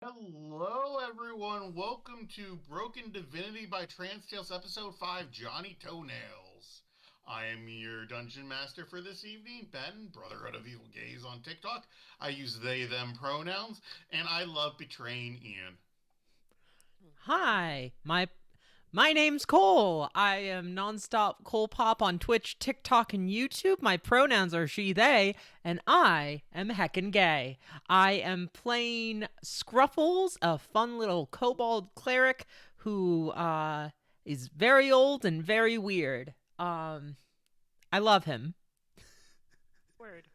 Hello, everyone. Welcome to Broken Divinity by Tales Episode 5, Johnny Toenails. I am your dungeon master for this evening, Ben, Brotherhood of Evil Gays on TikTok. I use they, them pronouns, and I love betraying Ian. Hi, my name's Cole. I am nonstop Cole Pop on Twitch, TikTok, and YouTube. My pronouns are she, they, and I am heckin' gay. I am playing Scruffles, a fun little kobold cleric who is very old and very weird. I love him. Word.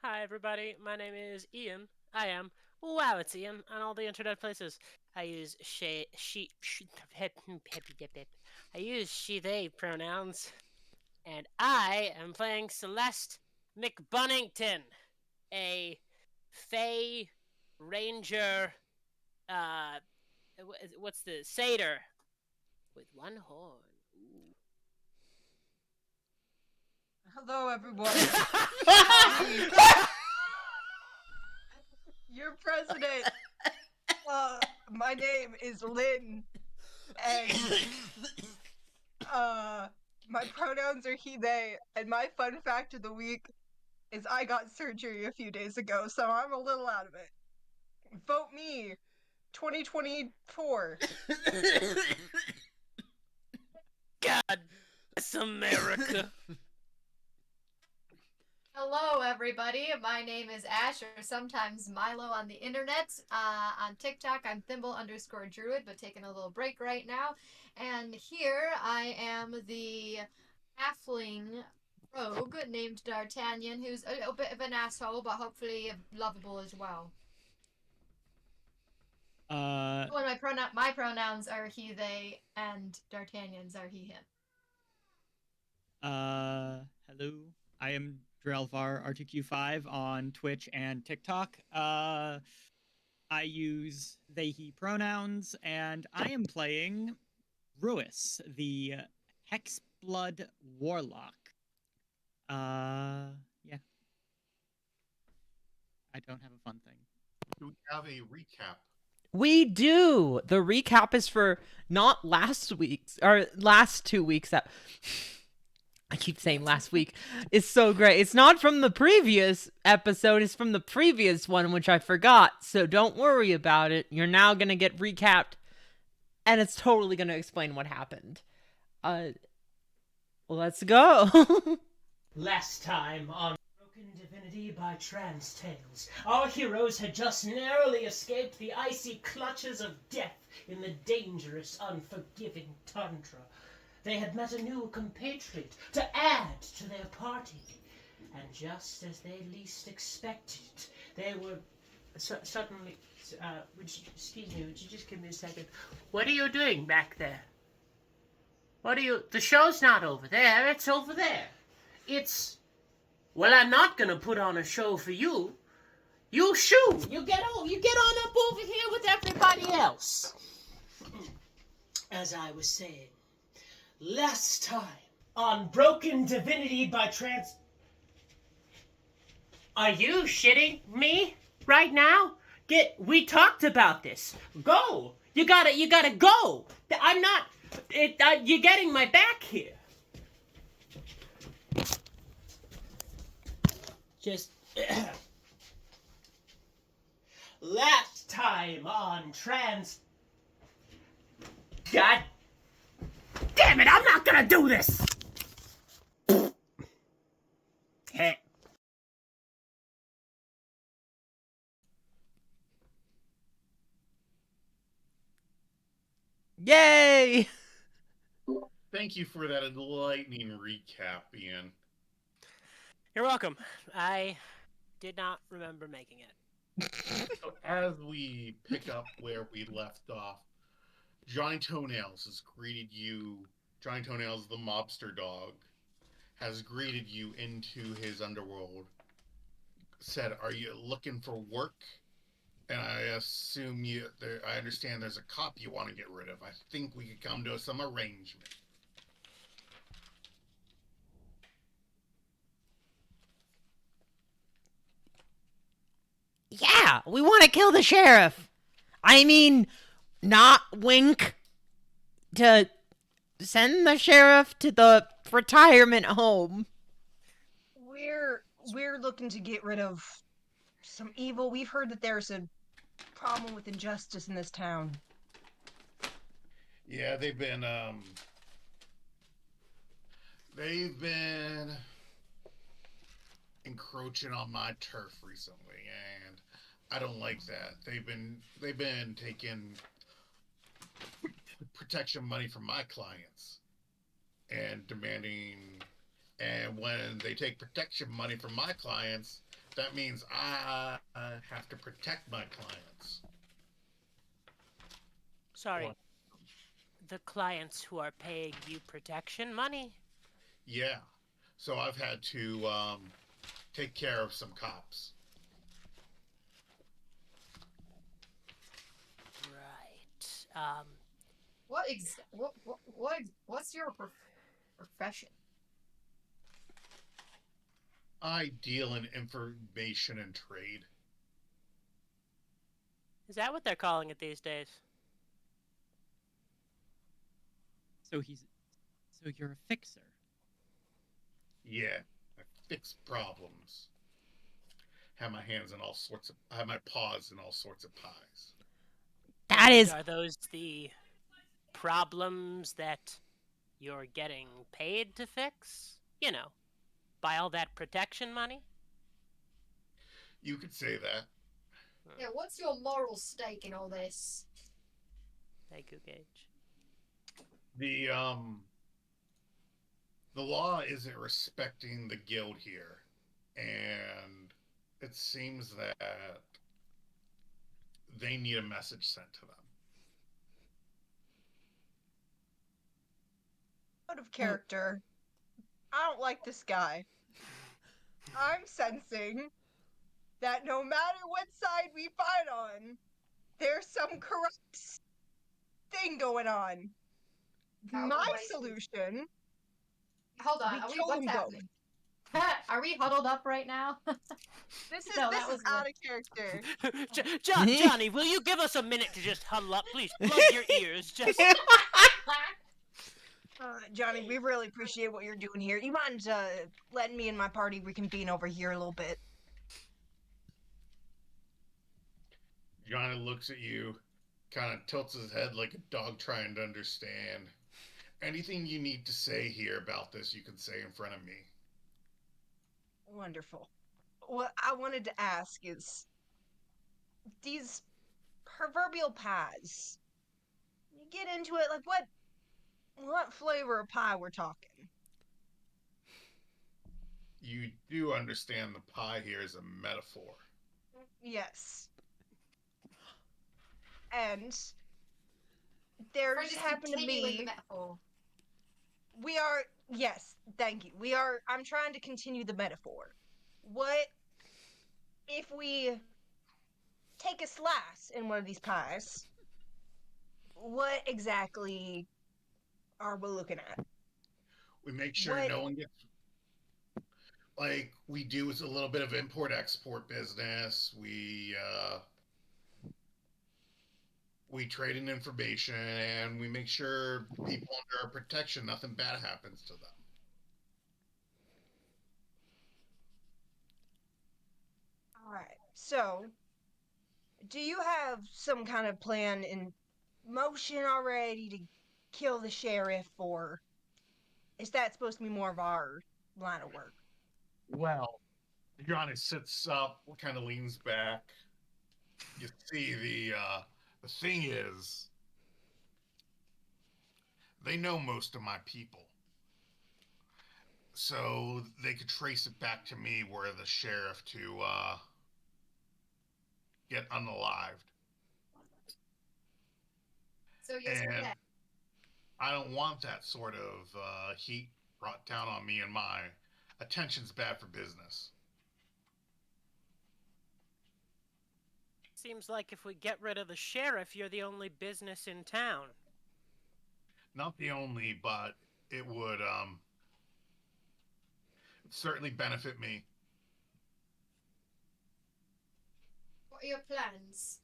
Hi, everybody. My name is Ian. I am. Wow, it's Ian on all the internet places. I use I use she/they pronouns, and I am playing Celeste McBunnington, a Fey Ranger. Uh, what's the satyr with one horn? Ooh. Hello, everyone. Your president. My name is Lynn, and my pronouns are he/they. And my fun fact of the week is I got surgery a few days ago, so I'm a little out of it. Vote me, 2024. God bless America. Hello, everybody. My name is Ash, or sometimes Milo on the internet. On TikTok, I'm Thimble_Druid, but taking a little break right now. And here I am the halfling rogue named D'Artagnan, who's a little bit of an asshole, but hopefully lovable as well. Well, my pronouns are he, they, and D'Artagnan's are he, him. Hello. I am Drelvar RTQ5 on Twitch and TikTok. I use they, he pronouns, and I am playing Ruis, the Hexblood Warlock. Yeah. I don't have a fun thing. Do we have a recap? We do. The recap is for not last week's or last 2 weeks. I keep saying last week. It's so great. It's not from the previous episode. It's from the previous one, which I forgot. So don't worry about it. You're now going to get recapped. And it's totally going to explain what happened. Let's go. Last time on Broken Divinity by Tales, our heroes had just narrowly escaped the icy clutches of death in the dangerous, unforgiving tundra. They had met a new compatriot to add to their party, and just as they least expected, they were suddenly... excuse me, would you just give me a second? What are you doing back there? The show's not over there, it's over there. Well, I'm not gonna put on a show for you. You shoo! You get on up over here with everybody else. As I was saying, last time on Broken Divinity by Are you shitting me right now? We talked about this. Go! You gotta go! I'm not... you're getting my back here. Just... Last time on God damn it, I'm not gonna do this! Hey. Yay! Thank you for that enlightening recap, Ian. You're welcome. I did not remember making it. So as we pick up where we left off, Johnny Toenails has greeted you. Johnny Toenails, the mobster dog, has greeted you into his underworld. Said, "Are you looking for work?" And I assume I understand there's a cop you want to get rid of. I think we could come to some arrangement. Yeah, we want to kill the sheriff. I mean, not wink to send the sheriff to the retirement home. We're looking to get rid of some evil. We've heard that there's a problem with injustice in this town. Yeah, they've been encroaching on my turf recently, and I don't like that. They've been taking protection money from my clients and demanding. And when they take protection money from my clients, that means I have to protect my clients. Sorry, Well, the clients who are paying you protection money? yeah. So I've had to take care of some cops. Right. What's your profession? I deal in information and trade. Is that what they're calling it these days? So you're a fixer. Yeah, I fix problems. I have my paws in all sorts of pies. That is. Are those the problems that you're getting paid to fix? You know, by all that protection money? You could say that. Yeah, what's your moral stake in all this? Thank you, Gage. The um the law isn't respecting the guild here, and it seems that they need a message sent to them. Out of character. I don't like this guy. I'm sensing that no matter what side we fight on, there's some corrupt thing going on. My solution, Hold on. we kill What's them both. happening? Are we huddled up right now? This is No, this that is was out of character. Johnny, will you give us a minute to just huddle up? Please plug your ears. Just Johnny, we really appreciate what you're doing here. You mind letting me and my party reconvene over here a little bit? Johnny looks at you, kind of tilts his head like a dog trying to understand. Anything you need to say here about this, you can say in front of me. Wonderful. What I wanted to ask is these proverbial pies. You get into it, like what flavor of pie we're talking? You do understand the pie here is a metaphor. Yes. And there Friend just is happened to continuing the be metaphor. we are yes, thank you. I'm trying to continue the metaphor. What if we take a slice in one of these pies? What exactly are we looking at? We make sure What no one gets like we do is a little bit of import export business. We trade in information and we make sure people under our protection nothing bad happens to them. all right. So, do you have some kind of plan in motion already to kill the sheriff, or is that supposed to be more of our line of work? Well, Johnny sits up, kind of leans back. You see the thing is they know most of my people. So they could trace it back to me where the sheriff to get unalived. So yes, And yeah. I don't want that sort of heat brought down on me and mine. Attention's bad for business. seems like if we get rid of the sheriff, you're the only business in town. Not the only, but it would certainly benefit me. What are your plans?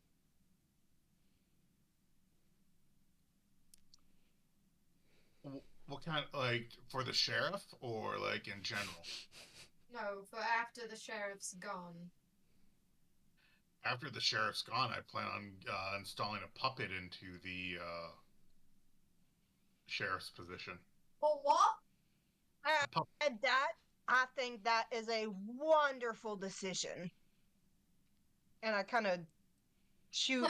What kind, like, for the sheriff or like in general? No, for after the sheriff's gone. After the sheriff's gone, I plan on installing a puppet into the sheriff's position. For what? A pup- And that, I think that is a wonderful decision. And I kind of shoot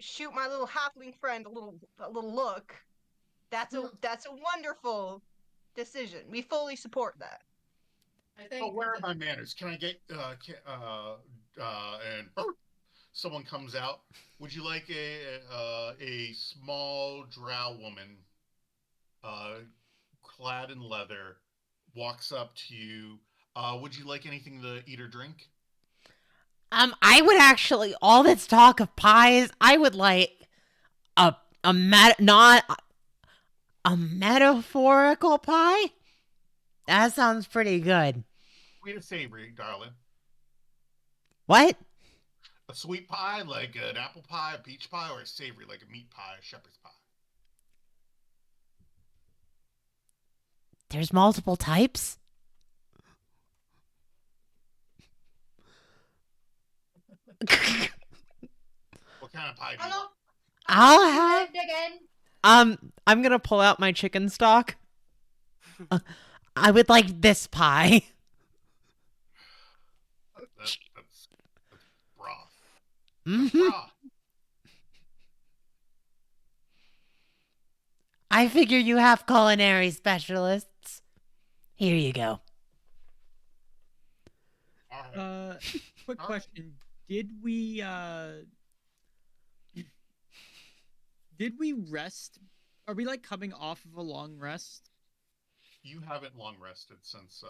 shoot my little halfling friend a little look. That's a wonderful decision. We fully support that. I oh, think where are that my manners? Can I get and someone comes out? Would you like a small drow woman, uh, clad in leather, walks up to you? Would you like anything to eat or drink? I would actually all this talk of pies. I would like not a metaphorical pie. That sounds pretty good. Sweet or savory, darling? What? A sweet pie, like an apple pie, a peach pie, or a savory, like a meat pie, a shepherd's pie? There's multiple types. What kind of pie do you Hello? want? I'll have. Again. I'm gonna pull out my chicken stock. I would like this pie. That's broth. Mhm. Broth. I figure you have culinary specialists. Here you go. All right. Quick All right. question: Did we did we rest? Are we like coming off of a long rest? You haven't long rested since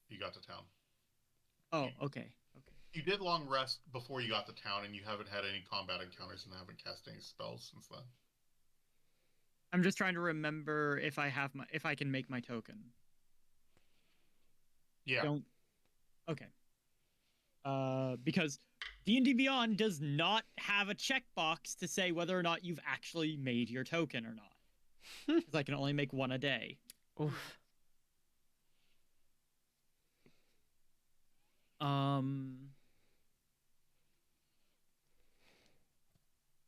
you got to town. Oh, okay, okay. You did long rest before you got to town, and you haven't had any combat encounters and haven't cast any spells since then. I'm just trying to remember if I can make my token. Yeah. Don't. Okay. Because D&D Beyond does not have a checkbox to say whether or not you've actually made your token or not. Because I can only make one a day. Oof.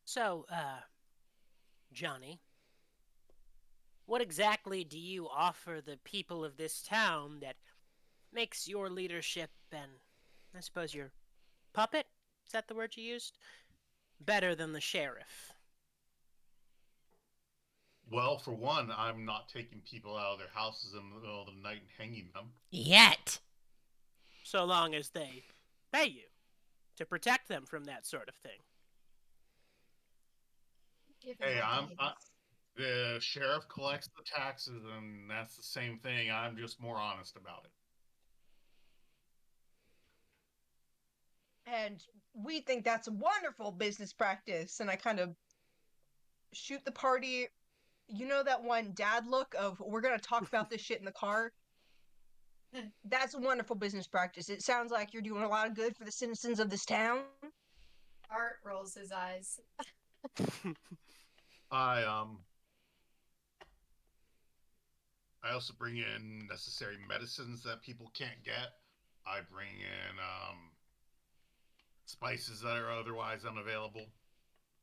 So, Johnny, what exactly do you offer the people of this town that makes your leadership and, I suppose, your puppet? Is that the word you used? Better than the sheriff? Well, for one, I'm not taking people out of their houses in the middle of the night and hanging them. Yet. So long as they pay you to protect them from that sort of thing. Give Hey, him a the sheriff collects the taxes, and that's the same thing. I'm just more honest about it. And we think that's a wonderful business practice. And I kind of shoot the party. You know that one dad look of we're gonna talk about this shit in the car? That's a wonderful business practice. It sounds like you're doing a lot of good for the citizens of this town. Art rolls his eyes. I I also bring in necessary medicines that people can't get. I bring in spices that are otherwise unavailable.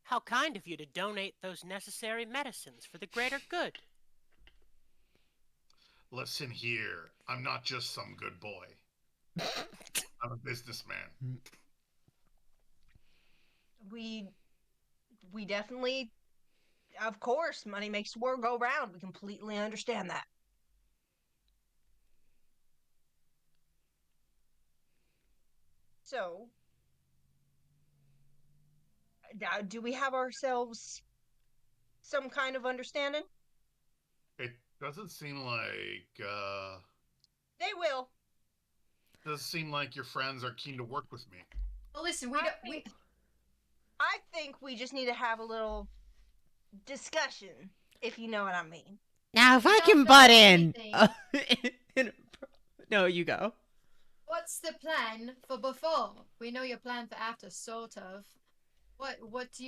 How kind of you to donate those necessary medicines for the greater good. Listen here, I'm not just some good boy. I'm a businessman. We definitely, of course, money makes the world go round. We completely understand that. So, now, do we have ourselves some kind of understanding? It doesn't seem like They will. doesn't seem like your friends are keen to work with me. Well, listen, we I don't. think, I think we just need to have a little discussion, if you know what I mean. Now, if We I don't can know butt in. anything. No, you go. What what's the plan for before? We know your plan for after, sort of. What's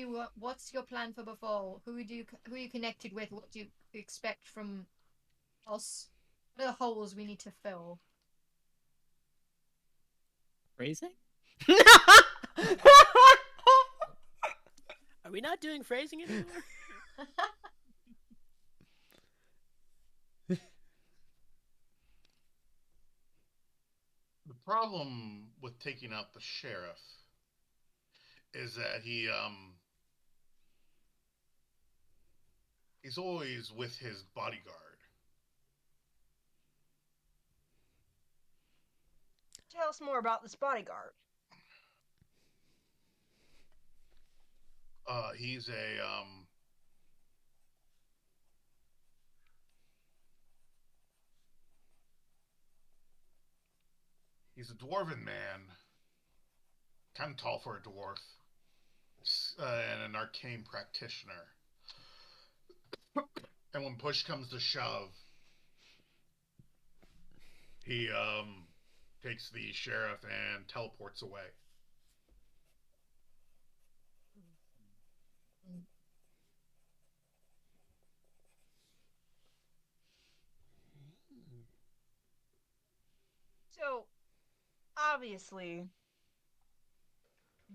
your plan for before? Who are you connected with? What do you expect from us? What are the holes we need to fill? Phrasing? Are we not doing phrasing anymore? The problem with taking out the sheriff is that he's always with his bodyguard. Tell us more about this bodyguard. He's a dwarven man, kind of tall for a dwarf, and an arcane practitioner. And when push comes to shove, he takes the sheriff and teleports away. So, obviously,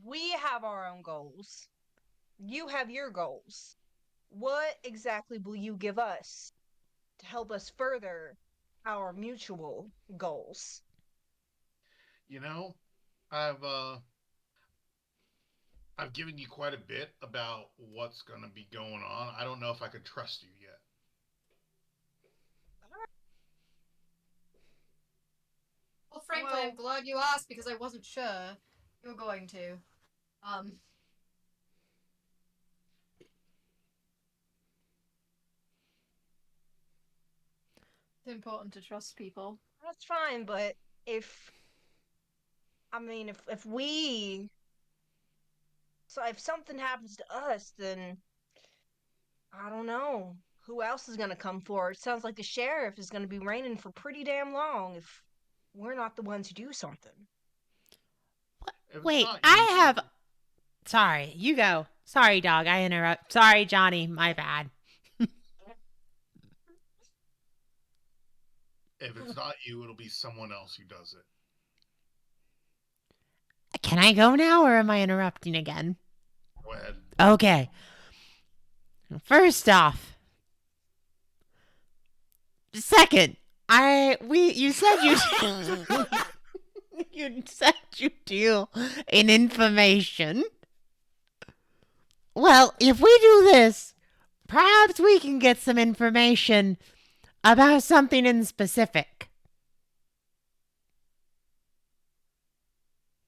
we have our own goals. You have your goals. What exactly will you give us to help us further our mutual goals? You know, I've uh, I've given you quite a bit about what's going to be going on. I don't know if I could trust you yet. Well, frankly, Well- I'm glad you asked because I wasn't sure you were going to. It's important to trust people. That's fine, but if if we so if something happens to us, then I don't know who else is gonna come forward. It sounds like the sheriff is gonna be reigning for pretty damn long if we're not the ones who do something. If it's Wait, not I you- have. Sorry, you go. Sorry, dog. I interrupt. Sorry, Johnny. My bad. If it's not you, it'll be someone else who does it. Can I go now, or am I interrupting again? Go ahead. Okay. First off, second, you said you you said you deal in information. Well, if we do this, perhaps we can get some information about something in specific.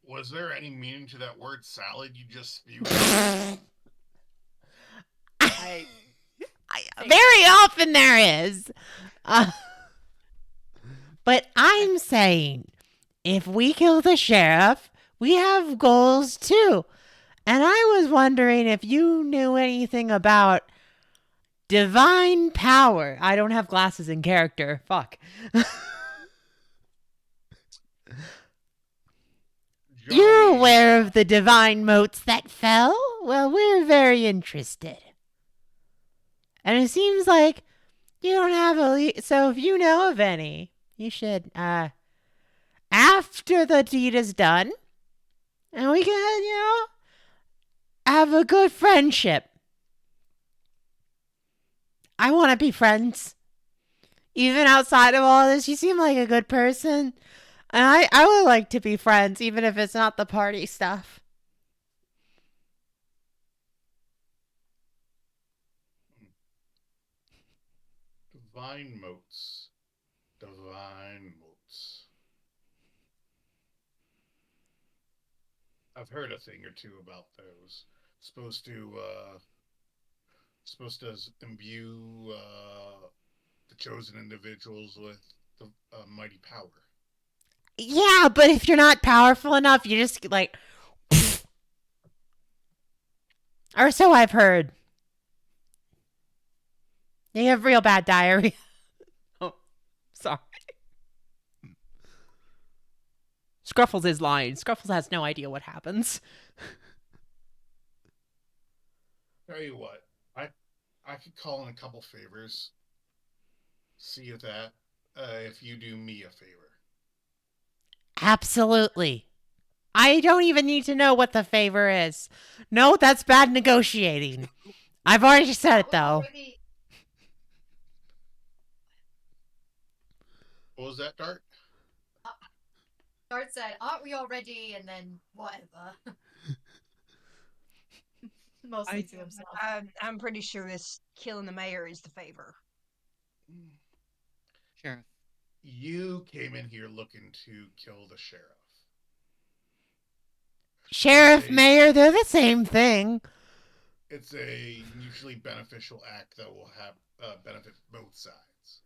Was there any meaning to that word salad you just spewed? I Very often there is. But I'm saying, if we kill the sheriff, we have goals too. And I was wondering if you knew anything about divine power. I don't have glasses in character. Fuck. You're Johnny- aware of the divine motes that fell? Well, we're very interested. And it seems like you don't have so if you know of any, you should, after the deed is done, and we can, have a good friendship. I want to be friends. Even outside of all this, you seem like a good person. And I would like to be friends, even if it's not the party stuff. Divine motes. Divine motes. I've heard a thing or two about those. Supposed to imbue the chosen individuals with the mighty power. Yeah, but if you're not powerful enough, you just like. Or so I've heard. You have real bad diarrhea. Oh, sorry. Scruffles is lying. Scruffles has no idea what happens. Tell you what, I could call in a couple favors. See if that if you do me a favor. Absolutely. I don't even need to know what the favor is. No, that's bad negotiating. I've already said it, though. What was that, Dart? Dart said, "Aren't we already?" And then whatever. Mostly to himself. I'm pretty sure this killing the mayor is the favor. Sheriff. You came in here looking to kill the sheriff. Sheriff, mayor, they're the same thing. It's a mutually beneficial act that will have benefit both sides.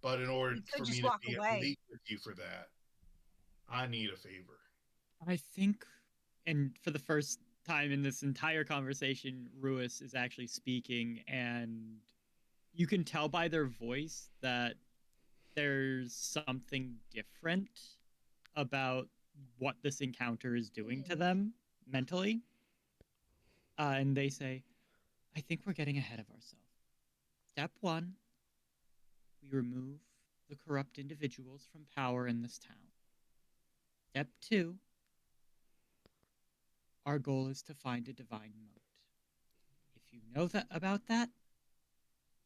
But in order for me to be at least with you for that, I need a favor. I think, and for the first time in this entire conversation, Ruiz is actually speaking, and you can tell by their voice that there's something different about what this encounter is doing to them mentally. And they say, I think we're getting ahead of ourselves. Step one, we remove the corrupt individuals from power in this town. Step two, our goal is to find a divine moat. If you know that about that,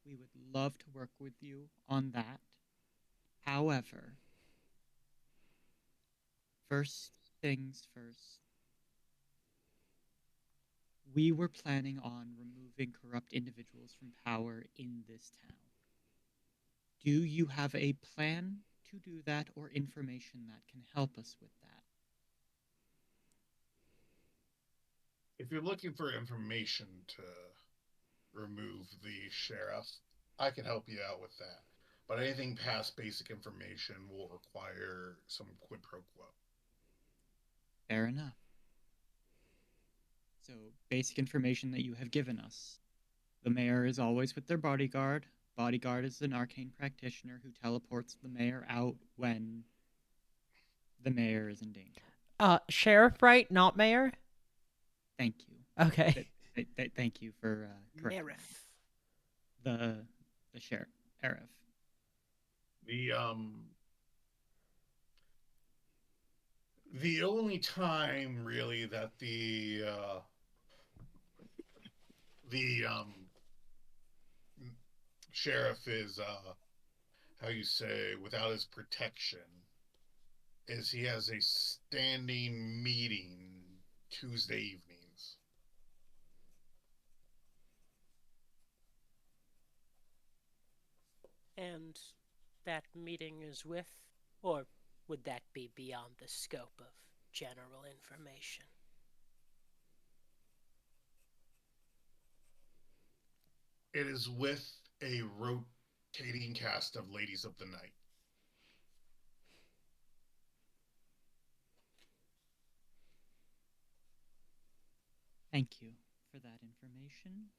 we would love to work with you on that. However, first things first, we were planning on removing corrupt individuals from power in this town. Do you have a plan to do that or information that can help us with that? If you're looking for information to remove the sheriff, I can help you out with that. But anything past basic information will require some quid pro quo. Fair enough. So, basic information that you have given us. The mayor is always with their bodyguard. Bodyguard is an arcane practitioner who teleports the mayor out when the mayor is in danger. Sheriff, right? Not mayor? Thank you. Okay. Thank you for correcting me. The sheriff. The only time really that the sheriff is how you say without his protection is he has a standing meeting Tuesday evenings. And that meeting is with, or would that be beyond the scope of general information? It is with a rotating cast of ladies of the night. Thank you for that information.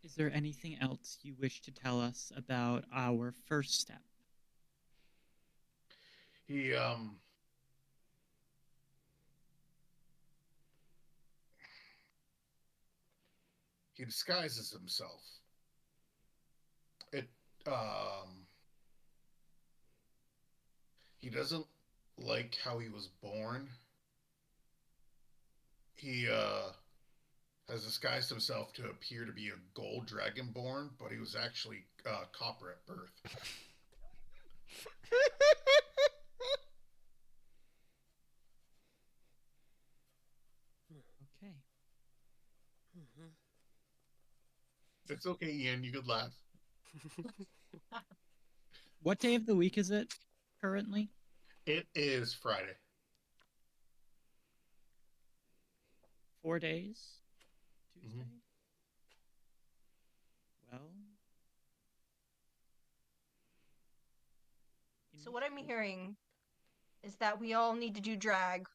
Is there anything else you wish to tell us about our first step? He disguises himself. He doesn't like how he was born. He has disguised himself to appear to be a gold dragonborn, but he was actually copper at birth. Okay. Mm-hmm. It's okay, Ian. You could laugh. What day of the week is it currently? It is Friday. 4 days? Tuesday? Mm-hmm. Well. So what I'm hearing is that we all need to do drag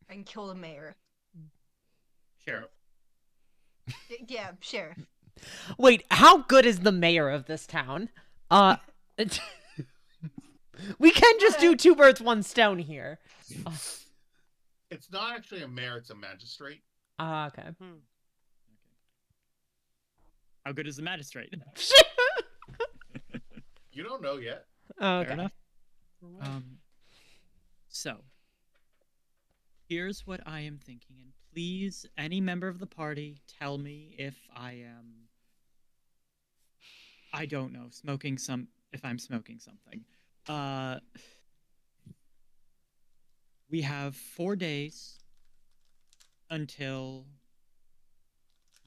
and kill the mayor. Sheriff. Yeah, sheriff. Wait, how good is the mayor of this town? We can just do two birds, one stone here. It's not actually a mayor; it's a magistrate. Okay. How good is the magistrate? You don't know yet. Okay. Fair enough. So, here's what I am thinking, and please, any member of the party, tell me if I don't know, if I'm smoking something. We have 4 days until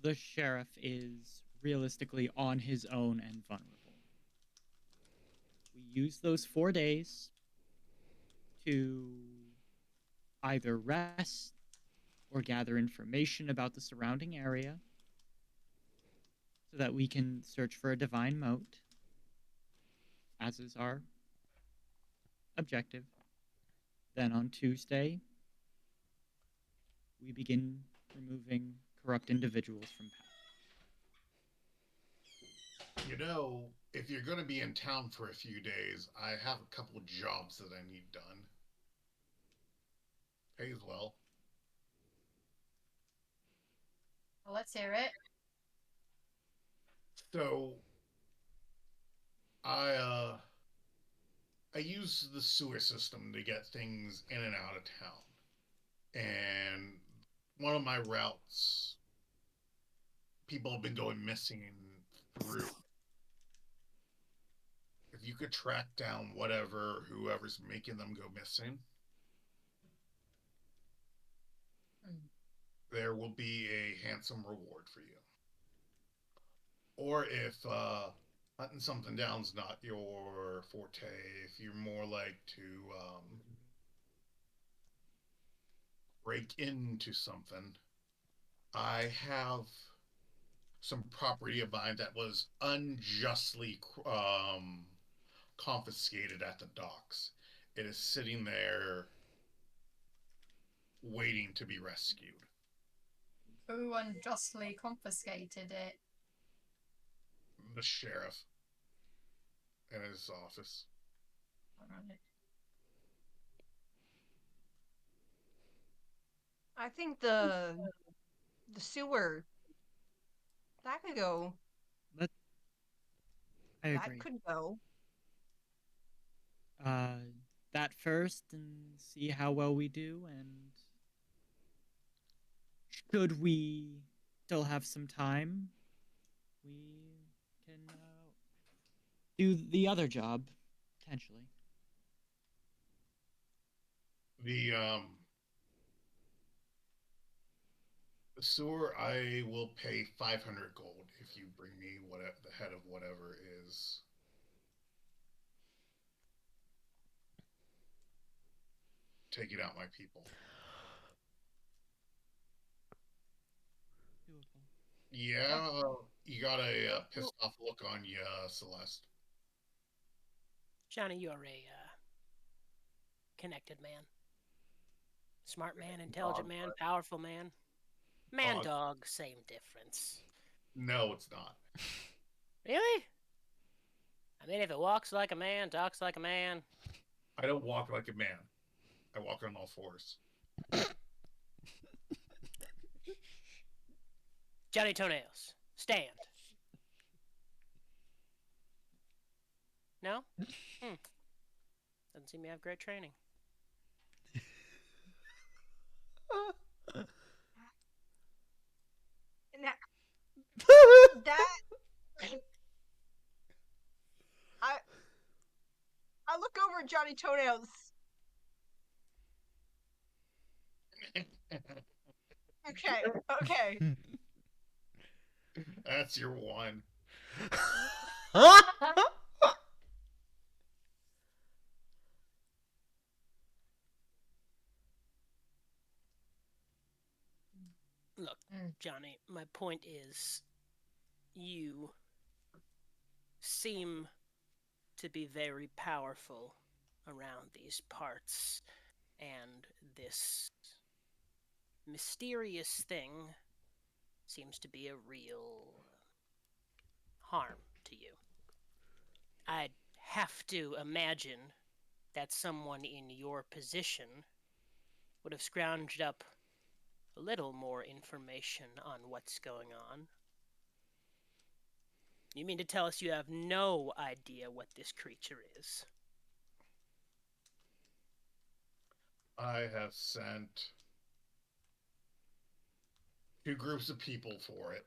the sheriff is realistically on his own and vulnerable. We use those 4 days to either rest or gather information about the surrounding area so that we can search for a divine moat, as is our objective. Then on Tuesday, we begin removing corrupt individuals from power. You know, if you're going to be in town for a few days, I have a couple of jobs that I need done. Pays well. Well, let's hear it. So, I use the sewer system to get things in and out of town. And one of my routes, people have been going missing through. If you could track down whoever's making them go missing, there will be a handsome reward for you. Or if hunting something down's not your forte, if you're more like to break into something, I have some property of mine that was unjustly confiscated at the docks. It is sitting there waiting to be rescued. Who unjustly confiscated it? The sheriff in his office. Alright. I think the sewer that could go. I agree. That could go. That first and see how well we do, and should we still have some time, we can do the other job, potentially. The sewer, I will pay 500 gold if you bring me the head of whatever is taking out my people. Doable. Yeah, you got a pissed off look on you, Celeste. Johnny, you're a connected man. Smart man, intelligent man, powerful man. Man dog, same difference. No, it's not. Really? I mean, if it walks like a man, talks like a man. I don't walk like a man. I walk on all fours. Johnny Toenails, stand. No? Doesn't seem you have great training. Now, that I look over at Johnny Toenails. Okay. That's your one. Look, Johnny, my point is, you seem to be very powerful around these parts, and this mysterious thing seems to be a real harm to you. I'd have to imagine that someone in your position would have scrounged up a little more information on what's going on. You mean to tell us you have no idea what this creature is? I have sent 2 groups of people for it.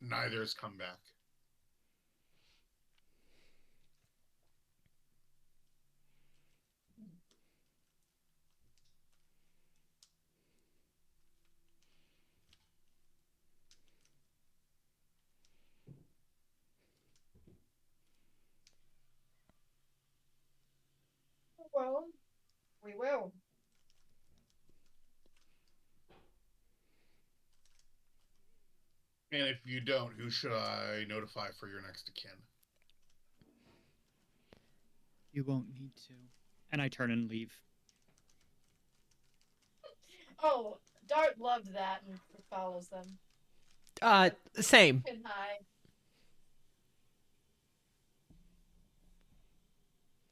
Neither has come back. Well, we will. And if you don't, who should I notify for your next of kin? You won't need to. And I turn and leave. Oh, Dart loved that and follows them. Same. And hi.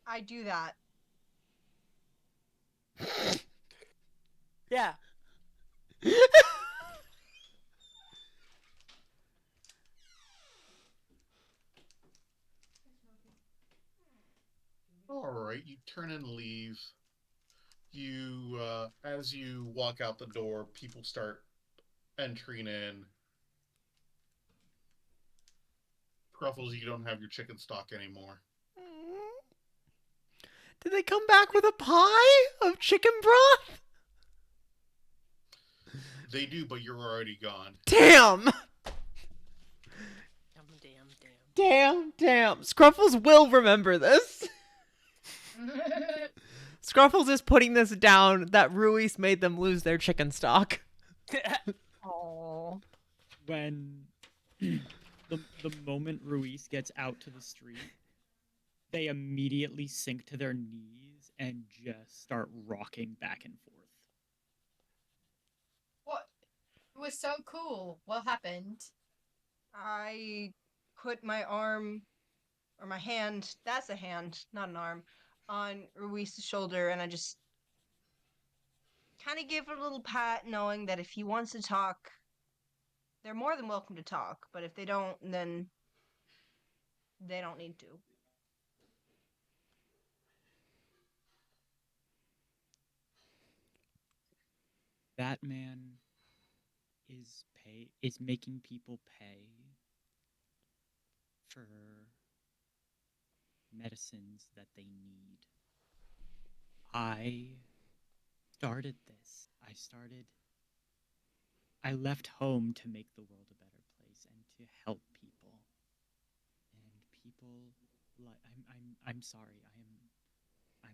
I do that. Yeah. All right, you turn and leave. You, as you walk out the door, people start entering in. Truffles, you don't have your chicken stock anymore. Did they come back with a pie of chicken broth? They do, but you're already gone. Damn! Damn. Scruffles will remember this. Scruffles is putting this down that Ruiz made them lose their chicken stock. Oh. When the moment Ruiz gets out to the street, they immediately sink to their knees and just start rocking back and forth. What? It was so cool. What happened? I put my arm, or my hand, that's a hand, not an arm, on Ruiz's shoulder, and I just kind of give her a little pat, knowing that if he wants to talk, they're more than welcome to talk, but if they don't, then they don't need to. That man is making people pay for medicines that they need. I started this. I left home to make the world a better place and to help people. And people like I'm sorry. I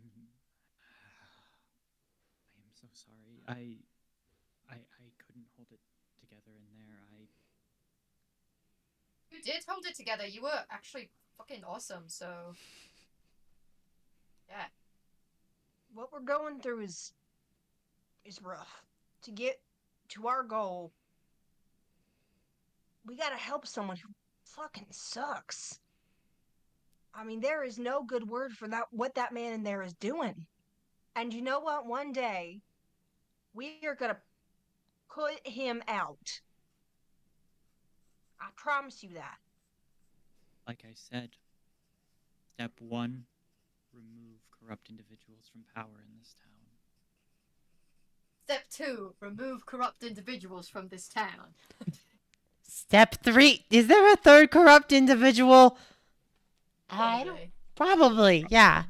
am so sorry. I couldn't hold it together in there. You did hold it together. You were actually fucking awesome, so... Yeah. What we're going through is rough. To get to our goal, we gotta help someone who fucking sucks. I mean, there is no good word for that. What that man in there is doing. And you know what? One day, we are gonna put him out. I promise you that. like I said, step 1, remove corrupt individuals from power in this town. Step 2, remove corrupt individuals from this town. Step 3. Is there a third corrupt individual? I don't. Probably, yeah.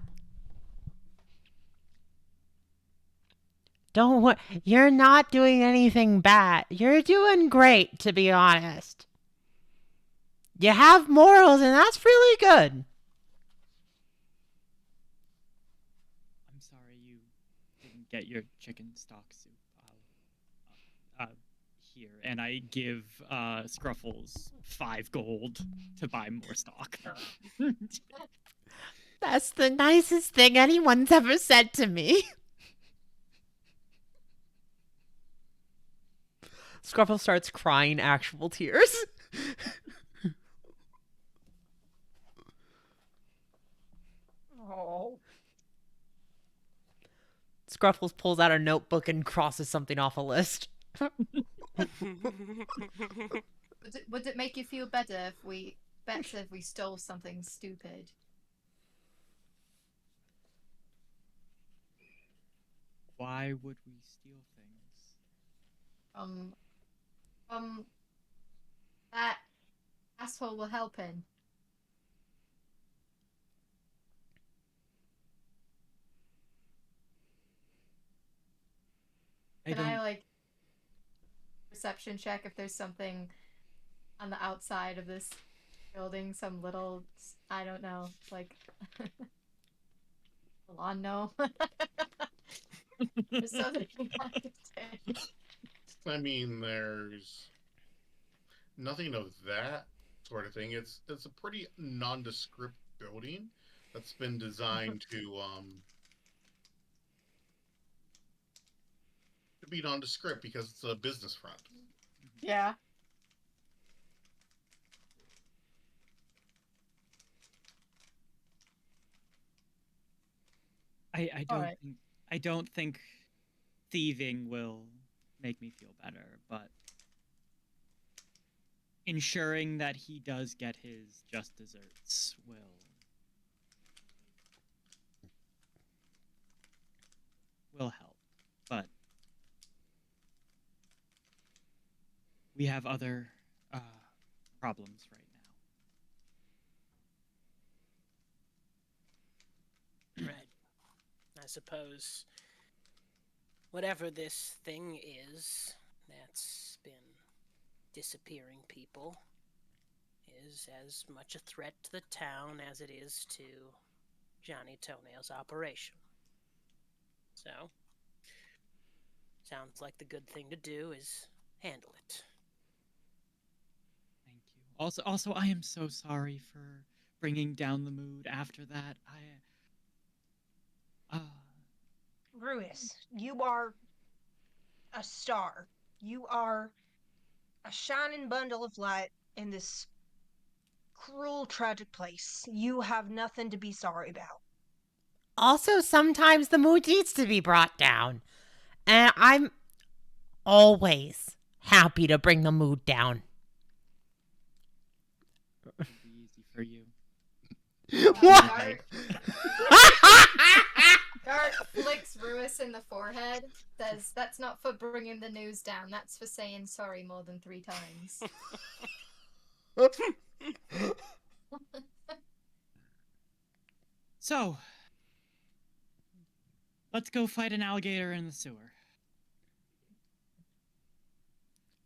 Don't worry. You're not doing anything bad. You're doing great, to be honest. You have morals, and that's really good. I'm sorry you didn't get your chicken stock soup. Here, and I give Scruffles 5 gold to buy more stock. That's the nicest thing anyone's ever said to me. Scruffle starts crying actual tears. Oh. Scruffles pulls out a notebook and crosses something off a list. Would it make you feel better if we stole something stupid? Why would we steal things? Um, that asshole will help in. Can I like perception check if there's something on the outside of this building? Some little, I don't know, like lawn gnome. There's something I could say. I mean, there's nothing of that sort of thing. It's a pretty nondescript building that's been designed to be nondescript because it's a business front. Yeah. I don't think thieving will make me feel better, but ensuring that he does get his just desserts will help. But we have other problems right now. Right. I suppose whatever this thing is that's been disappearing people is as much a threat to the town as it is to Johnny Toenails' operation. So, sounds like the good thing to do is handle it. Thank you. Also, I am so sorry for bringing down the mood after that. Ruis, you are a star. You are a shining bundle of light in this cruel, tragic place. You have nothing to be sorry about. Also, sometimes the mood needs to be brought down. And I'm always happy to bring the mood down. It'll be easy for you. What? Dart flicks Ruis in the forehead, says, "That's not for bringing the news down, that's for saying sorry more than 3 times." So, let's go fight an alligator in the sewer.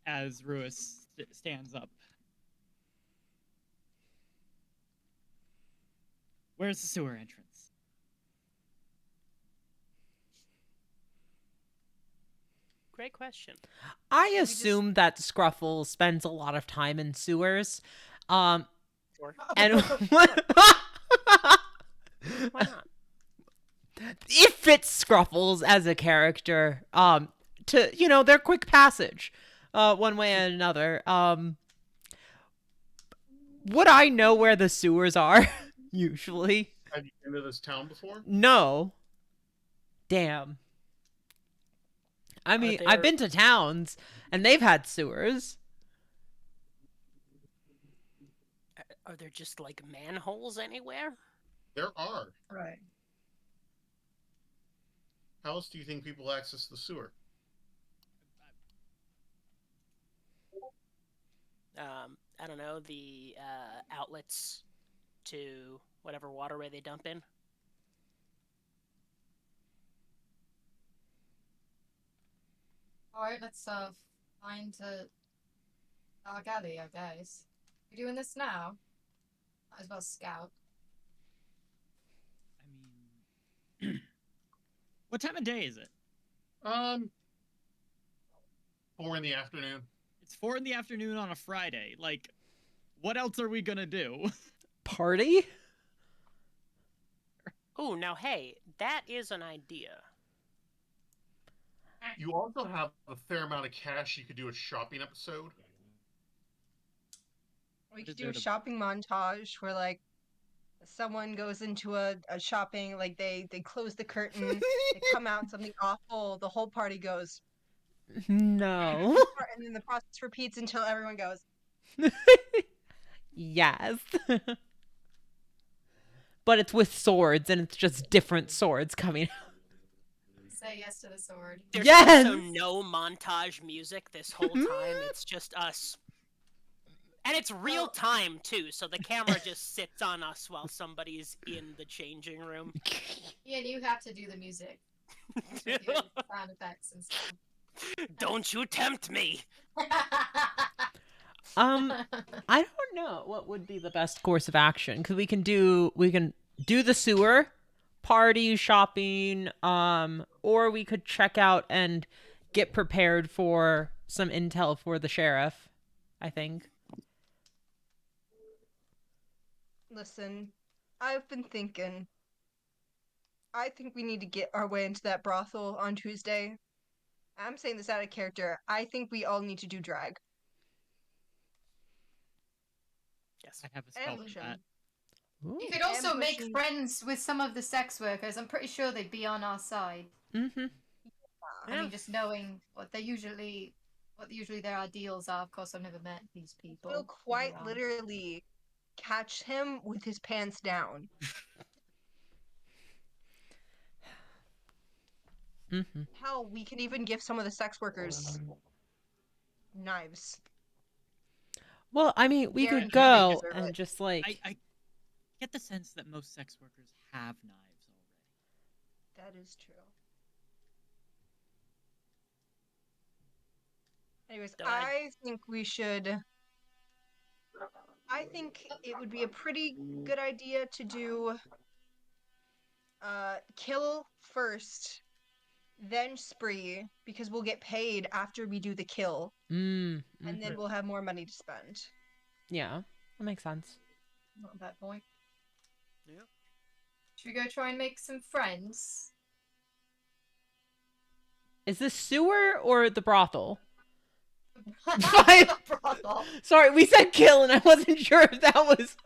As Ruis stands up. Where's the sewer entrance? Great question. I assume that Scruffle spends a lot of time in sewers. And Why not? it fits Scruffles as a character. To their quick passage, one way and another. Would I know where the sewers are? Usually. Have you been to this town before? No. Damn. I mean, I've been to towns, and they've had sewers. Are there just like manholes anywhere? There are. Right. How else do you think people access the sewer? I don't know, the outlets to whatever waterway they dump in. Alright, let's find our galley, I guess. We're doing this now. Might as well scout. I mean, what time of day is it? 4 in the afternoon. It's 4 in the afternoon on a Friday. Like, what else are we gonna do? Party? Oh, now hey, that is an idea. You also have a fair amount of cash. You could do a shopping episode. We could do a shopping montage where, like, someone goes into a shopping, like they close the curtain, they come out, something awful, the whole party goes, No. and then the process repeats until everyone goes. Yes. But it's with swords, and it's just different swords coming out. Say yes to the sword. There's Yes! also no montage music this whole time. It's just us. And it's real time, too, so the camera just sits on us while somebody's in the changing room. Yeah, you have to do the music. With your sound effects and stuff. Don't you tempt me! I don't know what would be the best course of action, because we can do the sewer, party, shopping, or we could check out and get prepared for some intel for the sheriff, I think. Listen, I've been thinking. I think we need to get our way into that brothel on Tuesday. I'm saying this out of character. I think we all need to do drag. Yes. I have a spell for Ambush 'em. that. Ooh. You could also make Ambushing- friends with some of the sex workers. I'm pretty sure they'd be on our side. Mm-hmm. I mean, just knowing what usually their ideals are. Of course, I've never met these people. We'll quite around. literally catch him with his pants down. Mm-hmm. Hell, we can even give some of the sex workers knives. Well, I mean, we Guarantee could they go deserve and it. just like I get the sense that most sex workers have knives already. That is true. Anyways, Did I- I think we should. I think it would be a pretty good idea to do kill first, then spree, because we'll get paid after we do the kill, and then we'll have more money to spend. Yeah, that makes sense. Not a bad point. Yeah. Should we go try and make some friends? Is this sewer or the brothel? The brothel. Sorry, we said kill, and I wasn't sure if that was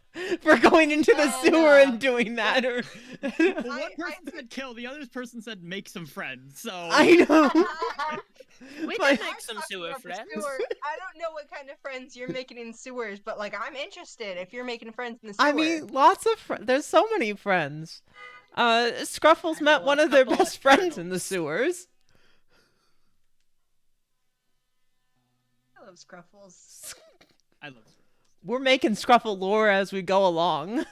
for going into the sewer and doing that, or Well, one person said kill, the other person said make some friends. So I know. We But- can make some talking sewer about the friends. sewer. I don't know what kind of friends you're making in sewers, but like I'm interested if you're making friends in the sewer. I mean, lots of there's so many friends. Scruffles I met know one a of their couple best of friends in the turtles. sewers. I love Scruffles. I love Scruffles. We're making Scruffle lore as we go along.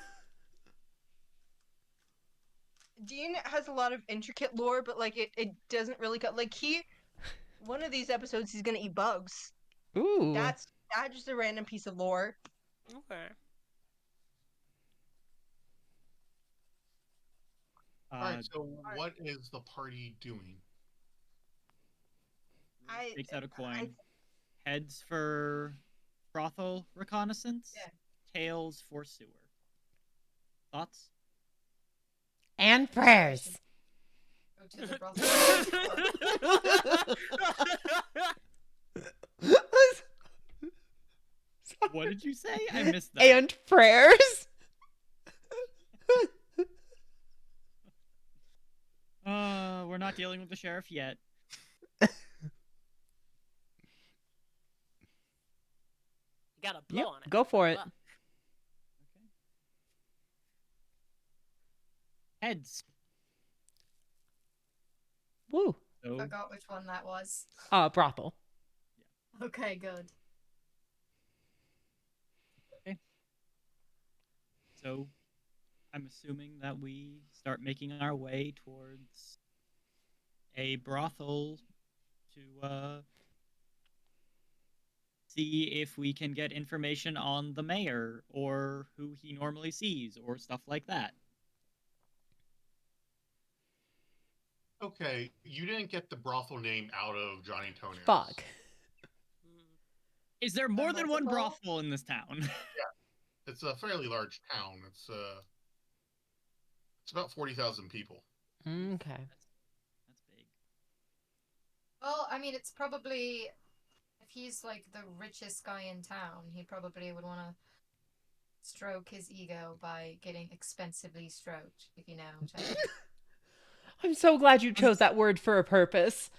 Dean has a lot of intricate lore, but like it doesn't really cut. Like one of these episodes, he's gonna eat bugs. Ooh. That's just a random piece of lore. Okay. Alright, so what is the party doing? I Takes out a coin. I- Heads for brothel reconnaissance. Yeah. Tails for sewer. Thoughts? And prayers. Go to the brothel. What did you say? I missed that. And prayers. We're not dealing with the sheriff yet. You gotta blow Yep, on it. go for it. Wow. Heads. Woo. So Forgot which one that was. Brothel. Okay, good. So, I'm assuming that we start making our way towards a brothel to see if we can get information on the mayor or who he normally sees or stuff like that. Okay, you didn't get the brothel name out of Johnny Toenails. Fuck. Is there more than one multiple? brothel in this town? It's a fairly large town. It's about 40,000 people. Okay. That's big. Well, I mean, it's probably if he's like the richest guy in town, he probably would want to stroke his ego by getting expensively stroked, if you know what I mean. I'm so glad you chose that word for a purpose.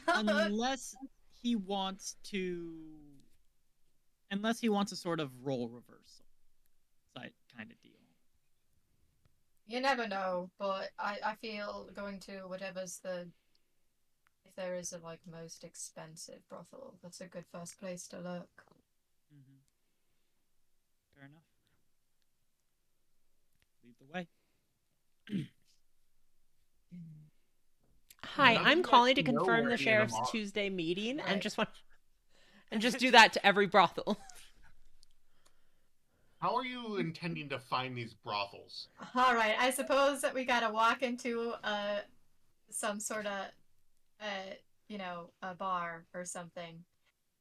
Unless he wants to, unless he wants a sort of role reversal kind of deal. You never know, but I feel going to whatever's the, if there is a like most expensive brothel, that's a good first place to look. Mm-hmm. Fair enough. Lead the way. Hi, None of I'm you calling to actually know confirm where the any of them sheriff's are. Tuesday meeting and Right. just want and just do that to every brothel. How are you intending to find these brothels? All right, I suppose that we gotta walk into some sort of a bar or something,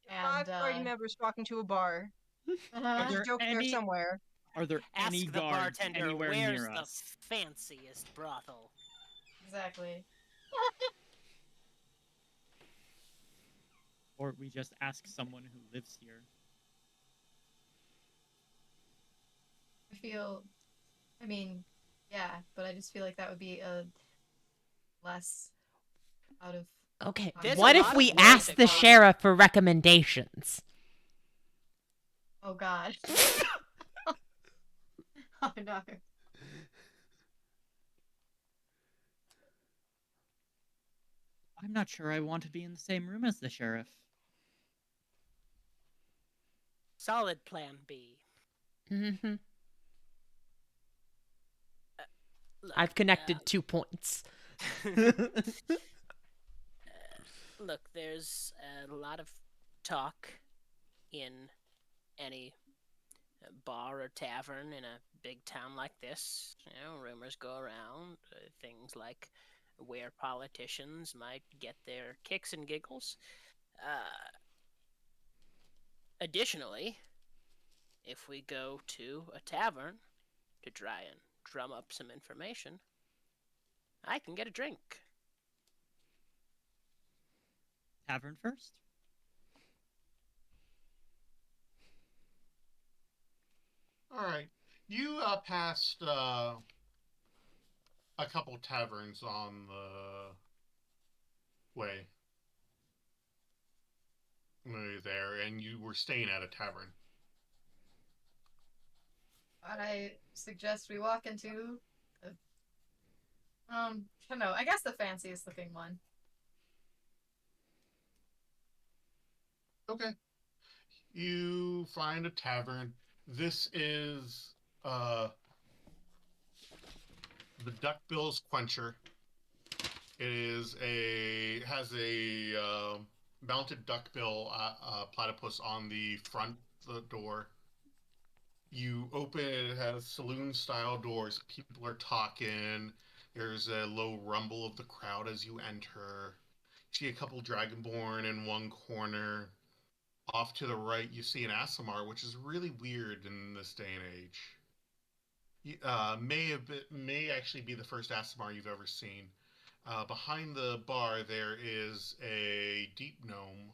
Five and party members walking to a bar. Are There's a there joke there any somewhere. Are there any Ask the guards bartender anywhere where's near the us? fanciest brothel. exactly. Or we just ask someone who lives here? I feel, I mean, yeah, but I just feel like that would be a less out of. Okay, There's a what if lot of we ways ask to the go. sheriff for recommendations? Oh God. Oh no. I'm not sure I want to be in the same room as the sheriff. Solid plan B. Mm-hmm. Look, I've connected 2 points. look, there's a lot of talk in any bar or tavern in a big town like this. You know, rumors go around. Things like where politicians might get their kicks and giggles. Additionally, if we go to a tavern to try and drum up some information, I can get a drink. Tavern first? All right. You passed a couple taverns on the way there, and you were staying at a tavern. I suggest we walk into the, I don't know. I guess the fanciest looking one. Okay. You find a tavern. This is the Duckbill's Quencher. It is a has a mounted duckbill platypus on the front the door. You open it, it has saloon style doors. People are talking. There's a low rumble of the crowd as you enter. You see a couple dragonborn in one corner. Off to the right, you see an Asimar, which is really weird in this day and age. May actually be the first Asimar you've ever seen. Behind the bar, there is a deep gnome.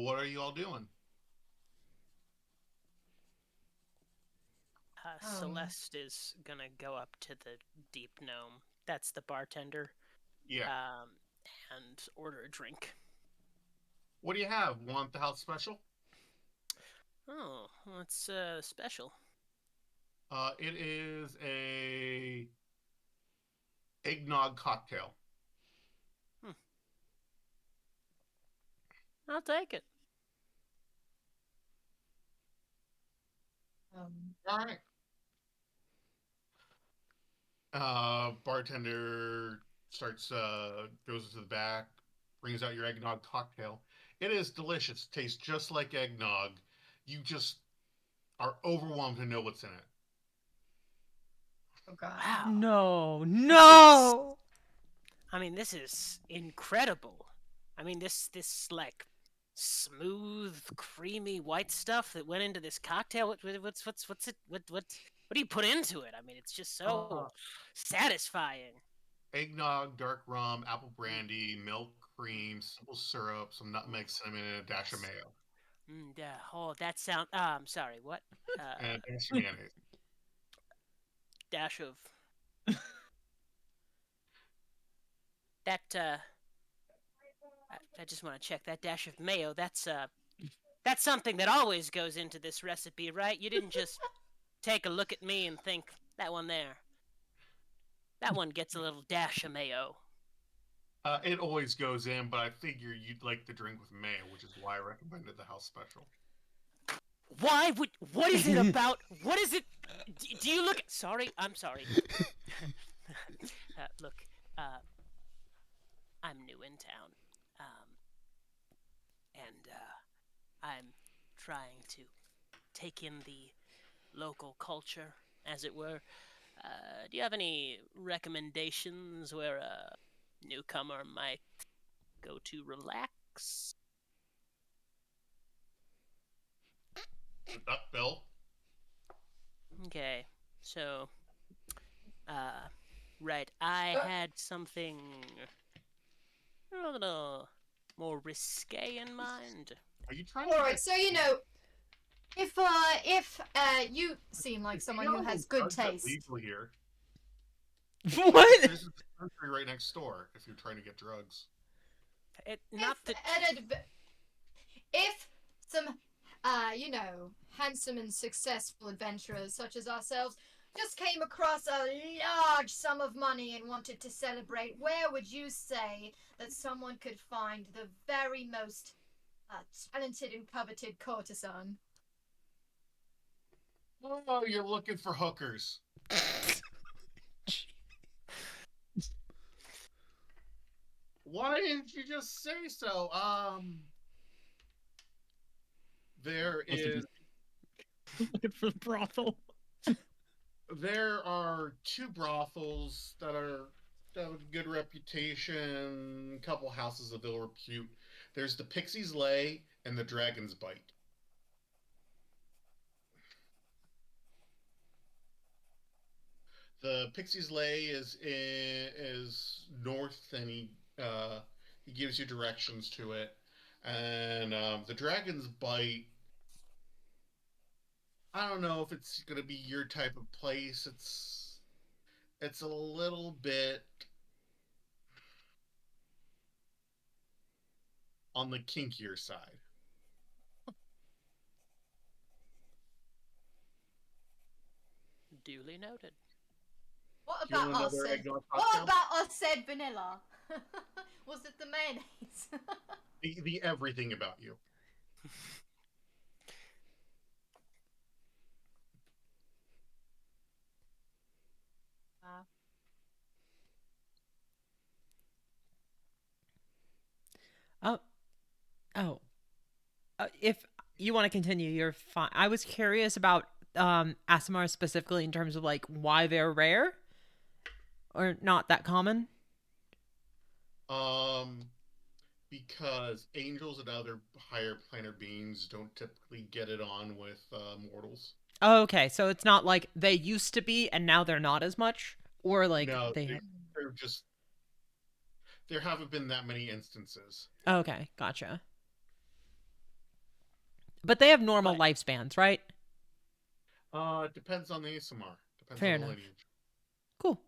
What are you all doing? Celeste is gonna go up to the deep gnome. That's the bartender. Yeah. And order a drink. What do you have? Want the house special? Oh, what's special? It is a eggnog cocktail. I'll take it. All right. Bartender starts goes to the back, brings out your eggnog cocktail. It is delicious. Tastes just like eggnog. You just are overwhelmed to know what's in it. Oh God. Wow. No, no. This is incredible. This like smooth, creamy white stuff that went into this cocktail. What's it? What do you put into it? It's just so satisfying. Eggnog, dark rum, apple brandy, milk, cream, simple syrup, some nutmeg, cinnamon, and a dash of mayo. Oh, that sound. Sorry. What? And a dash of mayonnaise. Dash of that. I just want to check that dash of mayo. That's something that always goes into this recipe, right? You didn't just take a look at me and think that one there. That one gets a little dash of mayo. It always goes in, but I figure you'd like the drink with mayo, which is why I recommended the house special. Why would? What is it about? What is it? Do you look? Sorry, I'm sorry. Look, I'm new in town, and I'm trying to take in the local culture, as it were. Do you have any recommendations where a newcomer might go to relax? The duck bill. Okay, so, right, I had something a little more risque in mind. Are you trying to All right, get so if you seem like someone who has good taste. legal here? What? There's a dispensary right next door if you're trying to get drugs. Not that. If some, handsome and successful adventurers such as ourselves just came across a large sum of money and wanted to celebrate, where would you say that someone could find the very most talented and coveted courtesan? Oh, you're looking for hookers. Why didn't you just say so? There is. For the brothel. There are two brothels that have a good reputation. A couple houses of ill repute. There's the Pixie's Lay and the Dragon's Bite. The Pixie's Lay is north, and he gives you directions to it. And the Dragon's Bite, I don't know if it's gonna be your type of place. It's a little bit on the kinkier side. Duly noted. What Do you want about us? another eggnog What cocktail? about us said vanilla? Was it the mayonnaise? The everything about you. Oh, oh. If you want to continue, you're fine. I was curious about Asimar specifically in terms of like why they're rare or not that common. Um, because angels and other higher planar beings don't typically get it on with mortals. Oh, okay, so it's not like they used to be and now they're not as much, or like No, they. they're just there haven't been that many instances. Oh, okay, gotcha. But they have normal But lifespans, right? It depends on the ASMR. Depends Fair on the enough. lineage. Cool.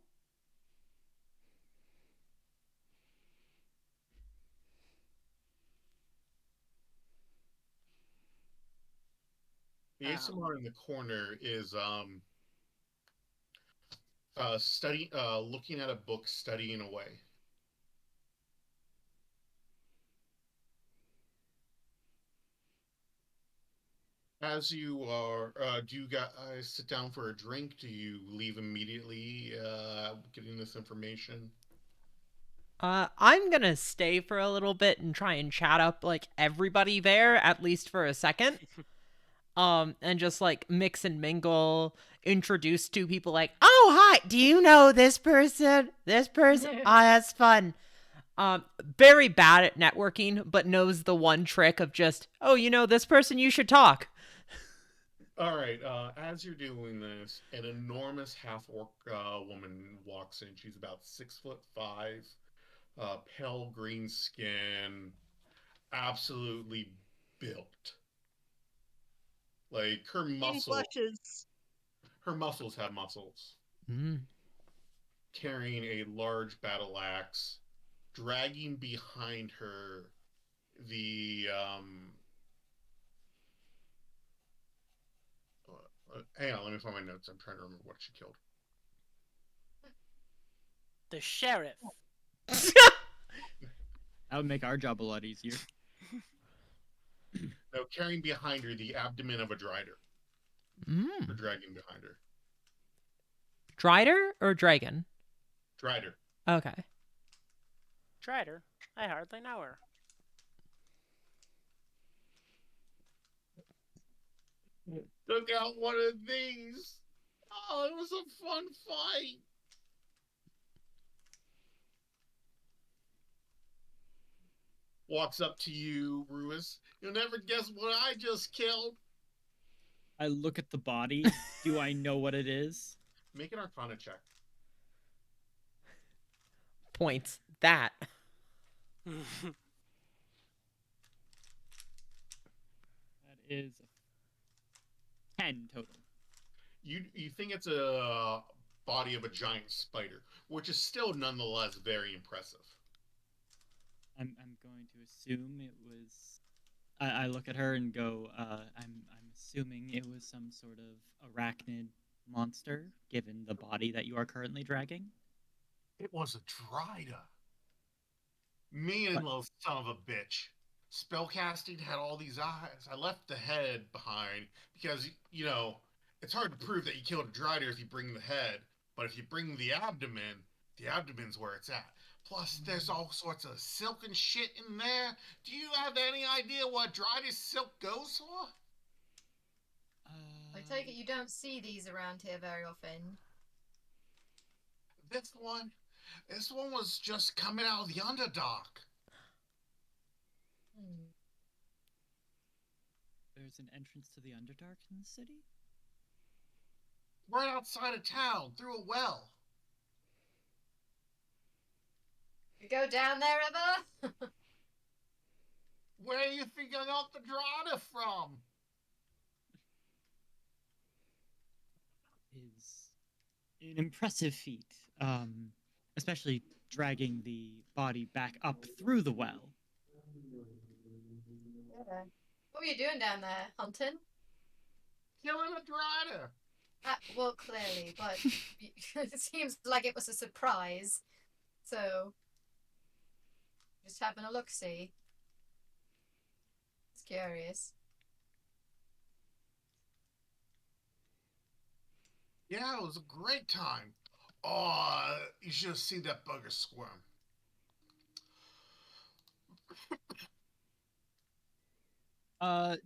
The ASMR in the corner is looking at a book, studying away. As you are, do you guys sit down for a drink? Do you leave immediately getting this information? I'm gonna stay for a little bit and try and chat up like everybody there, at least for a second. And just like mix and mingle, introduce two people like, oh hi, do you know this person? This person? Ah, that's fun. Very bad at networking, but knows the one trick of just, oh, you know this person, you should talk. All right. As you're doing this, an enormous half orc woman walks in. She's about 6'5", Pale green skin, absolutely built. Like In blushes. her muscles have muscles. Mm. Carrying a large battle axe, dragging behind her the hang on, let me find my notes. I'm trying to remember what she killed. The sheriff. That would make our job a lot easier. No, carrying behind her the abdomen of a drider. Or Mm. dragging behind her. Drider or dragon? Drider. Okay. Drider? I hardly know her. Took out one of these. Oh, it was a fun fight. Walks up to you, Ruiz. You'll never guess what I just killed. I look at the body. Do I know what it is? Make an Arcana check. Points. That. That is 10 total. You think it's a body of a giant spider, which is still nonetheless very impressive. I'm going to assume it was. I look at her and go. I'm assuming it was some sort of arachnid monster, given the body that you are currently dragging. It was a Drida. Mean What? little son of a bitch. Spellcasting had all these eyes. I left the head behind because, it's hard to prove that you killed a Drider if you bring the head, but if you bring the abdomen's where it's at. Plus, there's all sorts of silk and shit in there. Do you have any idea what Drider's silk goes for? I take it you don't see these around here very often. This one, this one was just coming out of the Underdark. Hmm. There's an entrance to the Underdark in the city? Right outside of town, through a well. You go down there ever? Where do you think I got the Drada from? Is an impressive feat, especially dragging the body back up through the well. Yeah. What were you doing down there? Hunting? Killing a Drada. Well, clearly, but it seems like it was a surprise. So, just having a look-see. It's curious. Yeah, it was a great time. Oh, you should have seen that bugger squirm.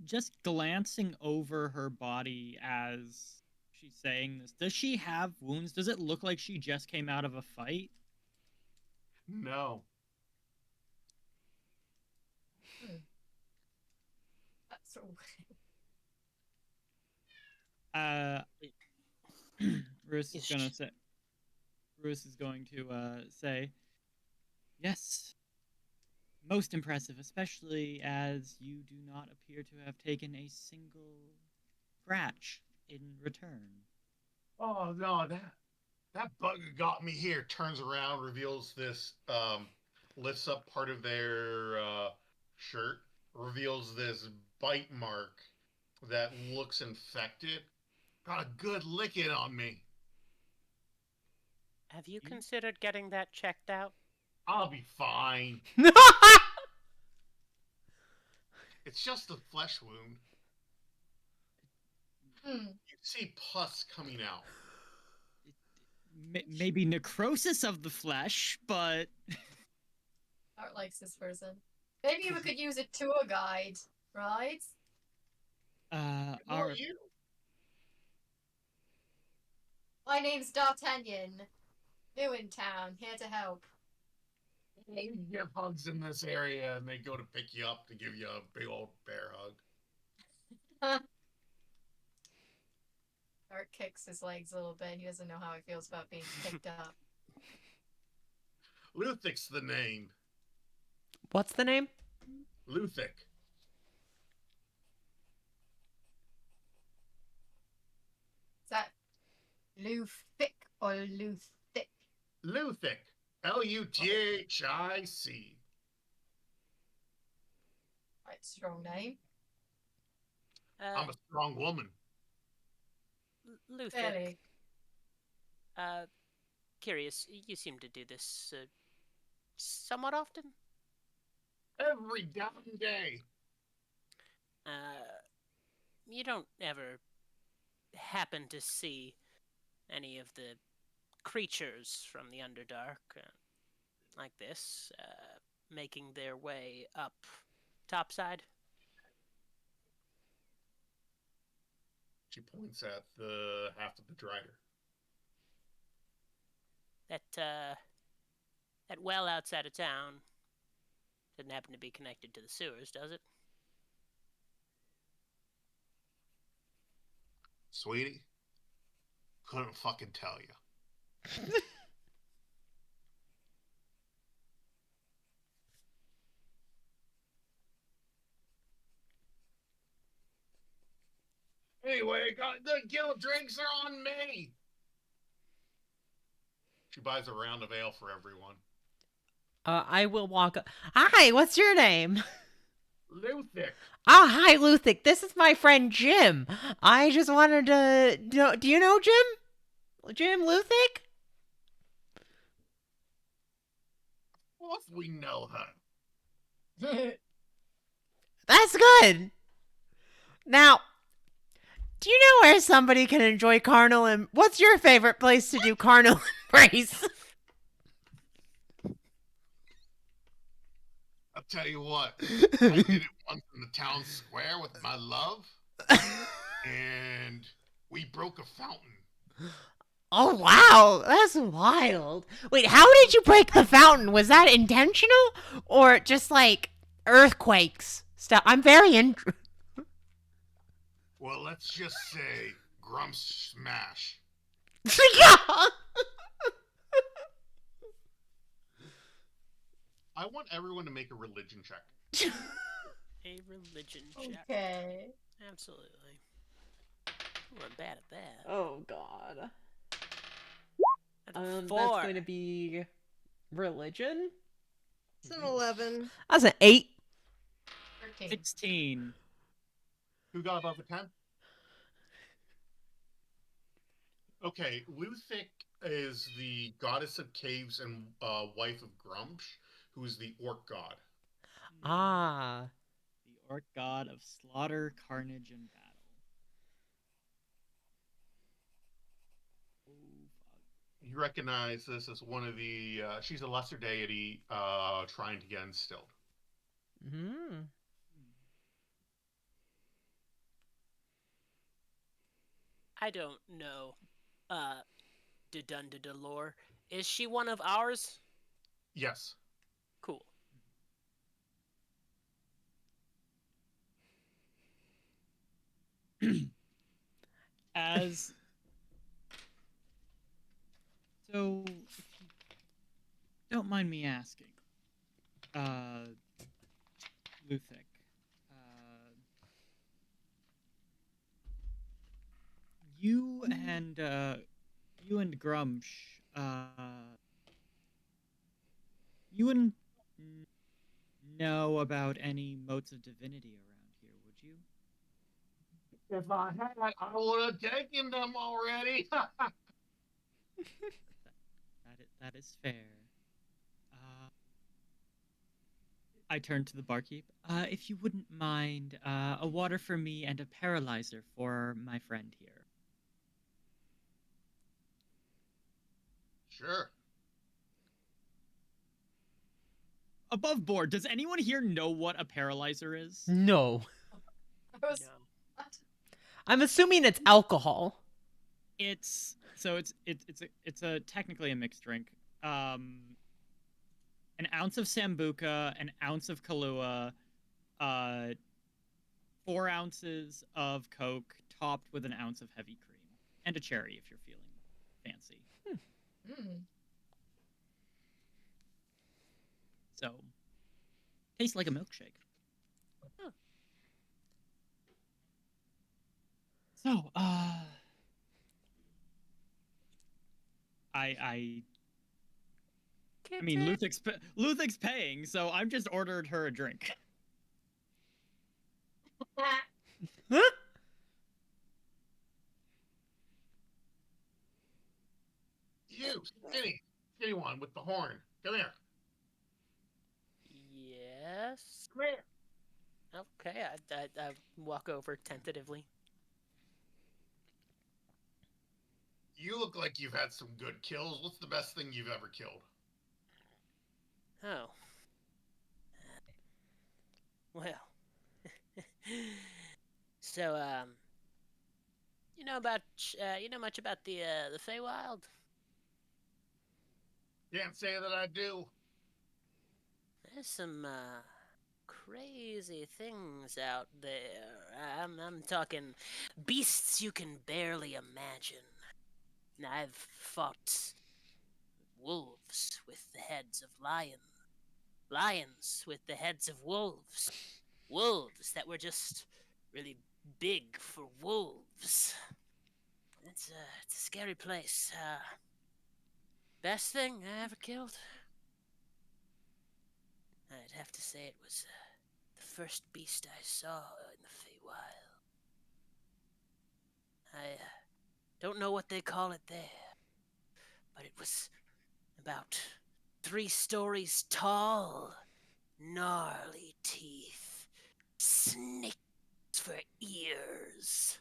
Just glancing over her body as she's saying this, does she have wounds? Does it look like she just came out of a fight? No. That's all. Russ is Is gonna sh- say. Russ is going to say, yes, most impressive, especially as you do not appear to have taken a single scratch in return. Oh no, that bugger got me here. Turns around, reveals this, lifts up part of their shirt, reveals this bite mark that looks infected. Got a good licking on me. Have you considered getting that checked out? I'll be fine. It's just a flesh wound. Hmm. You see pus coming out. Maybe necrosis of the flesh, but Art likes this person. Maybe we could use a tour guide, right? Who our are you? My name's D'Artagnan. New in town, here to help. You give hugs in this area, and they go to pick you up to give you a big old bear hug. Art kicks his legs a little bit. He doesn't know how he feels about being picked up. Luthic's the name. What's the name? Luthic. Is that Luthic or Luthic? Luthic. Luthic. Right, strong name. I'm a strong woman. Luthic. Fairly. Curious, you seem to do this somewhat often? Every damn day. You don't ever happen to see any of the creatures from the Underdark like this making their way up topside? She points at the half of the Drider. That well outside of town doesn't happen to be connected to the sewers, does it? Sweetie, couldn't fucking tell you. Anyway, the guild drinks are on me. She buys a round of ale for everyone. I will walk up. Hi, what's your name? Luthic. Oh, hi, Luthic. This is my friend Jim. I just wanted to know. Do you know Jim? Jim Luthic? Of course we know her. That's good. Now, do you know where somebody can enjoy carnal and what's your favorite place to do carnal embrace? I'll tell you what. I did it once in the town square with my love, and we broke a fountain. Oh, wow. That's wild. Wait, how did you break the fountain? Was that intentional or just like earthquakes stuff? I'm very interested. Well, let's just say Grumps smash. I want everyone to make a religion check. A religion check. Okay. Absolutely. Ooh, I'm bad at that. Oh, God. That's a That's 4. going to be religion? It's an 11. That's an 8. 13. 16. Who got above a 10? Okay, Luthic is the goddess of caves and wife of Grumsh, who is the orc god. Ah. The orc god of slaughter, carnage, and battle. Oh, fuck. You recognize this as one of the... she's a lesser deity trying to get instilled. Hmm. I don't know. Dedunda Delore. Is she one of ours? Yes. Cool. As so, if you don't mind me asking, Luthic, you and Grumsh, you wouldn't know about any motes of divinity around here, would you? If I had, I would have taken them already. That is fair. I turned to the barkeep. If you wouldn't mind, a water for me and a paralyzer for my friend here. Sure. Above board, does anyone here know what a paralyzer is? No. I was. No. What? I'm assuming it's alcohol. It's a technically a mixed drink. An ounce of sambuca, an ounce of Kahlua, 4 ounces of Coke, topped with an ounce of heavy cream, and a cherry if you're feeling fancy. Mm. So, tastes like a milkshake. Hmm. So, I mean, Luthic's paying, so I've just ordered her a drink. You, skinny one with the horn. Come here. Yes. Come here. Okay, I walk over tentatively. You look like you've had some good kills. What's the best thing you've ever killed? Oh. Well. So, you know much about the Feywild? Can't say that I do. There's some crazy things out there. I'm talking beasts you can barely imagine. Now, I've fought wolves with the heads of lions with the heads of wolves that were just really big for wolves. It's a scary place. Best thing I ever killed? I'd have to say it was the first beast I saw in the Feywild. I don't know what they call it there, but it was about 3 stories tall, gnarly teeth, snakes for ears,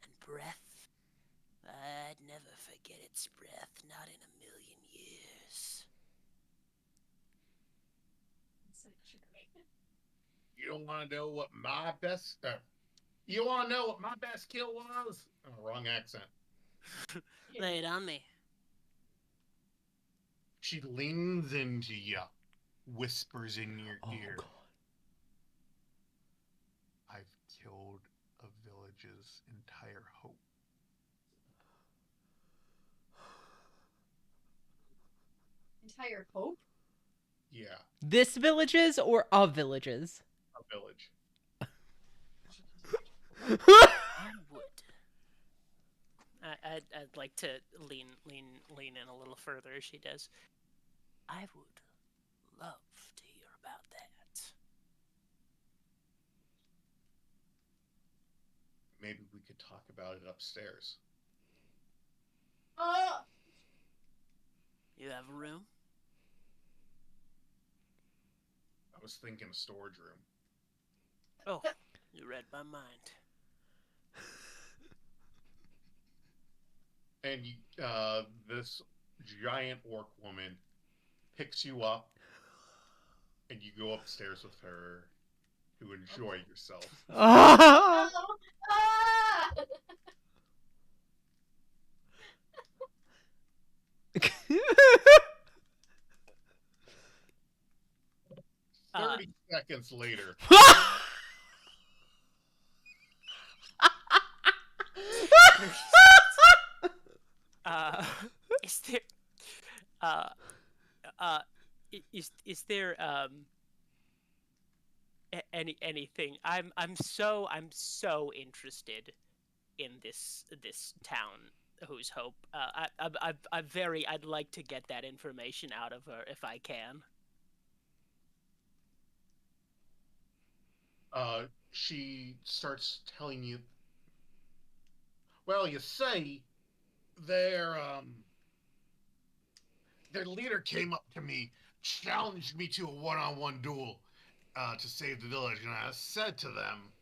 and breath. I'd never forget its breath, not in a million years. You don't want to know what my best. You want to know what my best kill was? Oh, wrong accent. Lay it on me. She leans into you, whispers in your ear. God. I've killed a village's entire hope. Entire hope? Yeah, This villages or of villages? a village. I would. I'd like to lean in a little further as she does. I would love to hear about that. Maybe we could talk about it upstairs. You have a room? I was thinking a storage room. Oh, you read my mind. And this giant orc woman picks you up, and you go upstairs with her to enjoy yourself. Ah! Ah! Uh, 30 seconds later, uh, is there uh uh is there anything? I'm so interested in this town whose hope. I'd like to get that information out of her if I can. she starts telling you, well, you say their their leader came up to me, challenged me to a one-on-one duel to save the village, and I said to them,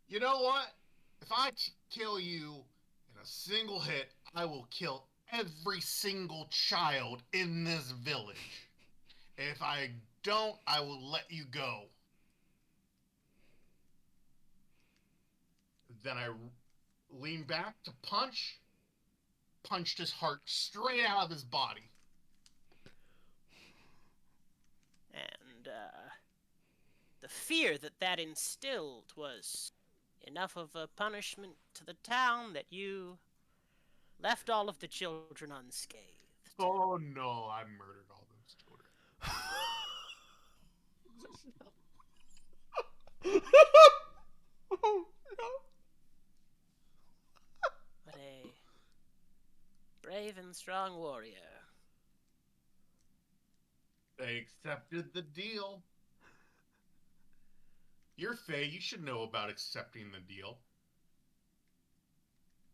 you know what? If I kill you in a single hit, I will kill every single child in this village. If I don't, I will let you go. Then I leaned back to punched his heart straight out of his body. And the fear that instilled was enough of a punishment to the town that you left all of the children unscathed. Oh no, I murdered all those What a brave and strong warrior. They accepted the deal. You're Faye. You should know about accepting the deal.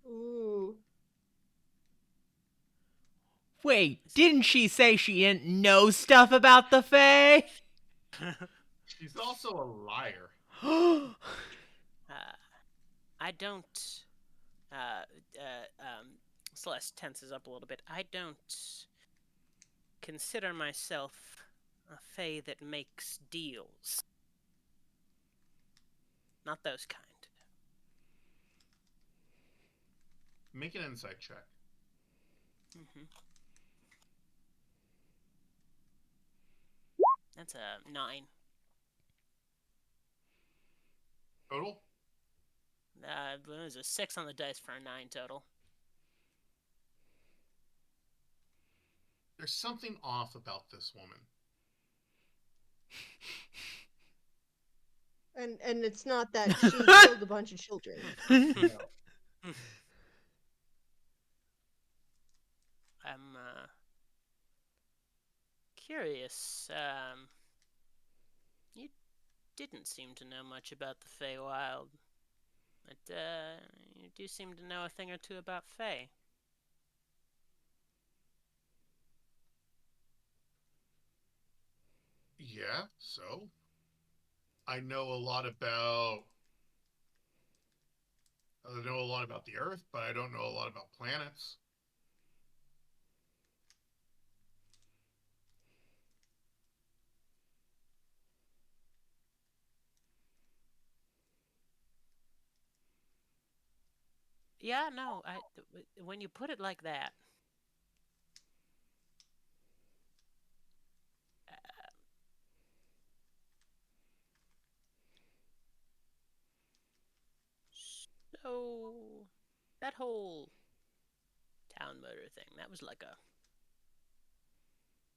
Ooh. Wait, didn't she say she didn't know stuff about the Fae? She's also a liar. I don't. Celeste tenses up a little bit. I don't consider myself a fae that makes deals. Not those kind. Make an insight check. Mm-hmm. That's a 9. Total? There's a 6 on the dice for a 9 total. There's something off about this woman. And it's not that she killed a bunch of children. No. I'm curious. You didn't seem to know much about the Feywild, but you do seem to know a thing or two about Fey. Yeah, so? I know a lot about the Earth, but I don't know a lot about planets. Yeah, no. When you put it like that, so that whole town murder thing—that was like a I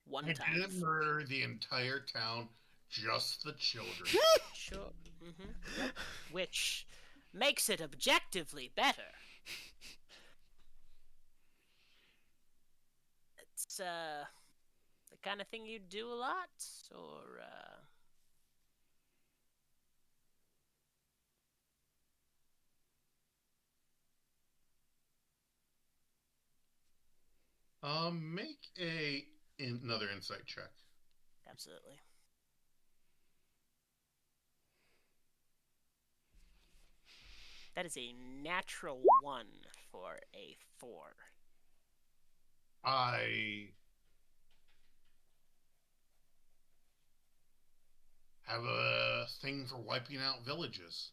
one-time. didn't murder the entire town, just the children. Sure. Yep. Which makes it objectively better. It's the kind of thing you do a lot, or Make another insight check. absolutely. That is a natural 1 for a 4. I have a thing for wiping out villages.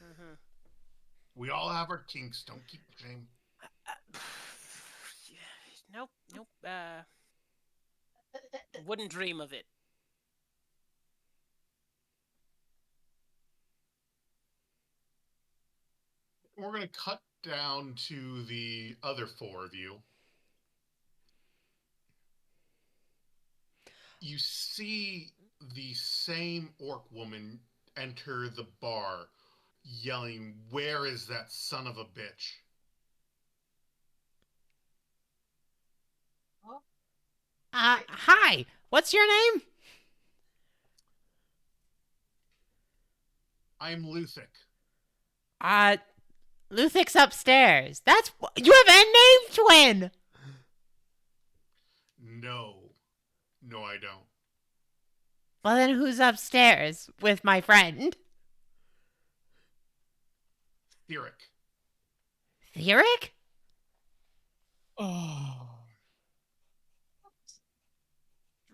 Mm-hmm. We all have our kinks. Don't keep shame. Nope. Wouldn't dream of it. We're going to cut down to the other 4 of you. You see the same orc woman enter the bar, yelling, "Where is that son of a bitch?" Hi. What's your name? I'm Luthic. Luthic's upstairs. You have a name twin. No, I don't. Well, then who's upstairs with my friend? Theric. Theric? Oh.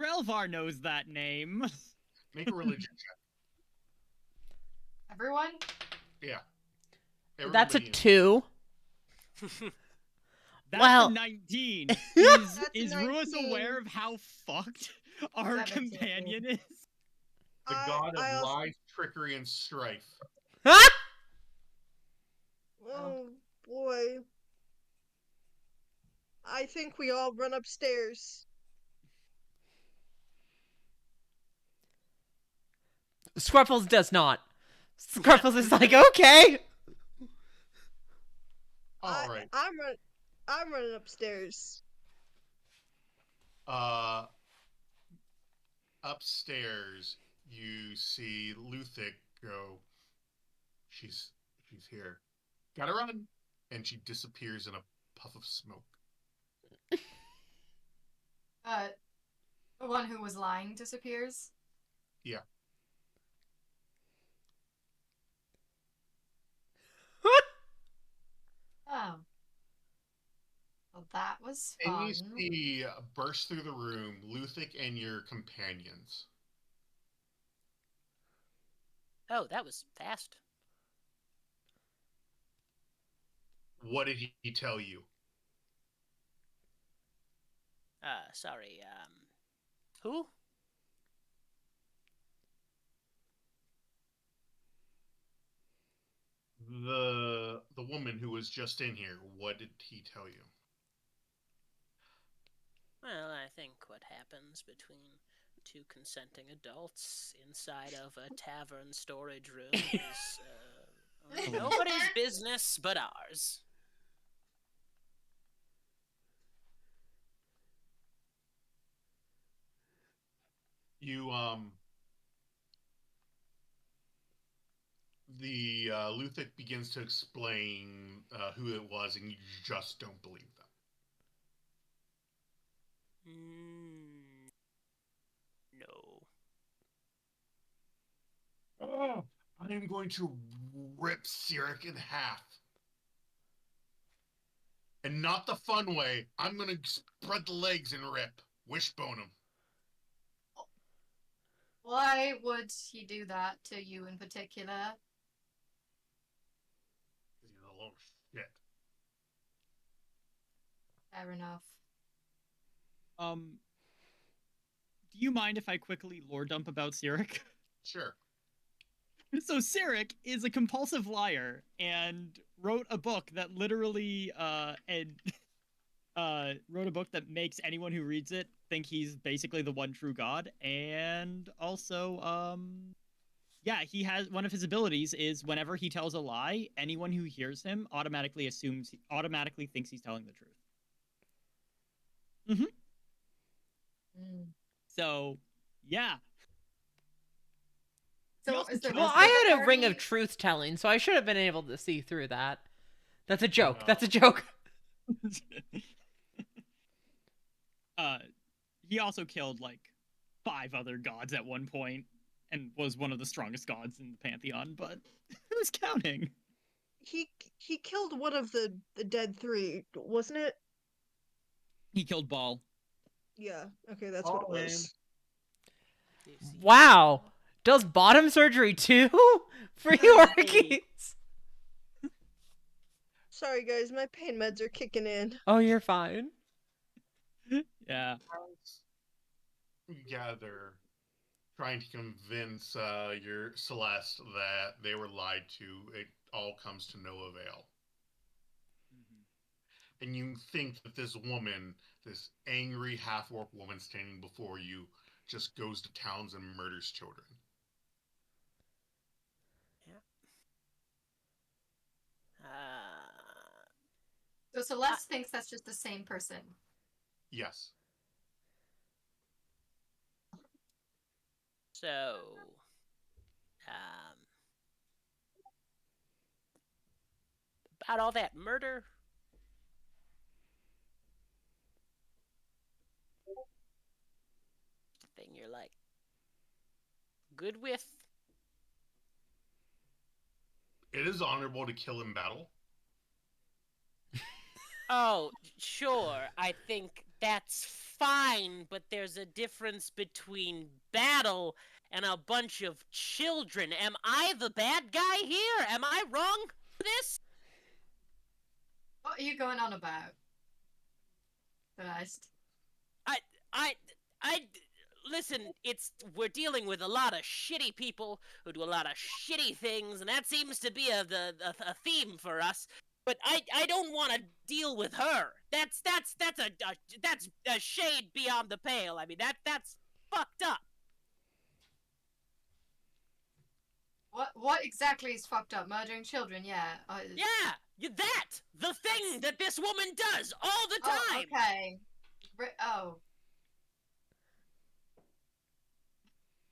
Drelvar knows that name. Make a religion check. Everyone? Yeah. That's a Everybody in. 2. That's Well- a 19. That's a Is Ruis 19. aware of how fucked our 17. companion is? The god of I also- lies, trickery, and strife. Oh boy. I think we all run upstairs. Scruffles does not. Scruffles is like, okay. All right. I'm running upstairs. Uh, Upstairs, you see Luthic go. She's here. Gotta run, and she disappears in a puff of smoke. The one who was lying disappears. Yeah. Oh. Well, that was And fun. you see burst through the room, Luthic and your companions. Oh, that was fast. What did he tell you? Sorry, who? The woman who was just in here. What did he tell you? Well, I think what happens between two consenting adults inside of a tavern storage room is nobody's business but ours. You the Luthic begins to explain who it was, and you just don't believe them. No. Oh, I am going to rip Sirik in half. And not the fun way. I'm going to spread the legs and rip. Wishbone him. Why would he do that to you in particular? He's a little shit. Fair enough. Do you mind if I quickly lore dump about Sirik? Sure. So Sirik is a compulsive liar and wrote a book that literally wrote a book that makes anyone who reads it think he's basically the one true god. And also, yeah, he has one of his abilities is whenever he tells a lie, anyone who hears him automatically thinks he's telling the truth. Mm-hmm. So, yeah. So is there Well, I had a ring of truth telling, so I should have been able to see through that. That's a joke. No. That's a joke. He also killed like 5 other gods at one point and was one of the strongest gods in the pantheon, but who's counting? He killed one of the dead 3, wasn't it? He killed Baal. Yeah. Okay, that's what it was. Wow. Does bottom surgery too? For you orchies. Sorry guys, my pain meds are kicking in. Oh, you're fine. Yeah. Gather, trying to convince your Celeste that they were lied to. It all comes to no avail. Mm-hmm. And you think that this woman, this angry half-orc woman standing before you, just goes to towns and murders children. Yeah. So Celeste thinks that's just the same person. Yes. So, about all that murder. Thing you're like good with. It is honorable to kill in battle. Oh, sure. I think that's fine, but there's a difference between battle and a bunch of children. Am I the bad guy here? Am I wrong for this? What are you going on about? First. Listen, we're dealing with a lot of shitty people who do a lot of shitty things, and that seems to be a theme for us. But I don't want to deal with her. That's a shade beyond the pale. I mean that's fucked up. What exactly is fucked up? Murdering children? Yeah. Yeah, the thing that this woman does all the Oh, time. okay. Oh.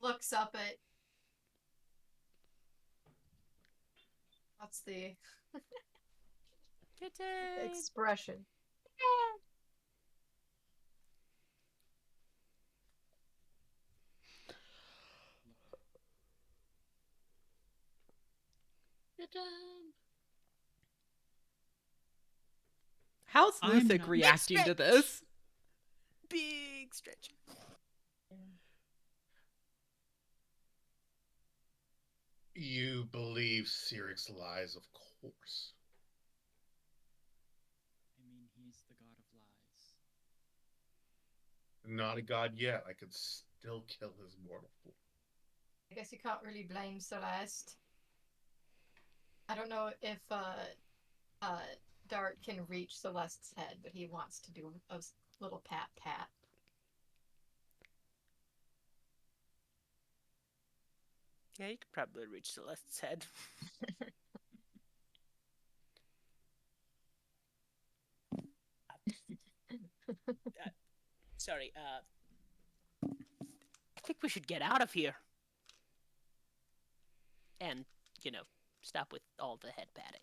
Looks up at. What's the expression? How's I'm Luthic not- reacting to this? Big stretch. You believe Cyrix lies, of course. I mean, he's the god of lies. Not a god yet. I could still kill his mortal form. I guess you can't really blame Celeste. I don't know if Dart can reach Celeste's head, but he wants to do a little pat pat. Yeah, you could probably reach Celeste's head. Sorry, I think we should get out of here. And, stop with all the head patting.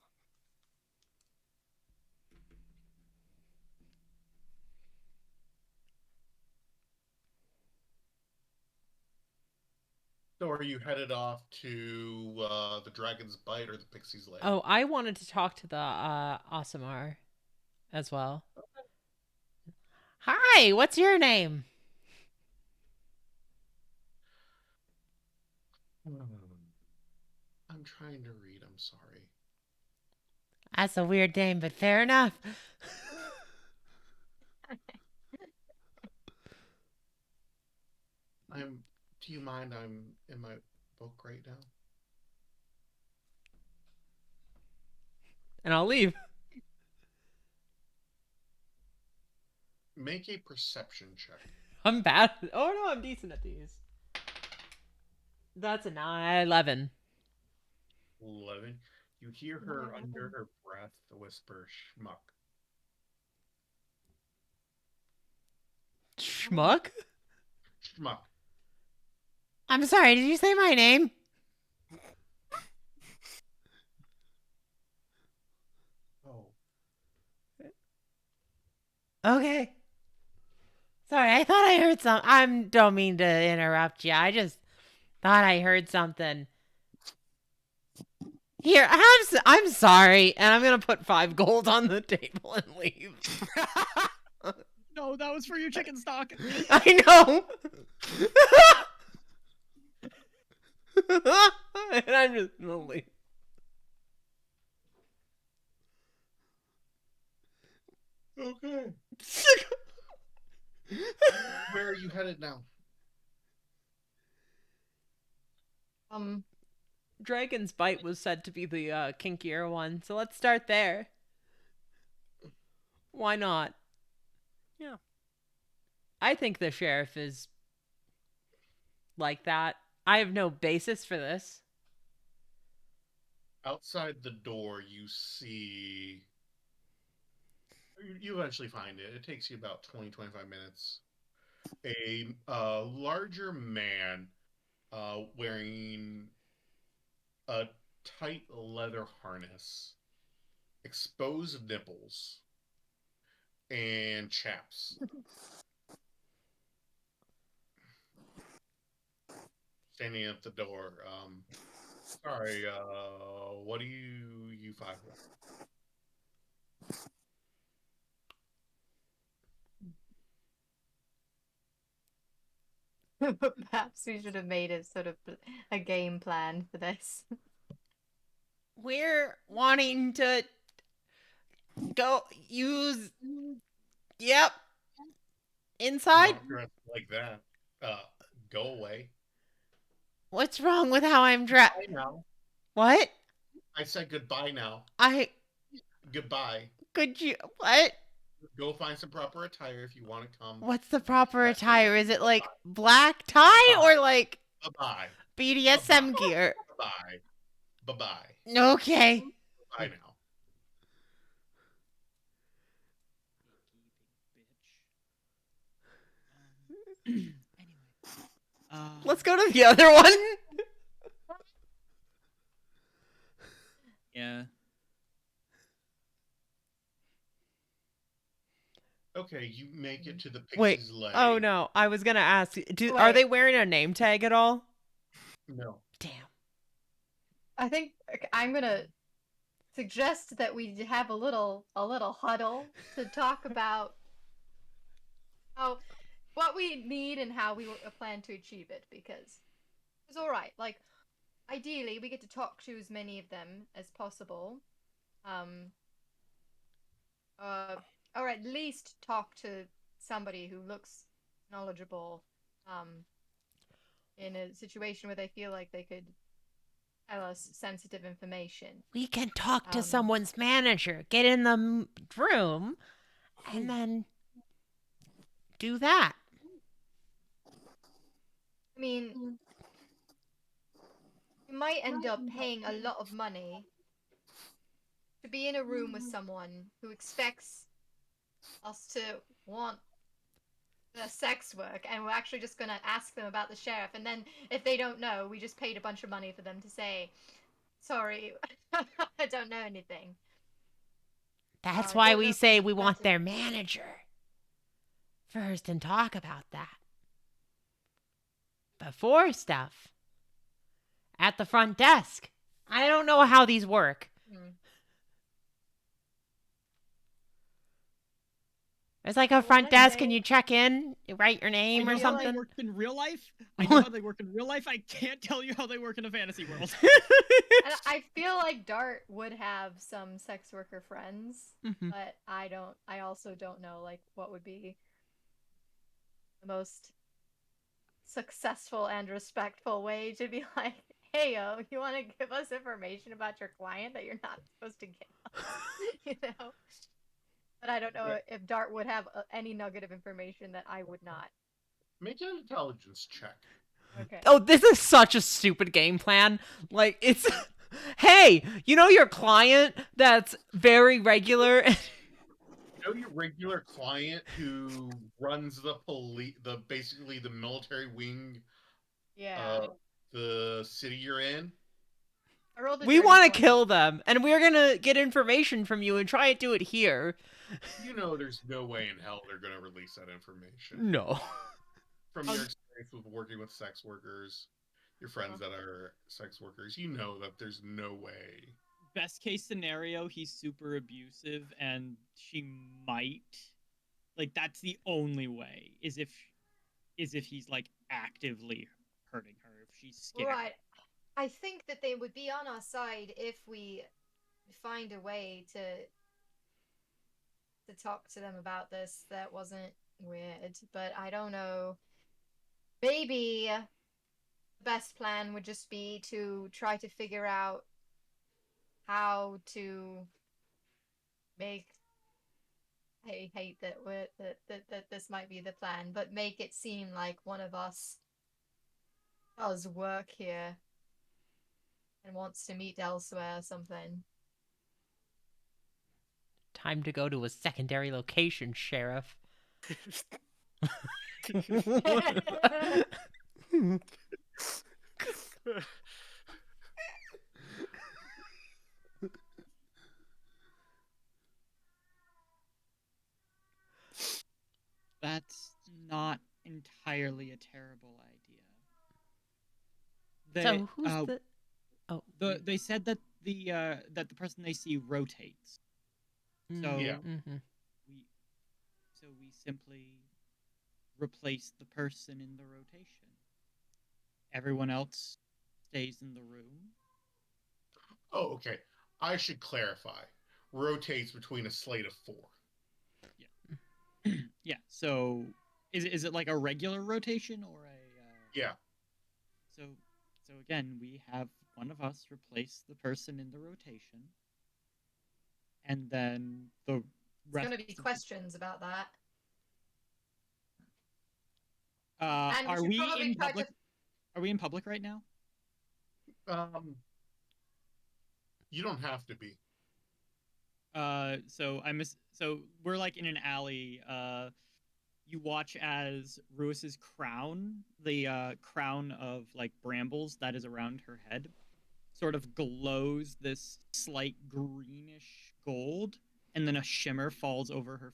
So are you headed off to the Dragon's Bite or the Pixie's Lair? Oh, I wanted to talk to the Asimar as well. Hi, what's your name? I'm trying to read. I'm sorry. That's a weird name, but fair enough. Do you mind? I'm in my book right now. And I'll leave. Make a perception check. I'm bad. Oh no, I'm decent at these. That's a 11. 11. You hear her under her breath whisper, "Schmuck." Schmuck? Schmuck. I'm sorry, did you say my name? Oh. Okay. Sorry, I thought I heard some. I don't mean to interrupt you. I just thought I heard something. Here, I'm sorry, and I'm gonna put 5 gold on the table and leave. No, that was for your chicken stock. I know. And I'm just gonna leave. Okay. Where are you headed now? Dragon's Bite was said to be the kinkier one, so let's start there. Why not? Yeah. I think the sheriff is like that. I have no basis for this. Outside the door, you see. You eventually find it. It takes you about 20-25 minutes. A larger man wearing a tight leather harness, exposed nipples, and chaps. Standing at the door. Sorry, what do you five want? Perhaps we should have made it sort of a game plan for this. We're wanting to go use. Yep. Inside? Not dressed like that. Go away. What's wrong with how I'm dressed? Bye now. What? I said goodbye now. Goodbye. Could you what? Go find some proper attire if you want to come. What's the proper That way. attire? Is it like black tie Bye. or like Bye bye. BDSM gear? Bye bye. Bye bye. Okay. Bye now. Anyway, Let's go to the other one. Yeah. Okay, you make it to the Wait. Pixie's leg. Oh no, I was gonna ask. Are Wait. they wearing a name tag at all? No. Damn. I think I'm gonna suggest that we have a little huddle to talk about what we need and how we plan to achieve it, because it's all right. Like, ideally, we get to talk to as many of them as possible, or at least talk to somebody who looks knowledgeable, in a situation where they feel like they could tell us sensitive information. We can talk to Um, someone's manager. Get in the room, and then do that. I mean, you might end up paying a lot of money to be in a room with someone who expects us to want the sex work, and we're actually just gonna ask them about the sheriff, and then if they don't know, we just paid a bunch of money for them to say, sorry, I don't know anything. That's I why don't we know say if we want that's- their manager first and talk about that. Before stuff. At the front desk. I don't know how these work. Hmm. There's like a Well, front one desk and day- you check in, you write your I name know or how they something. work in real life. I know how they work in real life. I can't tell you how they work in a fantasy world. And I feel like Dart would have some sex worker friends, Mhm. but I don't. I also don't know like what would be the most successful and respectful way to be like, "Hey, yo, you want to give us information about your client that you're not supposed to give us?" you know. But I don't know if Dart would have any nugget of information that I would not. Make an intelligence check. Okay. Oh, this is such a stupid game plan. Like, it's. Hey, you know your client that's very regular? You know your regular client who runs the basically the military wing Yeah. of the city you're in? I rolled a We dirty want to 20. kill them, and we're gonna get information from you and try to do it here. You know there's no way in hell they're going to release that information. No. From your experience with working with sex workers, your friends that are sex workers, you know that there's no way. Best case scenario, he's super abusive and she might, like, that's the only way, is if he's like actively hurting her, if she's scared. Right. I think that they would be on our side if we find a way to talk to them about this that wasn't weird, but I don't know. Maybe the best plan would just be to try to figure out how to make. I hate that that this might be the plan, but make it seem like one of us does work here and wants to meet elsewhere or something. Time to go to a secondary location, Sheriff. That's not entirely a terrible idea. So who's the? Oh, They said that the person they see rotates. So Yeah. we simply replace the person in the rotation. Everyone else stays in the room. Oh, okay. I should clarify. Rotates between a slate of 4. Yeah. So is it like a regular rotation or a? Yeah. So again, we have one of us replace the person in the rotation, and then the It's rest. gonna be questions about that. And Are we should we probably in try public? to. Are we in public right now? You don't have to be. So we're like in an alley. You watch as Ruis's crown, the crown of like brambles that is around her head, sort of glows this slight greenish gold, and then a shimmer falls over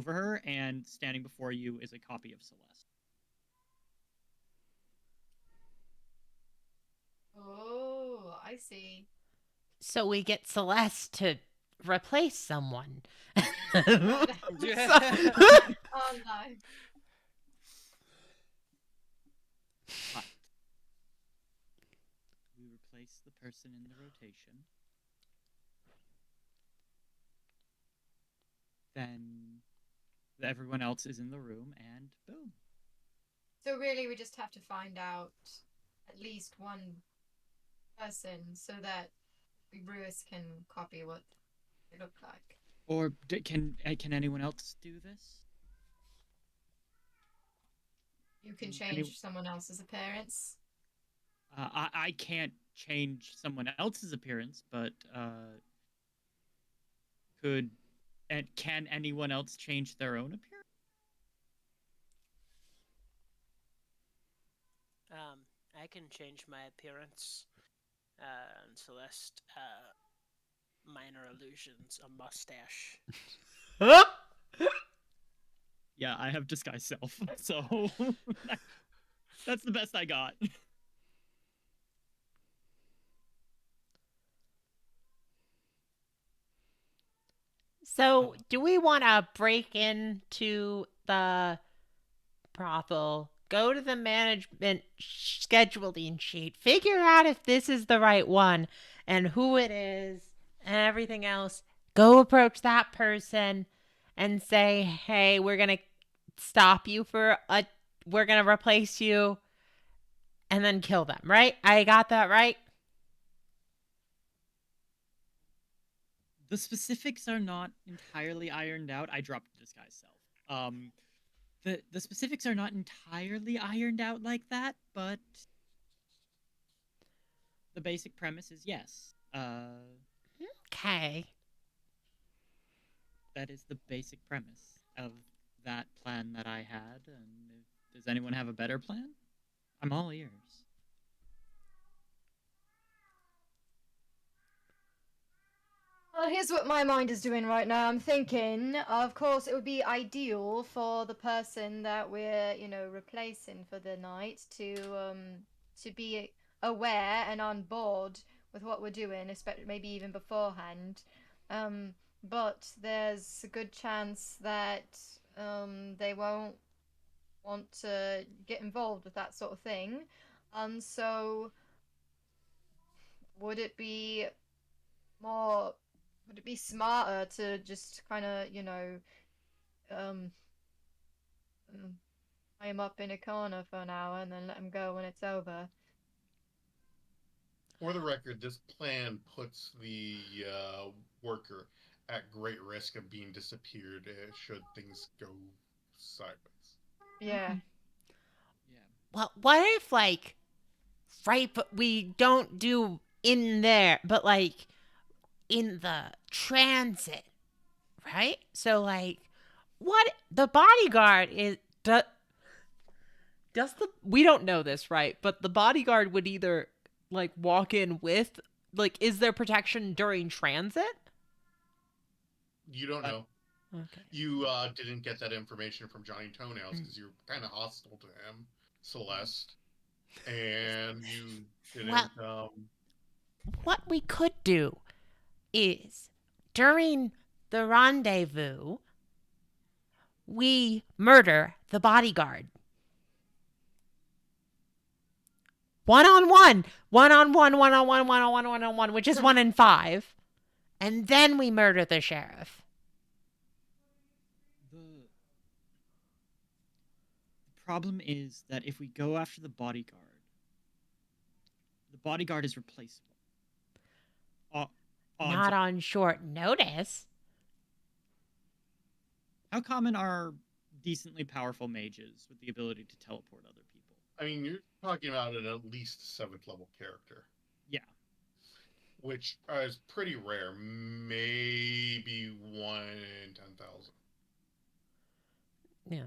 her, and standing before you is a copy of Celeste. Oh, I see. So we get Celeste to replace someone. No, So- Oh no. But we replace the person in the rotation. Then everyone else is in the room, and boom. So really, we just have to find out at least one person so that Ruiz can copy what they look like. Or can anyone else do this? You can Any- change someone else's appearance. I can't change someone else's appearance, but can anyone else change their own appearance? I can change my appearance. And Celeste, minor illusions, a mustache. Yeah, I have disguise self, so that's the best I got. So, do we want to break into the brothel, go to the management scheduling sheet, figure out if this is the right one and who it is and everything else? Go approach that person and say, "Hey, we're going to stop you we're going to replace you," and then kill them, right? I got that right? The specifics are not entirely ironed out. I dropped disguise self. The specifics are not entirely ironed out like that, but the basic premise is yes. Okay. That is the basic premise of that plan that I had. And does anyone have a better plan? I'm all ears. Well, here's what my mind is doing right now. I'm thinking, of course, it would be ideal for the person that we're, replacing for the night to be aware and on board with what we're doing, especially maybe even beforehand. But there's a good chance that they won't want to get involved with that sort of thing. So would it be more would it be smarter to just kind of, um, tie him up in a corner for an hour and then let him go when it's over? For the record, this plan puts the worker at great risk of being disappeared should things go sideways. Yeah. Yeah. Well, what if, like, right, but we don't do in there, but like in the transit, right? So, like, what the bodyguard is, does the, we don't know this, right? But the bodyguard would either, like, walk in with, like, is there protection during transit? You don't know. Okay. You didn't get that information from Johnny Toenails because you're kind of hostile to him, Celeste, and you didn't. What we could do is during the rendezvous, we murder the bodyguard. One on one, one on one, which is 1 in 5. And then we murder the sheriff. The problem is that if we go after the bodyguard is replaceable. Not on short notice. How common are decently powerful mages with the ability to teleport other people? I mean, you're talking about an at least 7th level character, Yeah. which is pretty rare. Maybe 1 in 10,000. Yeah.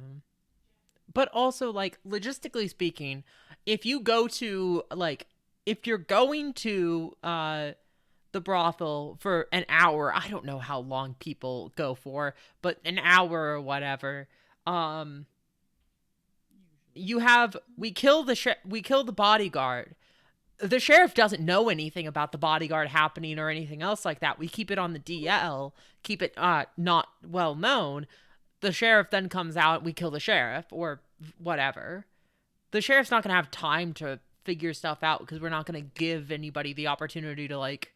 But also, like, logistically speaking, if you go to, like, if you're going to the brothel for an hour, I don't know how long people go for, but an hour or whatever, you have, we kill the bodyguard. The sheriff doesn't know anything about the bodyguard happening or anything else like that. We keep it on the DL, keep it not well known. The sheriff then comes out, we kill the sheriff or whatever. The sheriff's not going to have time to figure stuff out because we're not going to give anybody the opportunity to, like,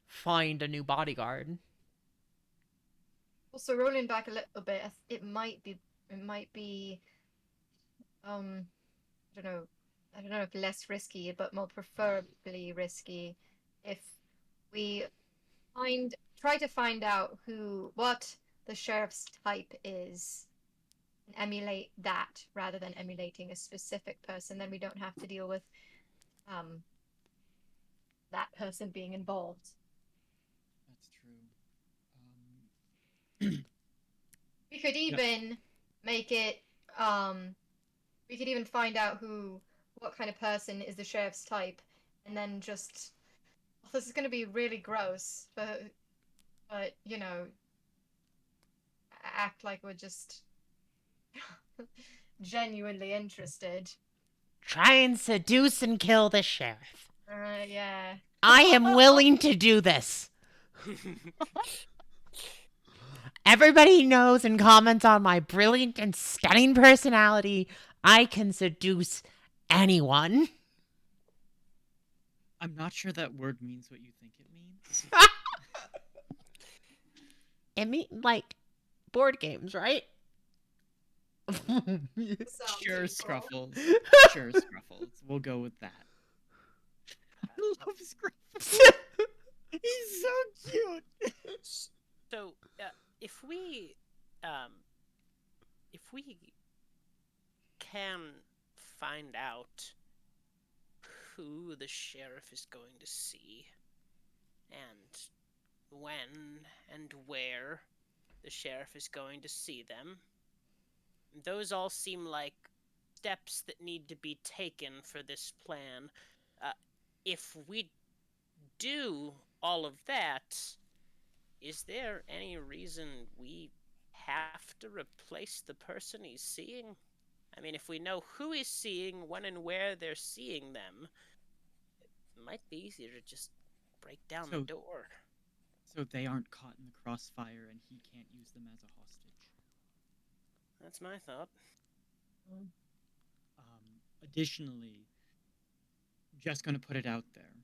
find a new bodyguard. Also, rolling back a little bit, it might be, I don't know, if less risky, but more preferably risky, if we try to find out what the sheriff's type is, and emulate that rather than emulating a specific person. Then we don't have to deal with that person being involved. That's true. We could even make it. We could even find out what kind of person is the sheriff's type, and then just. This is going to be really gross, but you know, act like we're just genuinely interested. Try and seduce and kill the sheriff. Yeah. I am willing to do this. Everybody knows and comments on my brilliant and stunning personality. I can seduce anyone. I'm not sure that word means what you think it means. It means, like, board games, right? Sure, Scruffles. Sure, Scruffles. We'll go with that. I love Scruffles. He's so cute. So, if we can find out who the sheriff is going to see, and when and where the sheriff is going to see them, those all seem like steps that need to be taken for this plan. If we do all of that, is there any reason we have to replace the person he's seeing? I mean, if we know who he's seeing, when and where they're seeing them, it might be easier to just break down the door. So they aren't caught in the crossfire and he can't use them as a hostage. That's my thought. Additionally, just going to put it out there,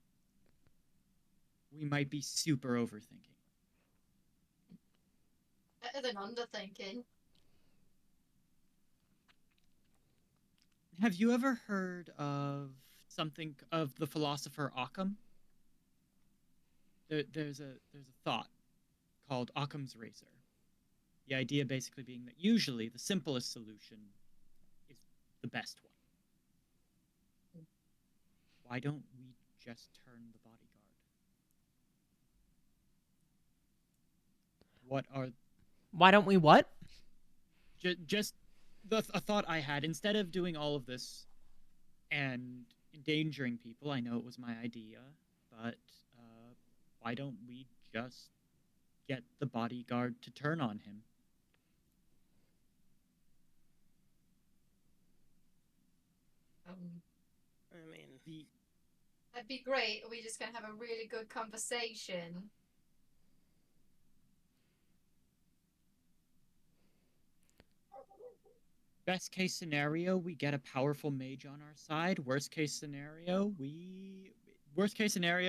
we might be super overthinking. Better than underthinking. Have you ever heard of the philosopher Occam? There's a thought called Occam's razor. The idea basically being that usually the simplest solution is the best one. Why don't we just turn the bodyguard? Why don't we what? Just a thought I had. Instead of doing all of this and endangering people, I know it was my idea, but why don't we just get the bodyguard to turn on him? I mean, that'd be great. Are we just gonna have a really good conversation? Best case scenario, we get a powerful mage on our side. Worst case scenario,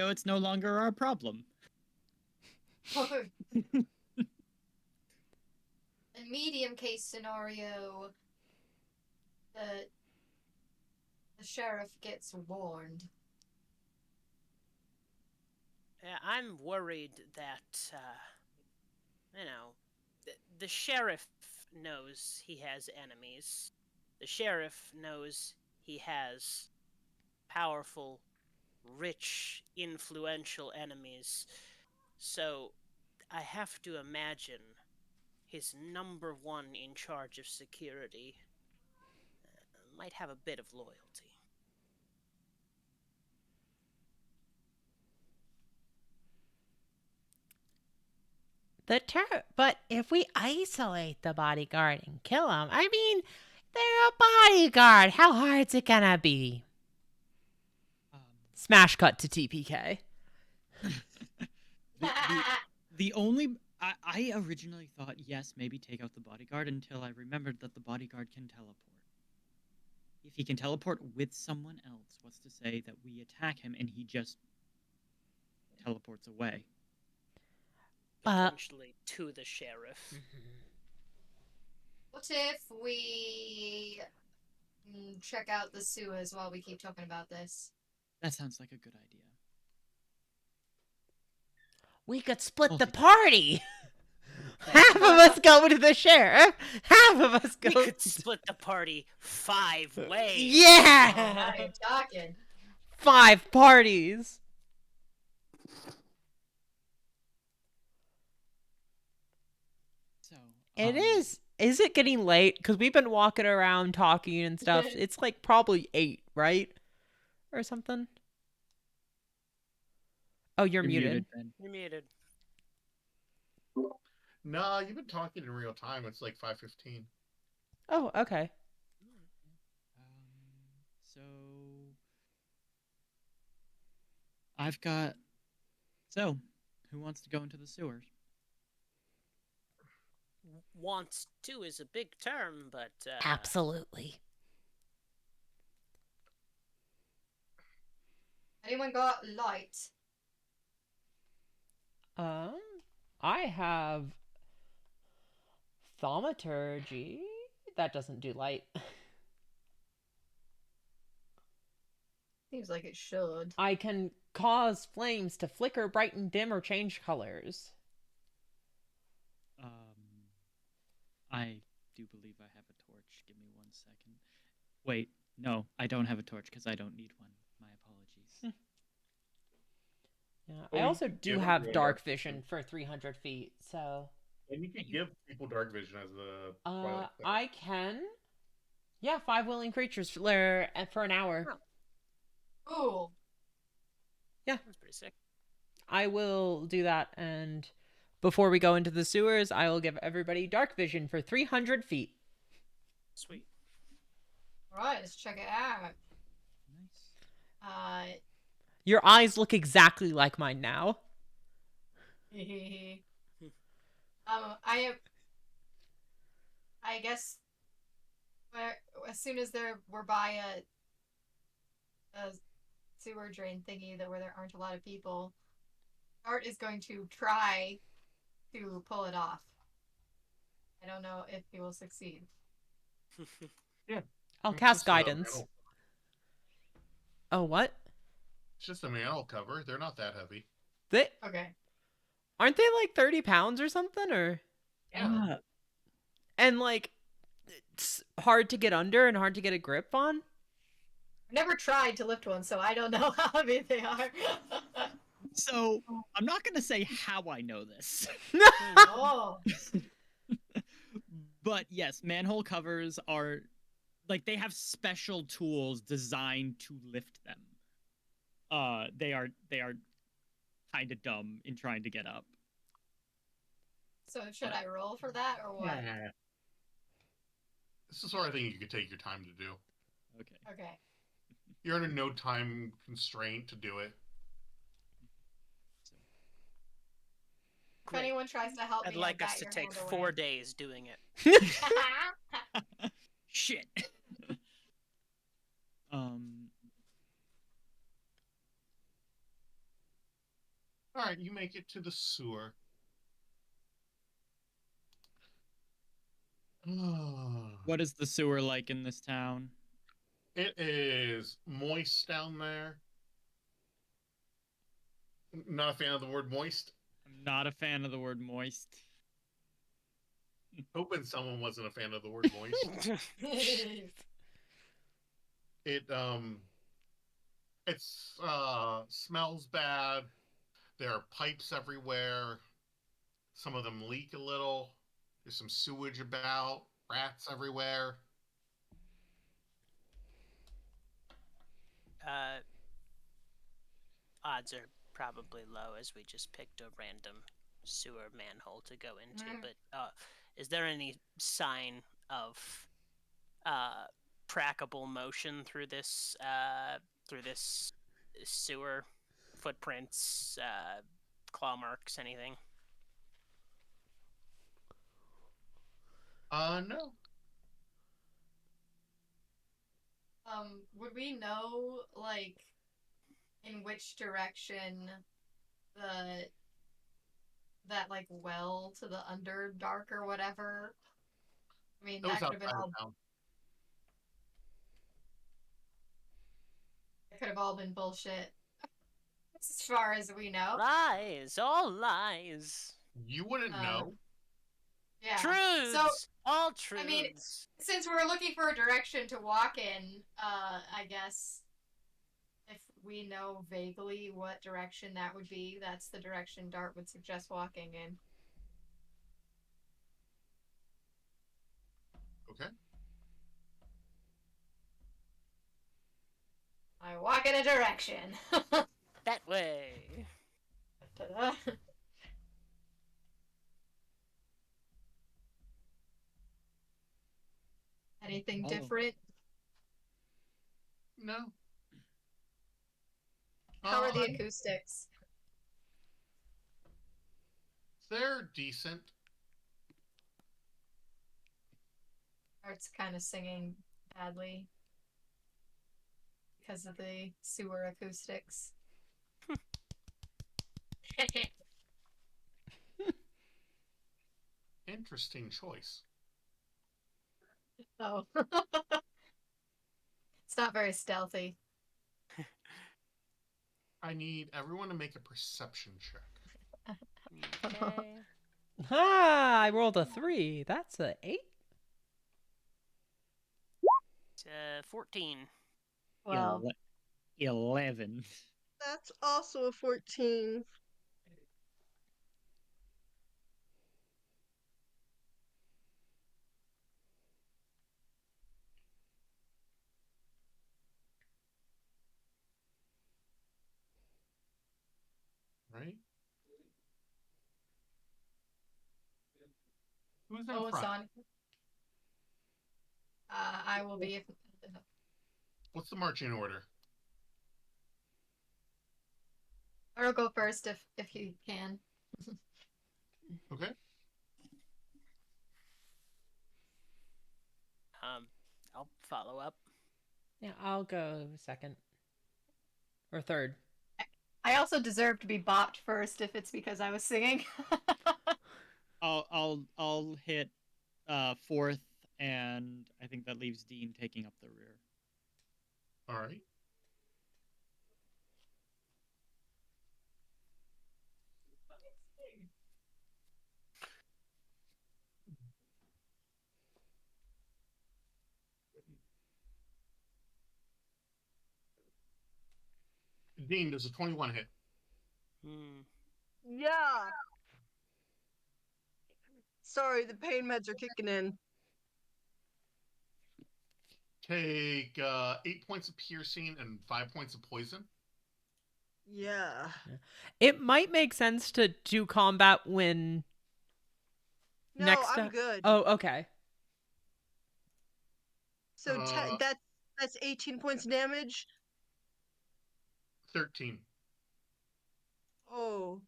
it's no longer our problem. In medium case scenario, the sheriff gets warned. yeah, I'm worried that, you know, the sheriff knows he has enemies. The sheriff knows he has powerful, rich, influential enemies. So I have to imagine his number one in charge of security might have a bit of loyalty. But if we isolate the bodyguard and kill him, I mean, they're a bodyguard. How hard's it gonna be? Um, Smash cut to TPK. the only I originally thought yes, maybe take out the bodyguard until I remembered that the bodyguard can teleport. If he can teleport with someone else, what's to say that we attack him and he just teleports away? Potentially to the sheriff. What if we check out the sewers while we keep talking about this? That sounds like a good idea. We could split the Okay. party. Half of us go to the sheriff. Half of us go. We could split the party 5 ways. Yeah. Now you're talking. 5 parties. So It is. Is it getting late? Because we've been walking around talking and stuff. It's like probably 8, right? Or something. Oh, you're muted. Ben. You're muted. No, you've been talking in real time. It's like 5:15. Oh, okay. So I've got. So, who wants to go into the sewers? Wants to is a big term, but Absolutely. Anyone got light? I have thaumaturgy. That doesn't do light. Seems like it should. I can cause flames to flicker, brighten, dim, or change colors. I do believe I have a torch. Give me 1 second. Wait, no, I don't have a torch because I don't need one. My apologies. Yeah, Oh, I you also could do give have everyone dark dark vision vision. for 300 feet, so... And you could give people dark vision as a Twilight Cleric. I can... Yeah, 5 willing creatures for an hour. Ooh. Yeah. that's pretty sick. I will do that, and before we go into the sewers, I will give everybody dark vision for 300 feet. Sweet. Alright, let's check it out. Nice. Your eyes look exactly like mine now. I guess as soon as we're by a sewer drain thingy where there aren't a lot of people, Art is going to try to pull it off. I don't know if he will succeed. Yeah. I'll It's cast just a guidance. mantle- Oh, what? It's just a mantle cover. They're not that heavy. They Okay. aren't they like 30 pounds or something, or? Yeah. And like, it's hard to get under and hard to get a grip on. I've never tried to lift one, so I don't know how heavy they are. So, I'm not going to say how I know this. Oh. But yes, manhole covers are like they have special tools designed to lift them. They are kind of dumb in trying to get up. So should I roll for that or what? Yeah. This is the sort of thing you could take your time to do. Okay. Okay. You're under no time constraint to do it. If anyone tries to help I'd me, like I us bat to your take hand 4 away. days doing it. Shit. All right, you make it to the sewer. What is the sewer like in this town? It is moist down there. Not a fan of the word moist. I'm not a fan of the word moist. Hoping someone wasn't a fan of the word moist. It it's smells bad. There are pipes everywhere. Some of them leak a little. There's some sewage about. Rats everywhere. Odds are probably low as we just picked a random sewer manhole to go into. But is there any sign of trackable motion through this sewer? Footprints, claw marks, anything? No. Would we know, like, in which direction the that like well to the Underdark or whatever? I mean, It was that could have been outside of all. town. It could have all been bullshit, as far as we know. Lies, all lies. You wouldn't know. Yeah. Truths, So, all truths. I mean, since we're looking for a direction to walk in, I guess if we know vaguely what direction that would be, that's the direction Dart would suggest walking in. Okay. I walk in a direction. That way. Ta-da. Anything Follow. different? No. How are the acoustics? They're decent. Art's kind of singing badly because of the sewer acoustics. Interesting choice. Oh. It's not very stealthy. I need everyone to make a perception check. Okay. Ah, I rolled a 3. That's a 8. 14. Well, 11. That's also a 14. Right? Who's in oh, it's front? on. I will be if. What's the marching order? I'll go first if you can. Okay. I'll follow up. Yeah, I'll go second. Or third. I also deserve to be bopped first if it's because I was singing. I'll hit fourth, and I think that leaves Dean taking up the rear. All right. Dean, does a 21 hit? Yeah. Sorry, the pain meds are kicking in. Take 8 points of piercing and 5 points of poison. Yeah. It might make sense to do combat when No, next I'm time. good. Oh, okay. So that's 18 points of damage. 13. Oh.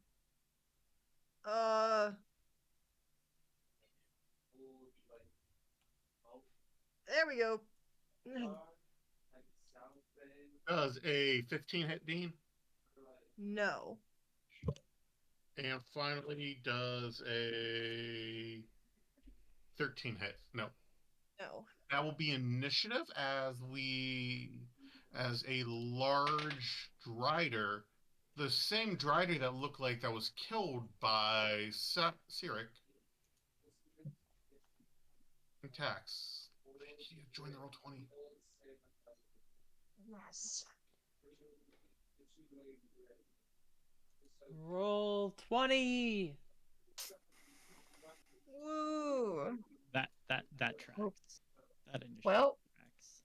There we go. Does a 15 hit, Dean? No. And finally, does a 13 hit? No. No. That will be initiative as a large strider The same Drider that looked like that was killed by Sirik attacks. Join the roll 20. Yes. Roll 20. Woo. That tracks. That initiative Well, tracks.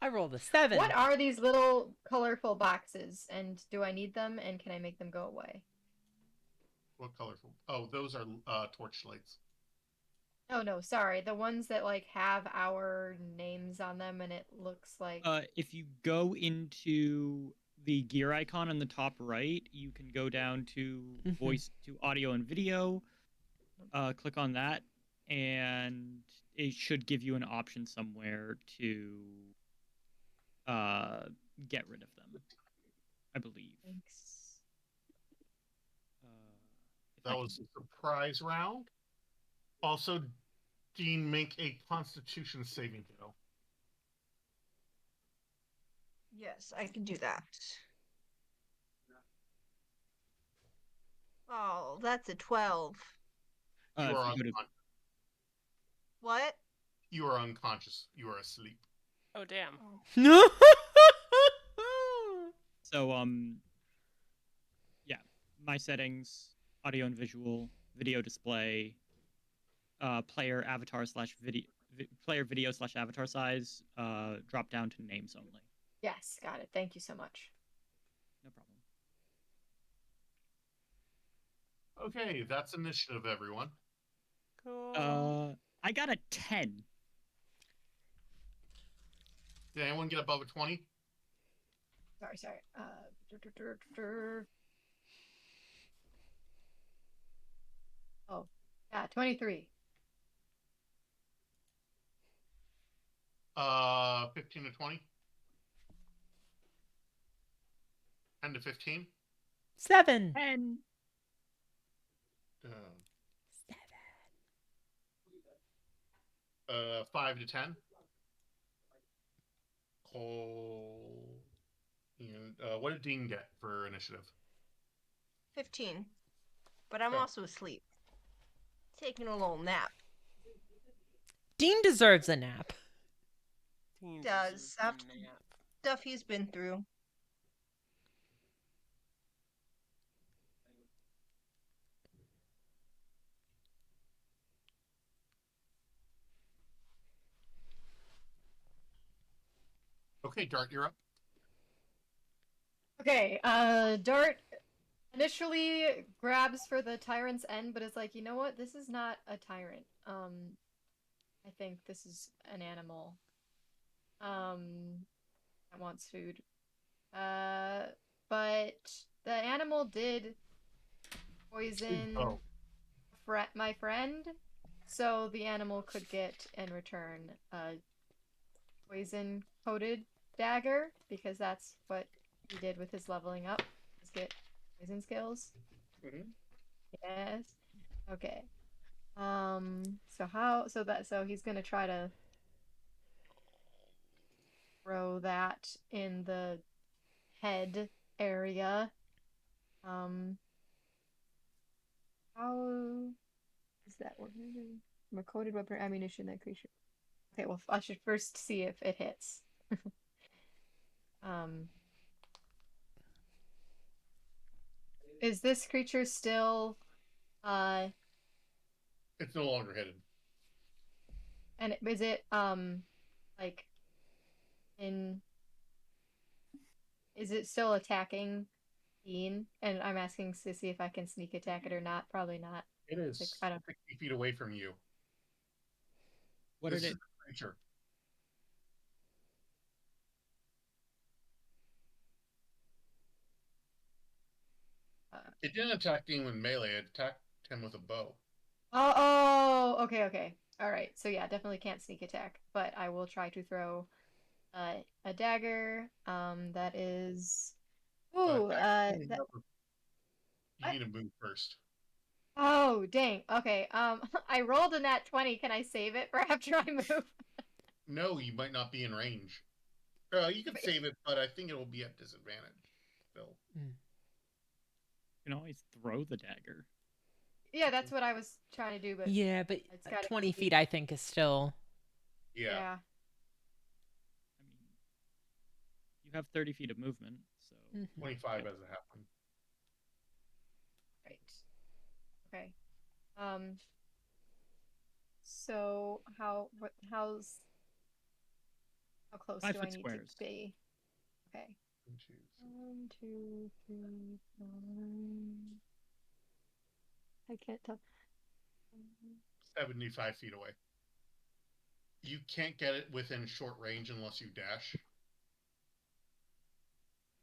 I rolled a 7. what are these little colorful boxes, and do I need them, and can I make them go away? What colorful? Oh, those are torchlights. Oh no, sorry. The ones that like have our names on them and it looks like If you go into the gear icon on the top right, you can go down to voice to audio and video. Click on that, and it should give you an option somewhere to get rid of them. I believe. thanks. That was a surprise round. Also, Dean, make a Constitution saving throw. Yes, I can do that. Oh, that's a 12. You if are you go to- unconscious. What? You are unconscious. You are asleep. Oh damn. So yeah, my settings, audio and visual, video display, player avatar slash video, player video slash avatar size, drop down to names only. Yes, got it. Thank you so much. No problem. Okay, that's initiative, everyone. Cool. I got a 10. Did anyone get above a 20? Sorry. Oh, yeah, 23. 15 to 20? 10 to 15? 7. 10. 5 to 10? Cole. And what did Dean get for initiative? 15. But I'm Oh. also asleep. Taking a little nap. Dean deserves a nap. Teens Does deserve after a nap. stuff he's been through. Okay, Dart, you're up. Okay, Dart initially grabs for the tyrant's end, but it's like, you know what? This is not a tyrant. I think this is an animal. That wants food. But the animal did poison Oh. my friend, so the animal could get in return a poison coated dagger because that's what he did with his leveling up. Is get poison skills. Mhm. Yes. Okay. So he's gonna try to throw that in the head area. How is that work? From a coated weapon or ammunition that creature. Okay, well I should first see if it hits. Is this creature still It's no longer hidden. and is it like in is it still attacking Dean? And I'm asking to see if I can sneak attack it or not. Probably not. It is Like, I don't 60 feet away from you. What This did is it? the creature. It didn't attack Dean with melee. It attacked him with a bow. Okay. All right. So yeah, definitely can't sneak attack, but I will try to throw a dagger. That is ooh, You that what? need to move first. Oh, dang. Okay. I rolled a nat 20. Can I save it for after I move? No, you might not be in range. You could save it, but I think it will be at disadvantage. Still. can always throw the dagger. Yeah, that's what I was trying to do, but Yeah, but it's gotta 20 be- feet, I think, is still. Yeah. yeah. I mean, you have 30 feet of movement, so 25 as it happened. Right. Okay. So how's how close 5 do I foot need squares. to be? Okay. 1, 2, 3, 4. I can't tell. 75 feet away. You can't get it within short range unless you dash.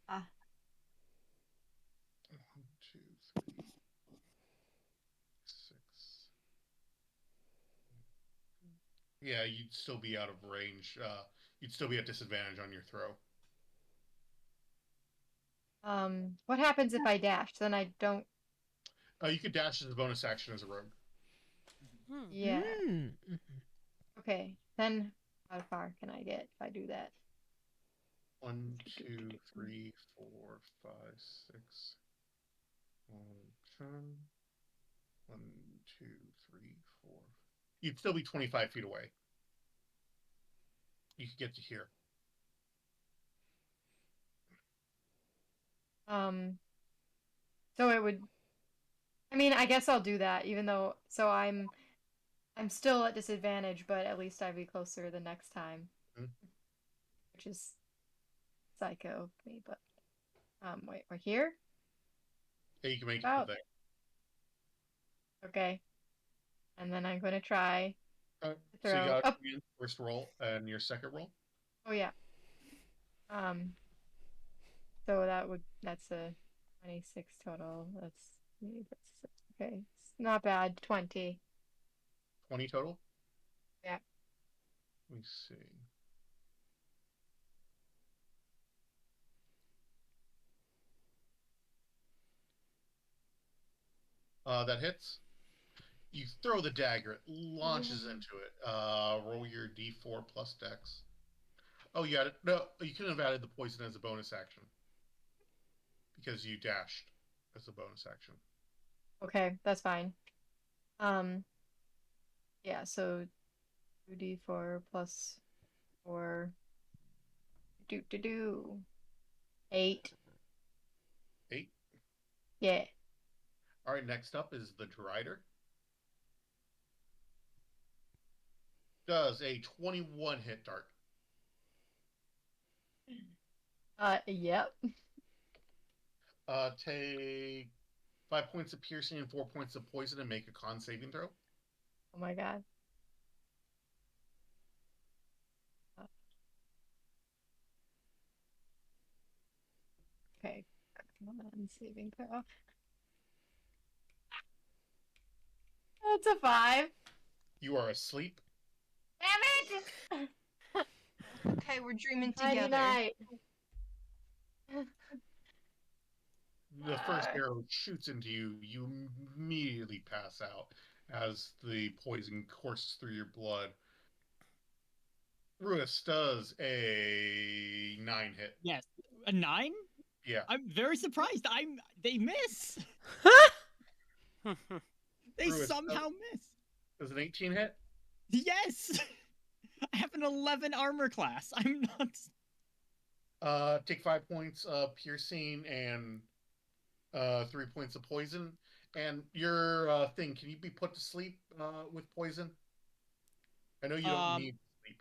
Ah. 1, 2, 3, 6. Yeah, you'd still be out of range. You'd still be at disadvantage on your throw. What happens if I dash? Then I don't. You could dash as a bonus action as a rogue. Yeah. Mm. Okay. Then how far can I get if I do that? 1, 2, 3, 4, 5, 6. 10. 1, 2, 3, 4. You'd still be 25 feet away. You could get to here. So it would. I mean, I guess I'll do that, even though. So I'm still at disadvantage, but at least I'd be closer the next time, which is psycho of me. But wait, we're here. Yeah, you can make it Oh. to there. Okay, and then I'm gonna try to So you throw got up. your first roll and your second roll. Oh yeah. So that's a 26 total. That's okay. It's not bad. 20. 20 total. Yeah. Let me see. That hits. You throw the dagger. It launches into it. Roll your d4 plus dex. Oh, you added no. You couldn't have added the poison as a bonus action because you dashed as a bonus action. Okay, that's fine. Yeah. So 2d4 plus 4. Do 8. 8. Yeah. All right. Next up is the Drider. Does a 21 hit dart. Yep. Take 5 points of piercing and 4 points of poison and make a con saving throw. Oh my god. Okay. Come on, saving throw. That's a 5. You are asleep. Damn it! Okay, we're dreaming Nighty together. night. The first arrow shoots into you. You immediately pass out as the poison courses through your blood. Ruis does a 9 hit. Yes, a 9. Yeah. I'm very surprised. They miss. They Ruis somehow miss. does an 18 hit. Yes. I have an 11 armor class. I'm not. Take 5 points of piercing and 3 points of poison. And your thing, can you be put to sleep with poison? I know you don't need sleep.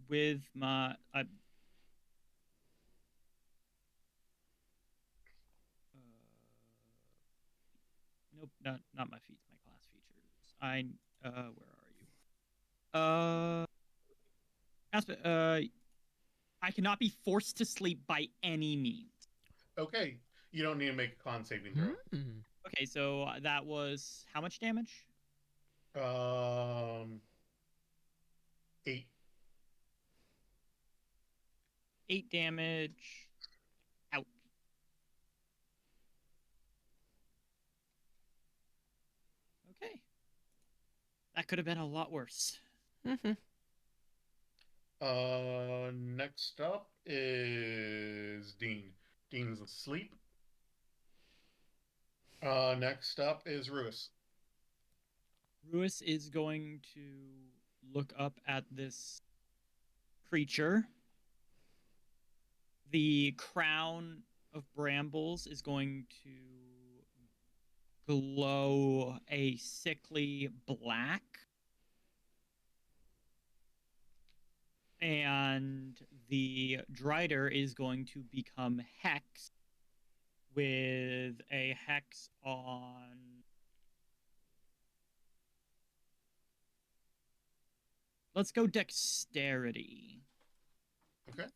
With my nope, not my feet, my class features. Where are you? I cannot be forced to sleep by any means. Okay, you don't need to make a con saving throw. Okay, so that was how much damage? 8. 8 damage. Ouch. Okay. That could have been a lot worse. Next up is Dean. Dean's asleep. Next up is Ruis. Ruis is going to look up at this creature. The crown of brambles is going to glow a sickly black. And the Drider is going to become Hex with a Hex on. Let's go Dexterity. Okay.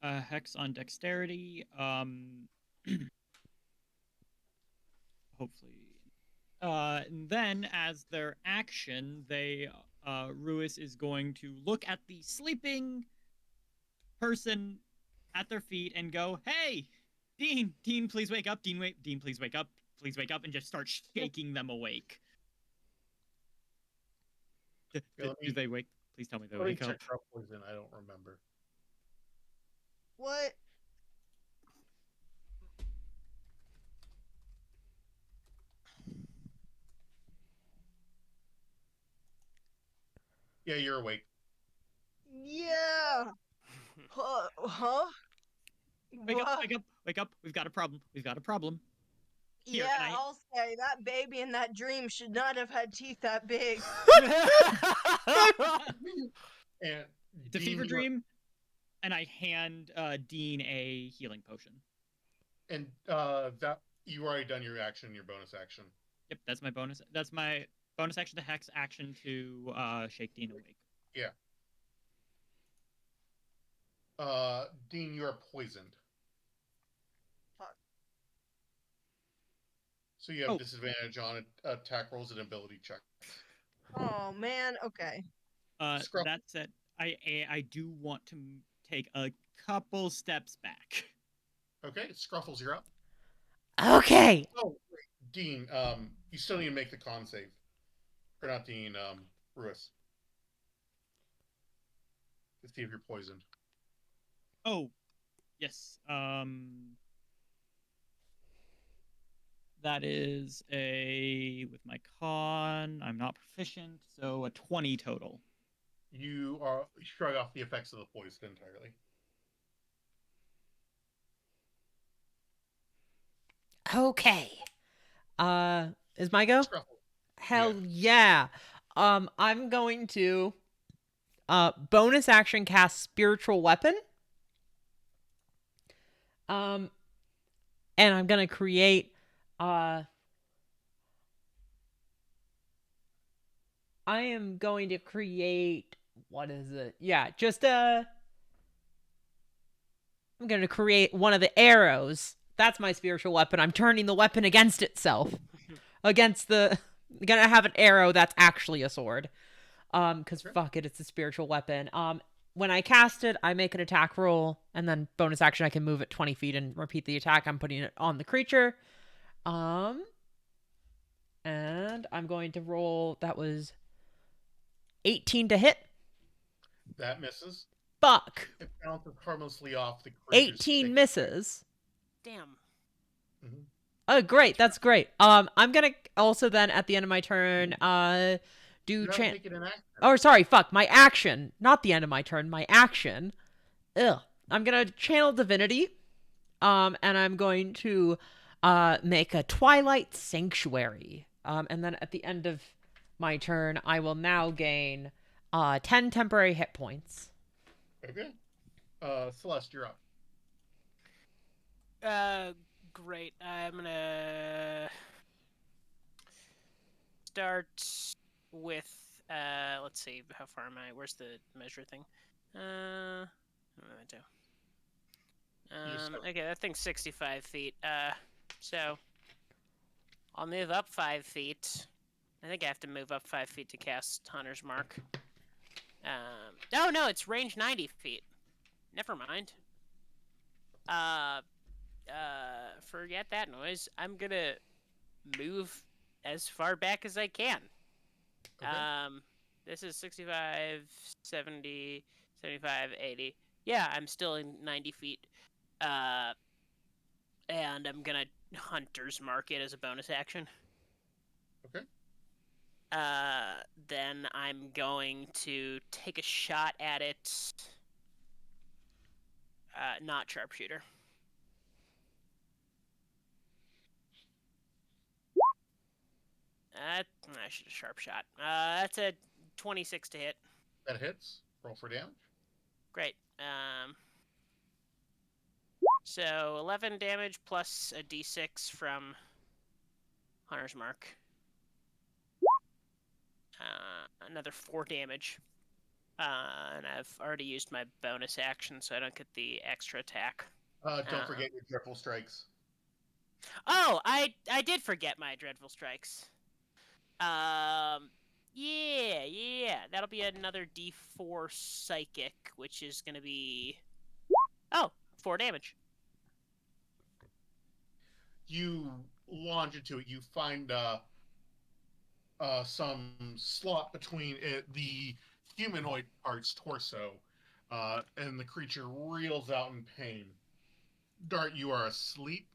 Hex on Dexterity. Hopefully. And then, as their action, Ruis is going to look at the sleeping person at their feet and go, "Hey, Dean, please wake up. Dean, please wake up. Please wake up," and just start shaking them awake. Do they wake? Please tell me they Let me wake check up. for poison. I don't remember. What? Yeah, you're awake. Yeah. Huh? Wake up! What? Wake up! Wake up! We've got a problem. We've got a problem. Here, Yeah, and I. I'll say that baby in that dream should not have had teeth that big. And It's a fever dream, and I hand Dean a healing potion. And that you already done your action, your bonus action. Yep, that's my bonus. That's my bonus action to Hex, action to shake Dean awake. Yeah. Dean, you are poisoned. Fuck. So you have disadvantage on attack rolls and ability checks. Oh man. Okay. That said, I do want to take a couple steps back. Okay, Scruffles, you're up. Okay. Oh, wait, Dean, you still need to make the con save. Or not Dean, Ruis. To see if you're poisoned. Oh, yes. That is with my con, I'm not proficient, so a 20 total. You shrug off the effects of the poison entirely. Okay. Is my go? Scruffles. Hell yeah. I'm going to bonus action cast spiritual weapon. And I'm gonna create I am going to create what is it? Yeah, just I'm gonna create one of the arrows. That's my spiritual weapon. I'm turning the weapon against itself. I'm gonna have an arrow that's actually a sword. Because fuck it, it's a spiritual weapon. When I cast it, I make an attack roll, and then bonus action, I can move it 20 feet and repeat the attack. I'm putting it on the creature. And I'm going to roll, that was 18 to hit. That misses. Fuck. It bounces harmlessly off the creature's 18 stick. misses. Damn. Mm-hmm. Oh, great. That's great. I'm gonna also then at the end of my turn, do Make it an action. Oh, sorry, fuck. My action. Not the end of my turn, my action. Ugh. I'm gonna channel Divinity. And I'm going to make a Twilight Sanctuary. And then at the end of my turn, I will now gain 10 temporary hit points. Okay. Celeste, you're up. Great. I'm gonna start with let's see, how far am I? Where's the measure thing? What am I do? Okay, that thing's 65 feet. So I'll move up 5 feet. I think I have to move up 5 feet to cast Hunter's Mark. No, it's range 90 feet. Never mind. Forget that noise. I'm gonna move as far back as I can. Okay. This is 65, 70, 75, 80. Yeah, I'm still in 90 feet. and I'm gonna Hunter's Mark it as a bonus action. Okay. Then I'm going to take a shot at it. Not sharpshooter. I should have sharp shot. That's a 26 to hit. That hits. Roll for damage. Great. So 11 damage plus a d6 from Hunter's Mark. Another 4 damage. And I've already used my bonus action, so I don't get the extra attack. Don't forget your dreadful strikes. Oh, I did forget my dreadful strikes. Yeah. That'll be another D4 psychic, which is gonna be 4 damage. You launch into it. You find some slot between the humanoid part's torso, and the creature reels out in pain. Dart, you are asleep.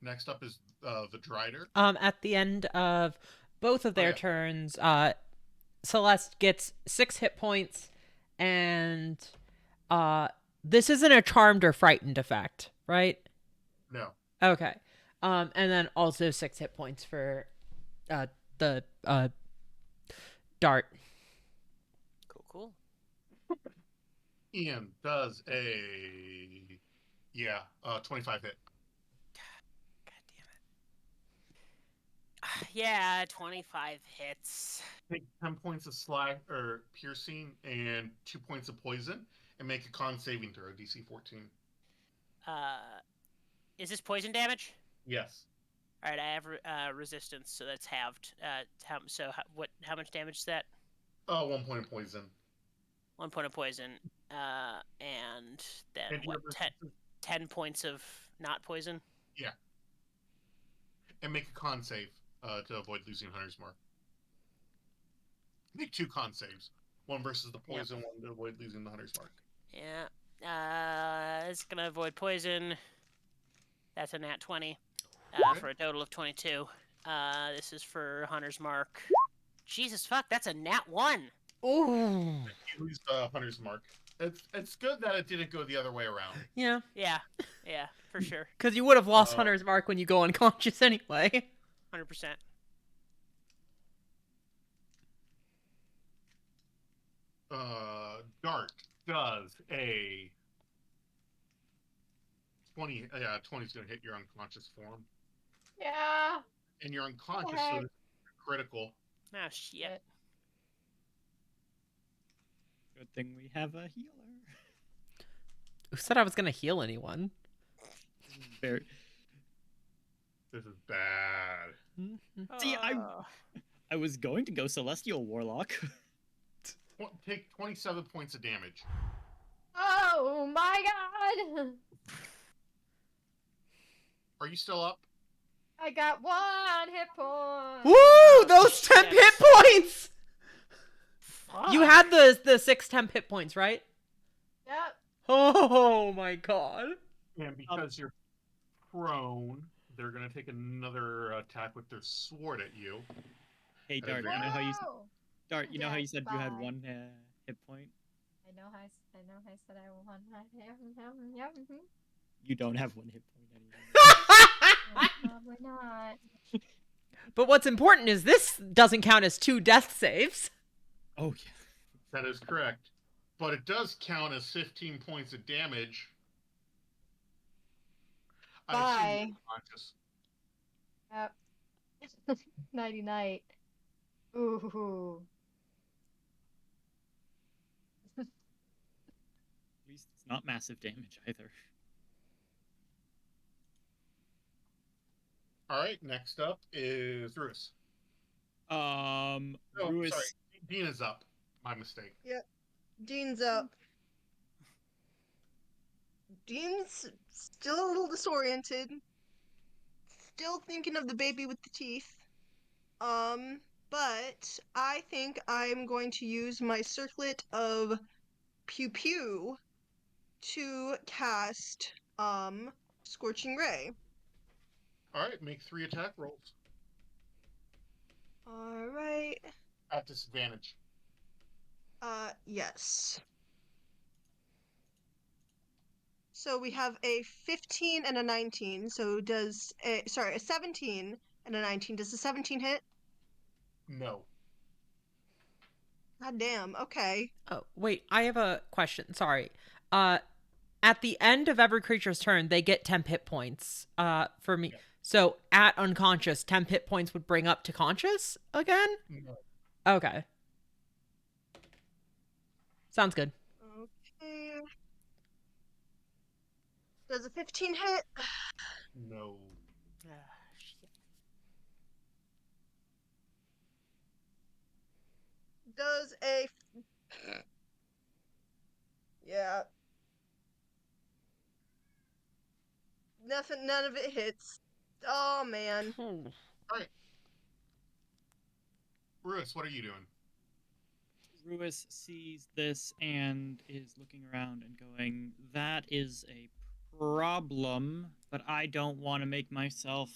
Next up is the Drider. At the end of both of their turns, Celeste gets 6 hit points, and this isn't a charmed or frightened effect, right? No. Okay. And then also 6 hit points for the Dart. Cool. Ian does a 25 hit. God damn it. Yeah, 25 hits. Take 10 points of slag or piercing and 2 points of poison, and make a con saving throw, DC 14. Is this poison damage? Yes. All right, I have resistance, so that's halved. How much damage is that? 1 point of poison. 1 point of poison, and then And what? whoever- 10 points of not poison. Yeah. And make a con save to avoid losing Hunter's Mark. Make 2 con saves. One versus the poison, one to avoid losing the Hunter's Mark. Yeah. It's gonna avoid poison. That's a nat 20. For a total of 22. This is for Hunter's Mark. Jesus fuck, that's a nat 1. Ooh. You lose Hunter's Mark. It's good that it didn't go the other way around. Yeah. Yeah, for sure. Because you would have lost Hunter's Mark when you go unconscious anyway. 100%. Dart does a 20. 20 is going to hit your unconscious form. Yeah. And you're unconscious, so it's critical. Oh, shit. Good thing we have a healer. Who said I was going to heal anyone? Very... This is bad. See, I was going to go Celestial Warlock. Take 27 points of damage. Oh my god! Are you still up? I got 1 hit point. Woo! Those temp hit points! Fuck. You had the 6 temp hit points, right? Yep. Oh my god. And because you're prone, they're going to take another attack with their sword at you. Hey, Dart, you know how you... Whoa! Dart, you know how you said you had Bye. 1 hit point? I know I said I will 1 You don't have 1 hit point anymore. Probably not. But what's important is this doesn't count as 2 death saves. Oh, yeah. That is correct. But it does count as 15 points of damage. I assume you're unconscious. Yep. Nighty night. Ooh. At least it's not massive damage either. All right, next up is Ruis. Ruis... Sorry. Dean is up. My mistake. Yep. Dean's up. Dean's still a little disoriented. Still thinking of the baby with the teeth. But I think I'm going to use my circlet of Pew Pew to cast Scorching Ray. All right, make 3 attack rolls All right. at disadvantage. Yes. So we have a 15 and a 19. So does a 17 and a 19. Does the 17 hit? No. God damn. Okay. Oh, wait, I have a question. Sorry. At the end of every creature's turn, they get temp hit points. For me. Yeah. So at unconscious, temp hit points would bring up to conscious again? No. Okay. Sounds good. Okay. Does a 15 hit? No. Shit. Does a yeah. Nothing. None of it hits. Oh man. All right. Ruis, what are you doing? Ruis sees this and is looking around and going, that is a problem, but I don't want to make myself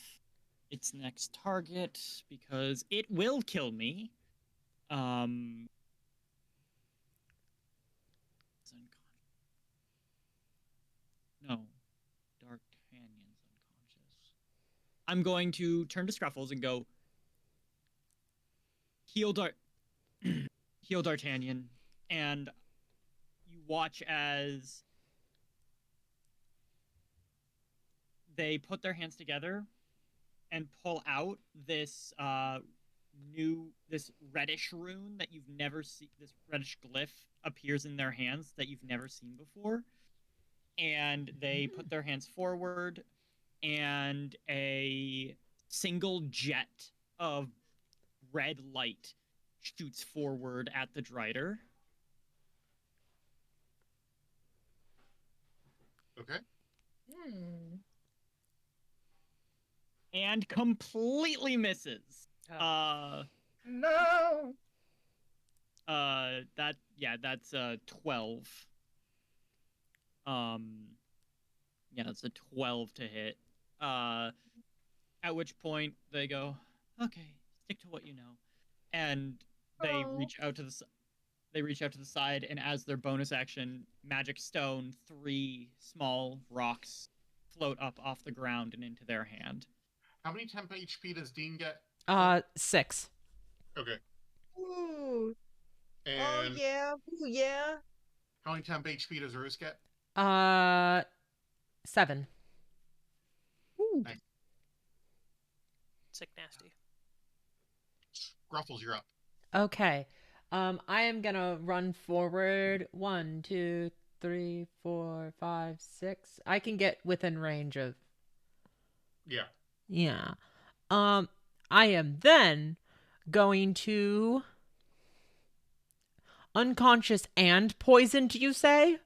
its next target because it will kill me. It's no, D'Artagnan's unconscious. I'm going to turn to Scruffles and go, heal heal D'Artagnan, and you watch as they put their hands together and pull out this this reddish rune that you've never seen. This reddish glyph appears in their hands that you've never seen before, and they put their hands forward, and a single jet of red light shoots forward at the Drider. Okay. And completely misses. No. That's 12. Yeah, that's a 12 to hit. At which point they go, okay, stick to what you know, and they reach out to the side, and as their bonus action, magic stone, 3 small rocks float up off the ground and into their hand. How many temp HP does Dean get? 6. Okay. Ooh. And Oh yeah. Ooh yeah. how many temp HP does Ruis get? 7. Nice. Sick nasty. Gruffles, you're up. Okay. I am gonna run forward 1, 2, 3, 4, 5, 6. I can get within range of. Yeah. Yeah. I am then going to unconscious and poisoned, you say?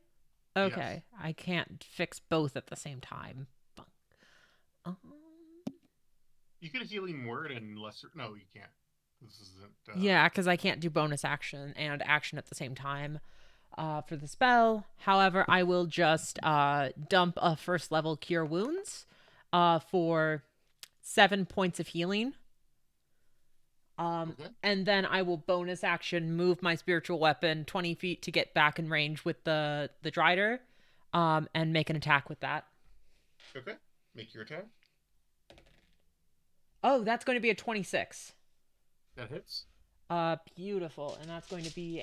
Okay. Yes. I can't fix both at the same time. You get a healing word and lesser. No, you can't. This isn't. Yeah, because I can't do bonus action and action at the same time for the spell. However, I will just dump a first level Cure Wounds for 7 points of healing. Okay. And then I will bonus action move my spiritual weapon 20 feet to get back in range with the Drider and make an attack with that. Okay. Make your attack. Oh, that's going to be a 26. That hits. Beautiful. And that's going to be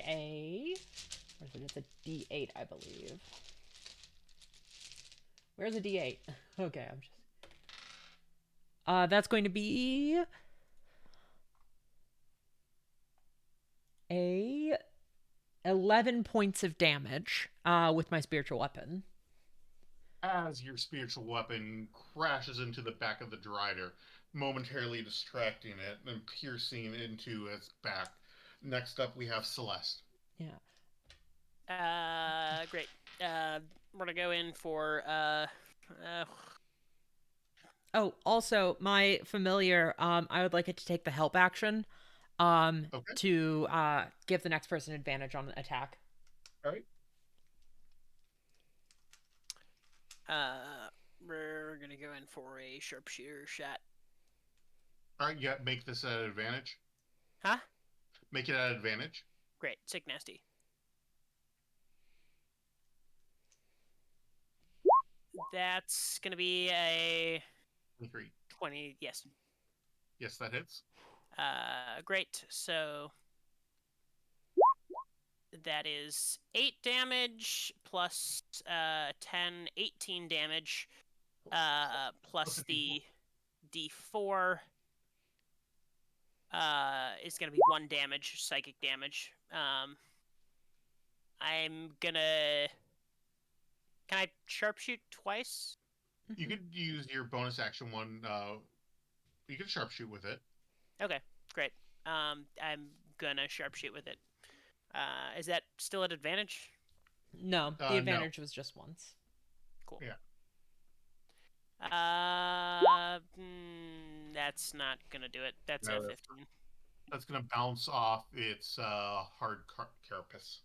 what is it? It's a D8, I believe. Where's a D8? Okay, I'm just... that's going to be... a 11 points of damage with my spiritual weapon. As your spiritual weapon crashes into the back of the Drider, momentarily distracting it and piercing into its back. Next up, we have Celeste. Yeah. Great. We're gonna go in for Oh, also, my familiar, I would like it to take the help action to give the next person advantage on the attack. All right. We're gonna go in for a sharpshooter shot. All right, yeah, make this at advantage. Huh? Make it at advantage. Great. Sick nasty. That's gonna be a 23. 20. Yes. Yes, that hits. Great. So that is 8 damage plus 10, 18 damage, plus the D4 is going to be 1 damage, psychic damage. I'm gonna. Can I sharpshoot twice? You could use your bonus action one. You can sharpshoot with it. Okay, great. I'm gonna sharpshoot with it. Is that still at advantage? No, the No. advantage was just once. Cool. Yeah. That's not gonna do it. That's No, a 15. That's going to bounce off its hard carapace.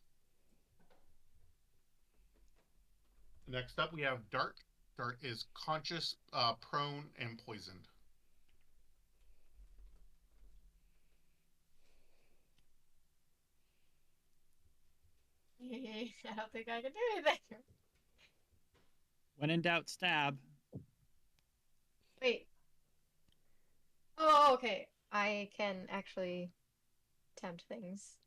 Next up, we have Dart. Dart is conscious, prone, and poisoned. I don't think I can do anything. When in doubt, stab. Wait. Oh, okay. I can actually tempt things.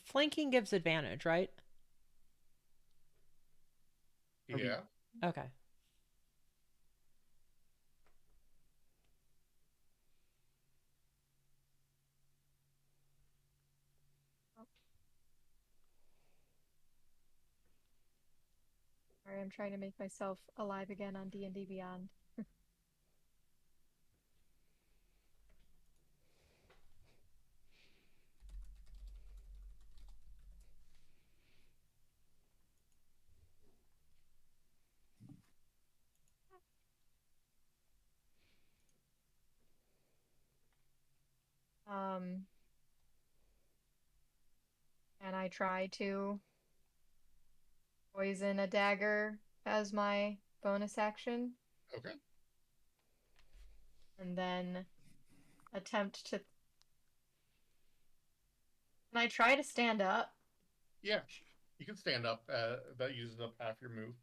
Flanking gives advantage, right? Yeah. Okay. Sorry, I'm trying to make myself alive again on D&D Beyond. And I try to poison a dagger as my bonus action. Okay. And then attempt to. Can I try to stand up? Yeah. You can stand up. That uses up half your move.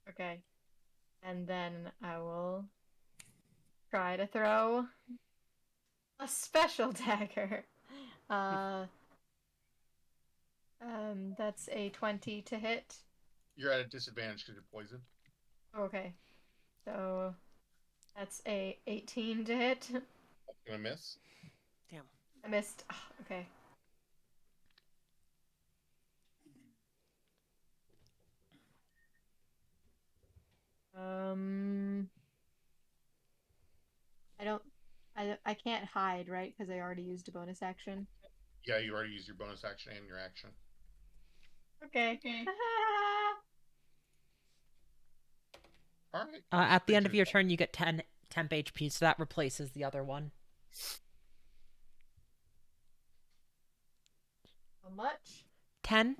Okay. And then I will try to throw a special dagger. That's a 20 to hit. You're at a disadvantage because you're poisoned. Okay. So that's a 18 to hit. That's gonna miss. Damn. I missed. Oh, okay. I can't hide, right? Because I already used a bonus action. Yeah, you already used your bonus action and your action. Okay. All right. At the end of your turn, you get 10 temp HP, so that replaces the other one. How much? 10,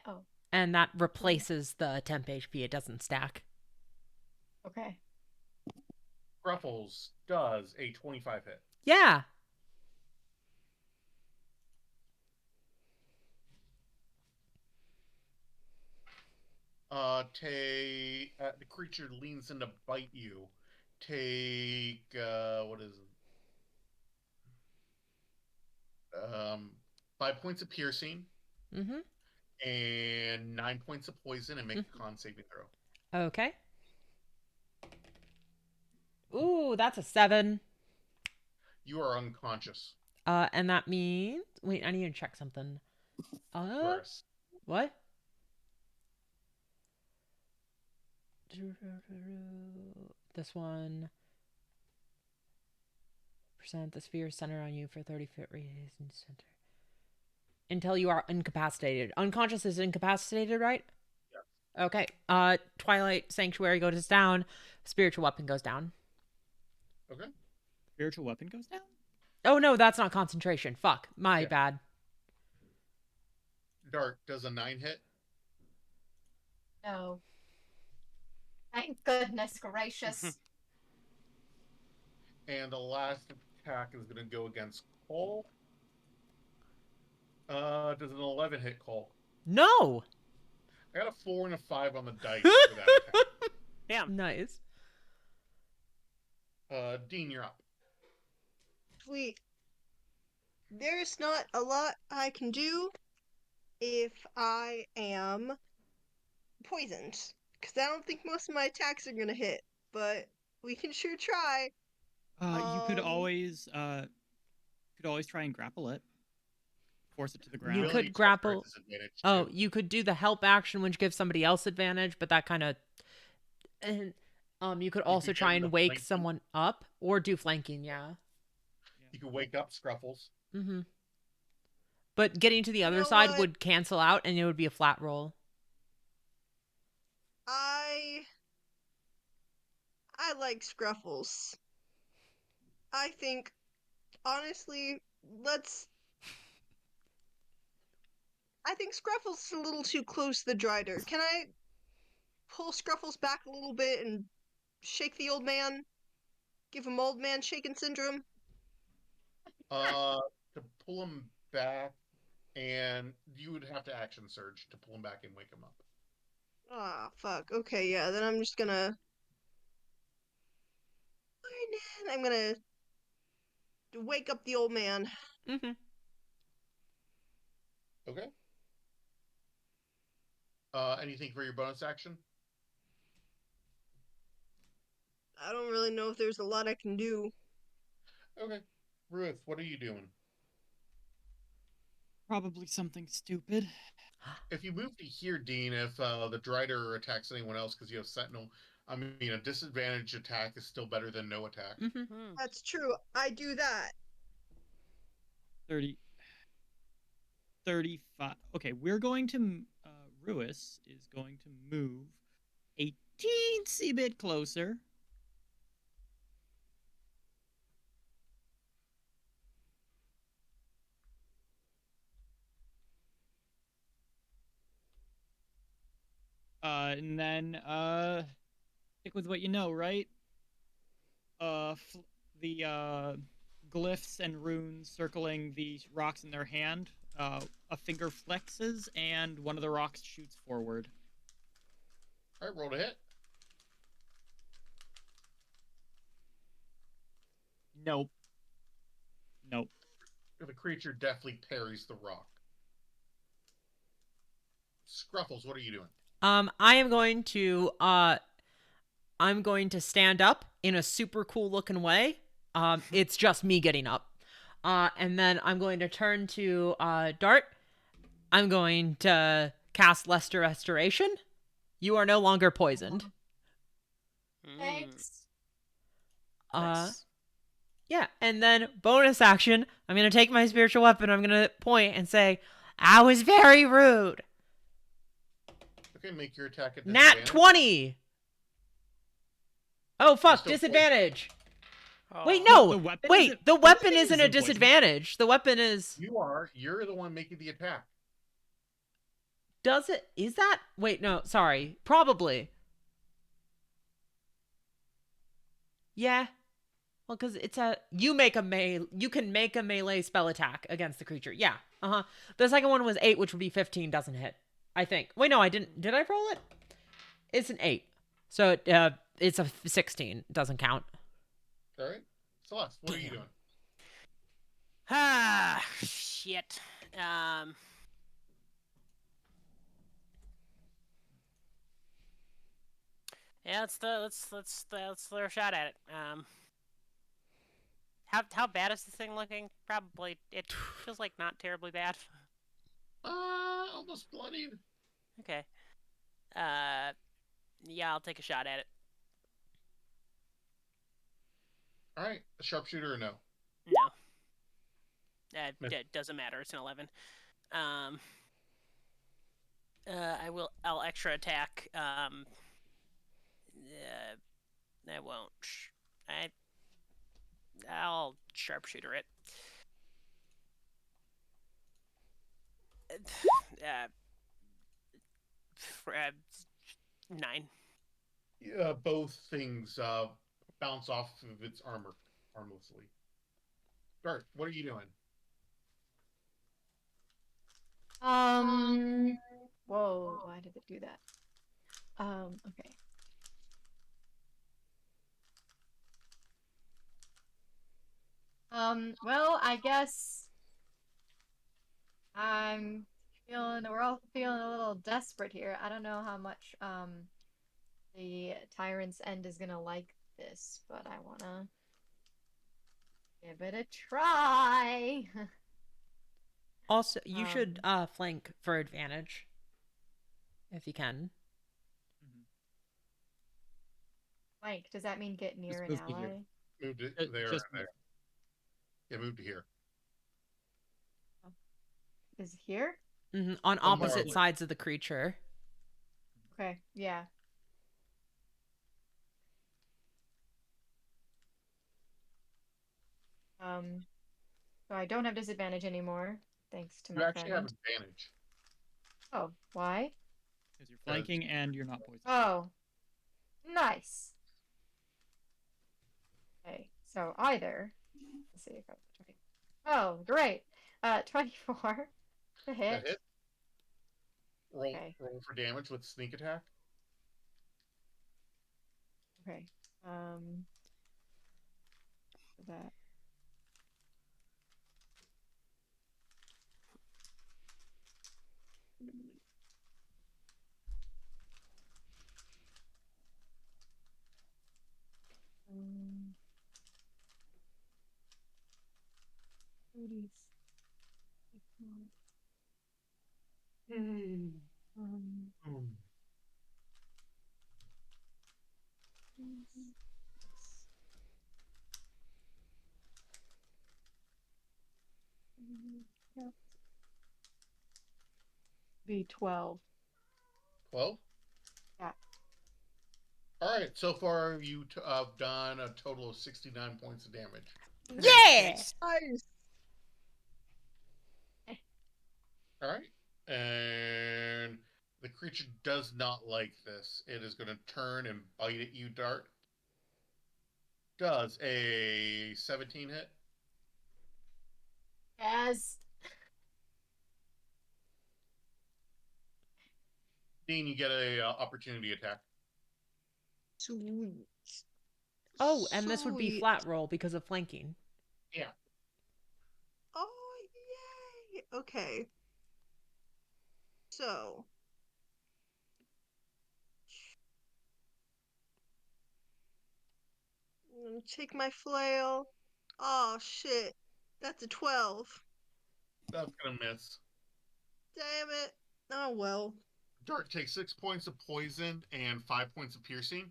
Oh, and that replaces the temp HP. It doesn't stack. okay. Ruffles does a 25 hit. Yeah. The creature leans in to bite you. Take what is it? 5 points of piercing. Mm-hmm. And 9 points of poison, and make a con saving throw. Okay. Ooh, that's a 7. You are unconscious. And that means wait, I need to check something. What? This one. Percent the sphere is centered on you for 30-foot radius in center. Until you are incapacitated. Unconscious is incapacitated, right? Yeah. Okay. Twilight Sanctuary goes down. Spiritual weapon goes down. Okay. Spiritual weapon goes down? Oh no, that's not concentration. Fuck. My bad. Dart, does a 9 hit? No. Thank goodness gracious. And the last attack is going to go against Cole. Does an 11 hit Cole? No. I got a 4 and a 5 on the dice for that attack. Damn. Nice. Dean, you're up. Sweet. There's not a lot I can do if I am poisoned, because I don't think most of my attacks are gonna hit. But we can sure try. You could Um, always try and grapple it, force it to the ground. You Ability could checks are a grapple. disadvantage, Oh, too. you could do the help action, which gives somebody else advantage, but that kind of. And you could also could try get and into wake flanking. someone up or do flanking. Yeah. You can wake up Scruffles. Mm-hmm. But getting to the other know side what? would cancel out, and it would be a flat roll. I like Scruffles. I think, honestly, let's. I think Scruffles is a little too close to the Drider. Can I pull Scruffles back a little bit and shake the old man? Give him old man shaking syndrome? To pull him back, and you would have to action surge to pull him back and wake him up. Ah, fuck. Okay, yeah, then I'm just gonna. I'm gonna wake up the old man. Mm-hmm. Okay. Anything for your bonus action? I don't really know if there's a lot I can do. Okay. Ruth, what are you doing? Probably something stupid. If you move to here, Dean, if the Drider attacks anyone else because you have Sentinel, I mean, a disadvantage attack is still better than no attack. Mm-hmm. That's true. I do that. 30. 35. Okay, we're going to. Ruis is going to move a teensy bit closer. And then stick with what you know, right? The glyphs and runes circling the rocks in their hand. A finger flexes, and one of the rocks shoots forward. All right, roll to hit. Nope. Nope. The creature definitely parries the rock. Scruffles, what are you doing? I'm going to stand up in a super cool looking way. It's just me getting up. And then I'm going to turn to Dart. I'm going to cast Lester Restoration. You are no longer poisoned. Thanks. Nice. Yeah, and then bonus action, I'm going to take my spiritual weapon, I'm going to point and say, I was very rude. Okay, make your attack at Nat disadvantage. 20! Oh, fuck, still disadvantage. Oh. Wait, no. The weapon Wait, isn't- the the weapon weapon isn't a isn't poisoned. disadvantage. The weapon is... You're the one making the attack. Does it? Is that? Wait, no, sorry. Probably. Yeah. Well, because it's a... You can make a melee spell attack against the creature. Yeah. Uh-huh. The second one was 8, which would be 15, doesn't hit. I think. Wait, no, I didn't. Did I roll it? It's an 8. So it's a 16. Doesn't count. All right. Celeste, what are you Damn. doing? Ah, shit. Yeah, let's throw a shot at it. How bad is this thing looking? Probably it feels like not terribly bad. Almost bloodied. Okay. Yeah, I'll take a shot at it. All right, a sharpshooter or no? No. Miss. It doesn't matter. It's an 11. I'll extra attack. I won't. I'll sharpshooter it. for, 9. Both things bounce off of its armor harmlessly. Dart, what are you doing? Whoa, why did it do that? Okay. Well, I guess we're all feeling a little desperate here. I don't know how much, the Tyrant's End is gonna like this, but I wanna give it a try. Also, you should Um, flank for advantage if you can. Mhm. Like, does that mean get near Just an move to here. ally? Moved it there Just and there. Yeah, moved to here. Is it here? On Oh, more opposite or sides of the creature. Okay, yeah. Um, so I don't have disadvantage anymore, thanks to You my actually have friend. advantage. Oh, why? Because you're flanking and you're not poisoned. Oh, nice. Okay, so either. Let's see if I. Oh, great. 24 to That hit. hit. Roll Okay, roll for damage with sneak attack. okay. That. Um, 30. Um, Hmm. yeah. Be 12. 12. Yeah. All right. So far, you have done a total of 69 points of damage. Yeah! Nice. Nice. All right. And the creature does not like this. It is going to turn and bite at you, Dart. Does a 17 hit? Yes. Dean, you get a opportunity attack. Sweet. Oh, and this would be Sweet. flat roll because of flanking. Yeah. Oh, yay. Okay. So, I'm gonna take my flail. Oh, shit. That's a 12. That's going to miss. Damn it. Oh, well. Dart takes 6 points of poison and 5 points of piercing.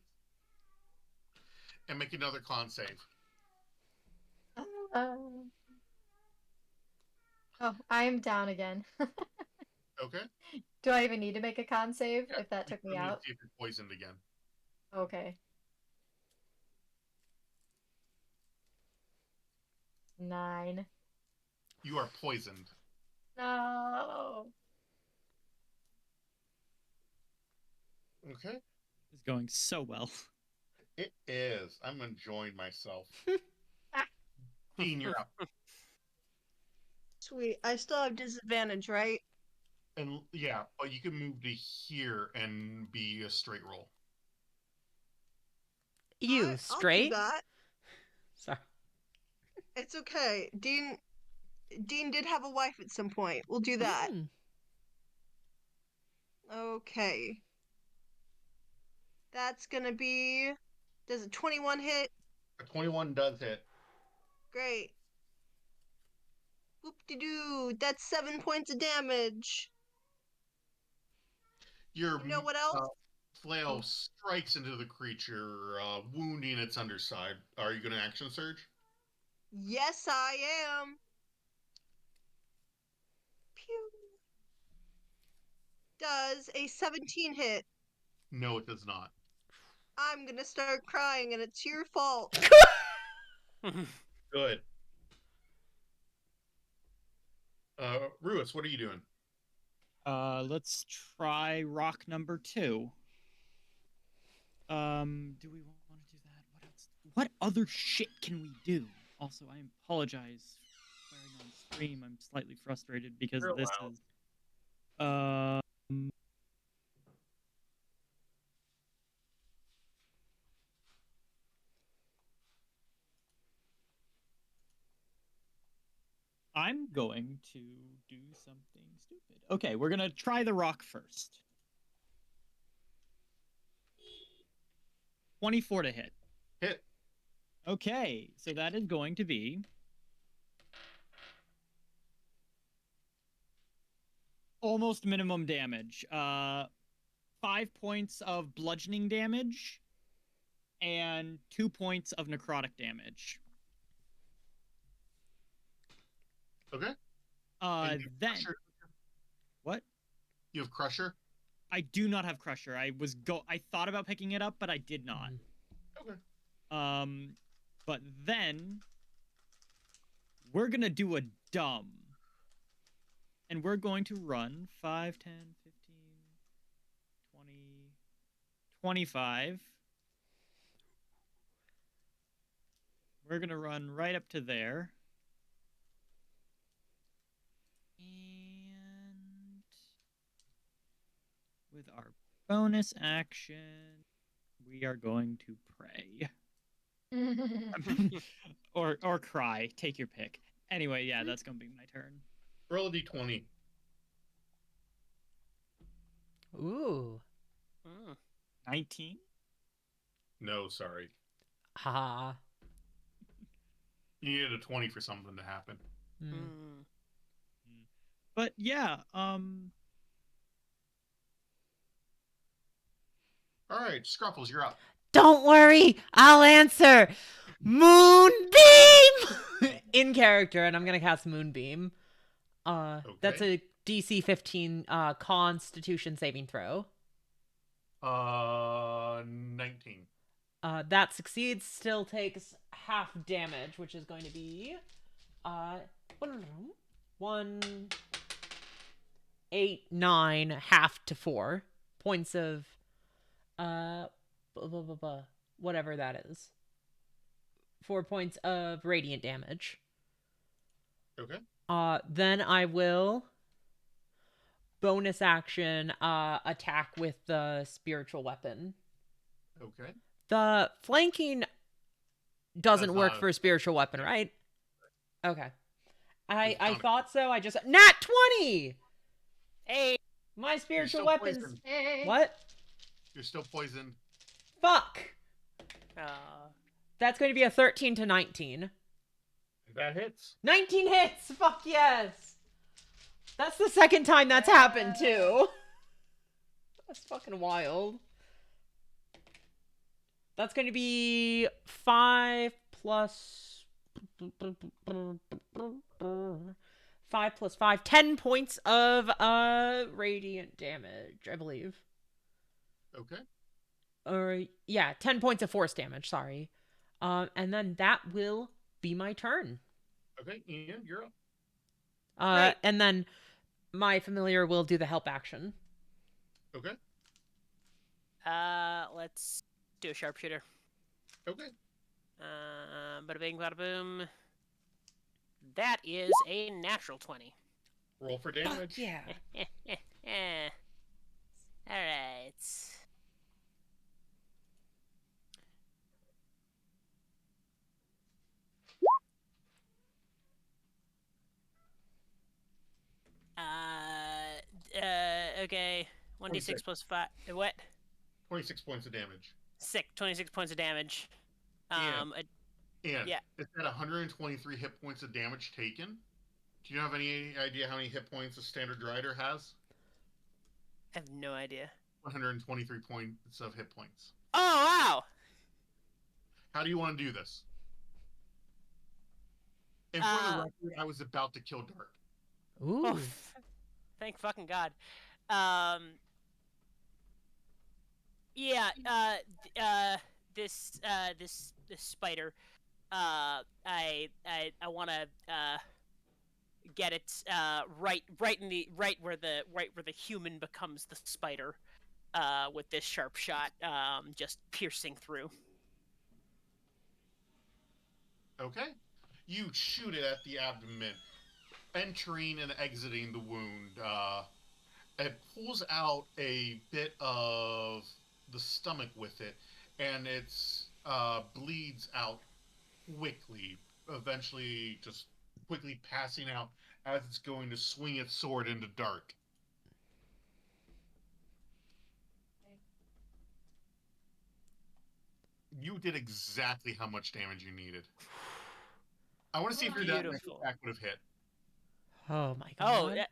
And make another con save. Uh, oh, I'm down again. Okay? Do I even need to make a con save Yeah. if that took me I'm going to out? see if you're poisoned again. Okay. 9. You are poisoned. No. Okay? It's going so well. It is. I'm enjoying myself. Dean, you're up. Sweet. I still have disadvantage, right? And yeah, but you can move to here and be a straight roll. You I'll do straight? that. Sorry. It's okay. Dean did have a wife at some point. We'll do that. Mm. Okay. That's gonna be. Does a 21 hit? A 21 does hit. Great. Whoop-de-doo. That's 7 points of damage. Your You know what else? flail strikes into the creature, wounding its underside. Are you going to action surge? Yes, I am. Pew. Does a 17 hit? No, it does not. I'm gonna start crying and it's your fault. Good. Ruis, what are you doing? Let's try rock number 2. Do we want to do that? What else? What other shit can we do? Also, I apologize for swearing on stream. I'm slightly frustrated because You're this allowed. is. Um. I'm going to do something stupid. Okay, we're gonna try the rock first. 24 to hit. Hit. Okay, so that is going to be almost minimum damage. 5 points of bludgeoning damage and 2 points of necrotic damage. Okay. Then Crusher? what? You have Crusher? I do not have Crusher. I thought about picking it up, but I did not. Okay. But then we're gonna do a dumb. And we're going to run 5, 10, 15, 20, 25. We're going to run right up to there. And with our bonus action, we are going to pray. or cry. Take your pick. Anyway, yeah, that's going to be my turn. Roll a d20. Ooh. 19? No, sorry. Ha. You needed a 20 for something to happen. But yeah, All right, Scruffles, you're up. Don't worry, I'll answer. Moonbeam in character, and I'm gonna cast Moonbeam. That's a DC 15 Constitution saving throw. 19. That succeeds. Still takes half damage, which is going to be 1, 8, 9, half to 4 points of whatever that is. 4 points of radiant damage. Okay. Then I will bonus action attack with the spiritual weapon. Okay. The flanking doesn't work for a spiritual weapon, right? Okay. I thought so. I just nat 20. Hey, My spiritual still weapons. poisoned. Hey. What? You're still poisoned. Fuck. uh, That's going to be a 13 to 19. That hits. 19 hits. Fuck yes. That's the second time that's happened too. That's fucking wild. That's going to be 5 plus 5 plus 5, 10 points of radiant damage, I believe. Okay. Or yeah, 10 points of force damage, sorry. And then that will be my turn. Okay, Ian, you're up. And then my familiar will do the help action. Okay. let's do a sharpshooter. Okay. Bada bing, bada boom. That is a natural 20. Roll for damage. Yeah. All right. Okay. 1d6 plus 5. What? 26 points of damage. 26 points of damage. And yeah. It's at 123 hit points of damage taken. Do you have any idea how many hit points a standard rider has? I have no idea. 123 points of hit points. Oh, wow! How do you want to do this? And for the record, I was about to kill Dart. Ooh. Oh, thank fucking God. Yeah, this spider, I want to, get it right where the human becomes the spider. With this sharp shot, just piercing through. Okay. You shoot it at the abdomen, entering and exiting the wound. It pulls out a bit of the stomach with it, and it's bleeds out quickly, eventually just quickly passing out as it's going to swing its sword into Dart. You did exactly how much damage you needed. I want to see if your next Beautiful. attack would have hit. Oh my Oh, god.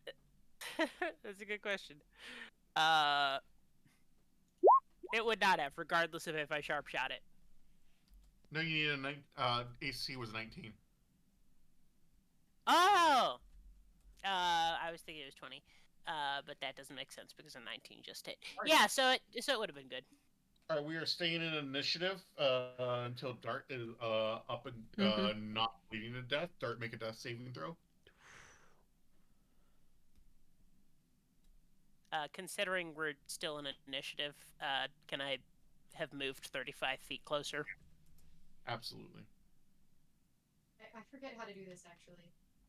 that's a good question. It would not have, regardless of if I sharp shot it. No, you need AC was 19. Oh! I was thinking it was 20. But that doesn't make sense because a 19 just hit. Right. Yeah, so it would have been good. All right, we are staying in initiative until Dart is up and not bleeding to death. Dart, make a death saving throw. Considering we're still in initiative, can I have moved 35 feet closer? Absolutely. I forget how to do this actually.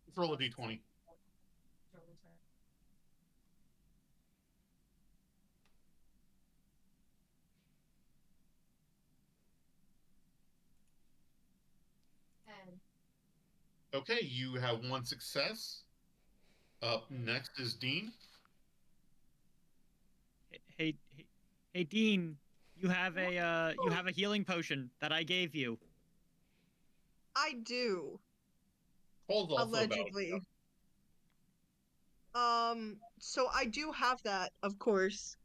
Let's roll a d20. And Okay, you have one success. Up next is Dean. Hey, Dean, you have a healing potion that I gave you. I do. Cole's also Allegedly. So I do have that, of course.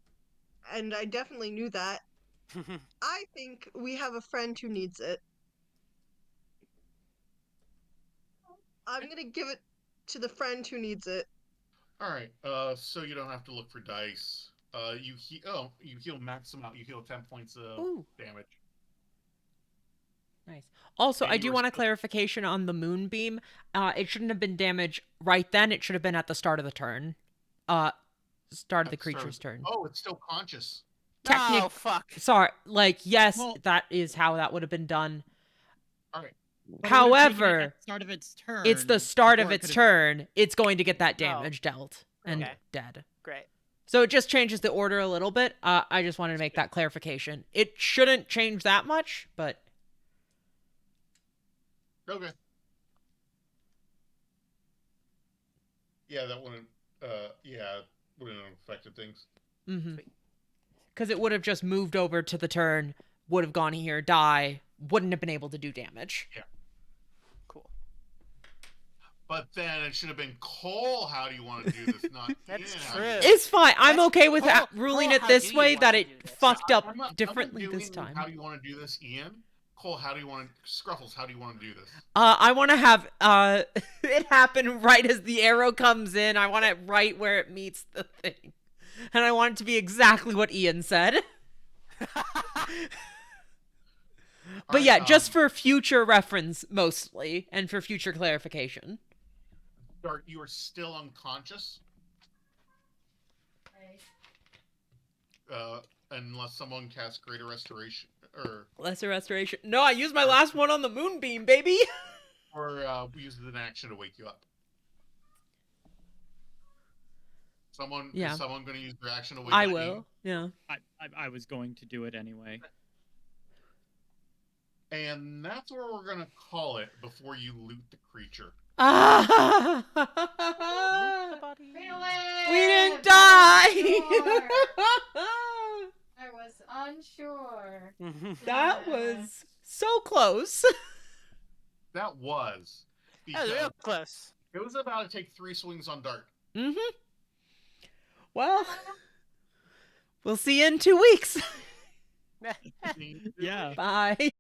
And I definitely knew that. I think we have a friend who needs it. I'm gonna give it to the friend who needs it. All right. So you don't have to look for dice. You heal max amount. You heal 10 points of Ooh. damage. Nice. Also, And I you do were want a still- clarification on the moonbeam. It shouldn't have been damage right then. It should have been at the start of the turn. Start of the creature's turn. Oh, it's still conscious. Technic- Oh, fuck. Sorry, like, yes, Well- that is how that would have been done. All right. But it would have taken it However, at the start of its turn. it's the start of before it its could've- turn. It's going to get that damage dealt and Okay. dead. Great. So it just changes the order a little bit. I just wanted to make that clarification. It shouldn't change that much, but Okay. Yeah, that wouldn't. Wouldn't have affected things. because it would have just moved over to the turn, would have gone here, die, wouldn't have been able to do damage. Cool. But then it should have been Cole. How do you want to do this? Not That's Ian. true. It's fine. I'm That's- okay with Cole- ruling Cole, it how this do you way want that to it do this? fucked up I'm not differently doing this time. How do you want to do this, Ian? Cole, how do you want to? Scruffles, how do you want to do this? I want to have it happen right as the arrow comes in. I want it right where it meets the thing. And I want it to be exactly what Ian said. But yeah, just for future reference mostly, and for future clarification. Dart, you are still unconscious. Unless someone casts Greater Restoration, Lesser restoration. No, I used my last one on the moonbeam, baby. or use an action to wake you up. Yeah. Is someone going to use their action to wake I up? will. Yeah. I was going to do it anyway. And that's where we're going to call it before you loot the creature. Ah! Run away! We didn't die. I was unsure. That was so close. That was. That was Because real close. it was about to take 3 swings on Dart. Well, we'll see you in 2 weeks. Yeah. Bye.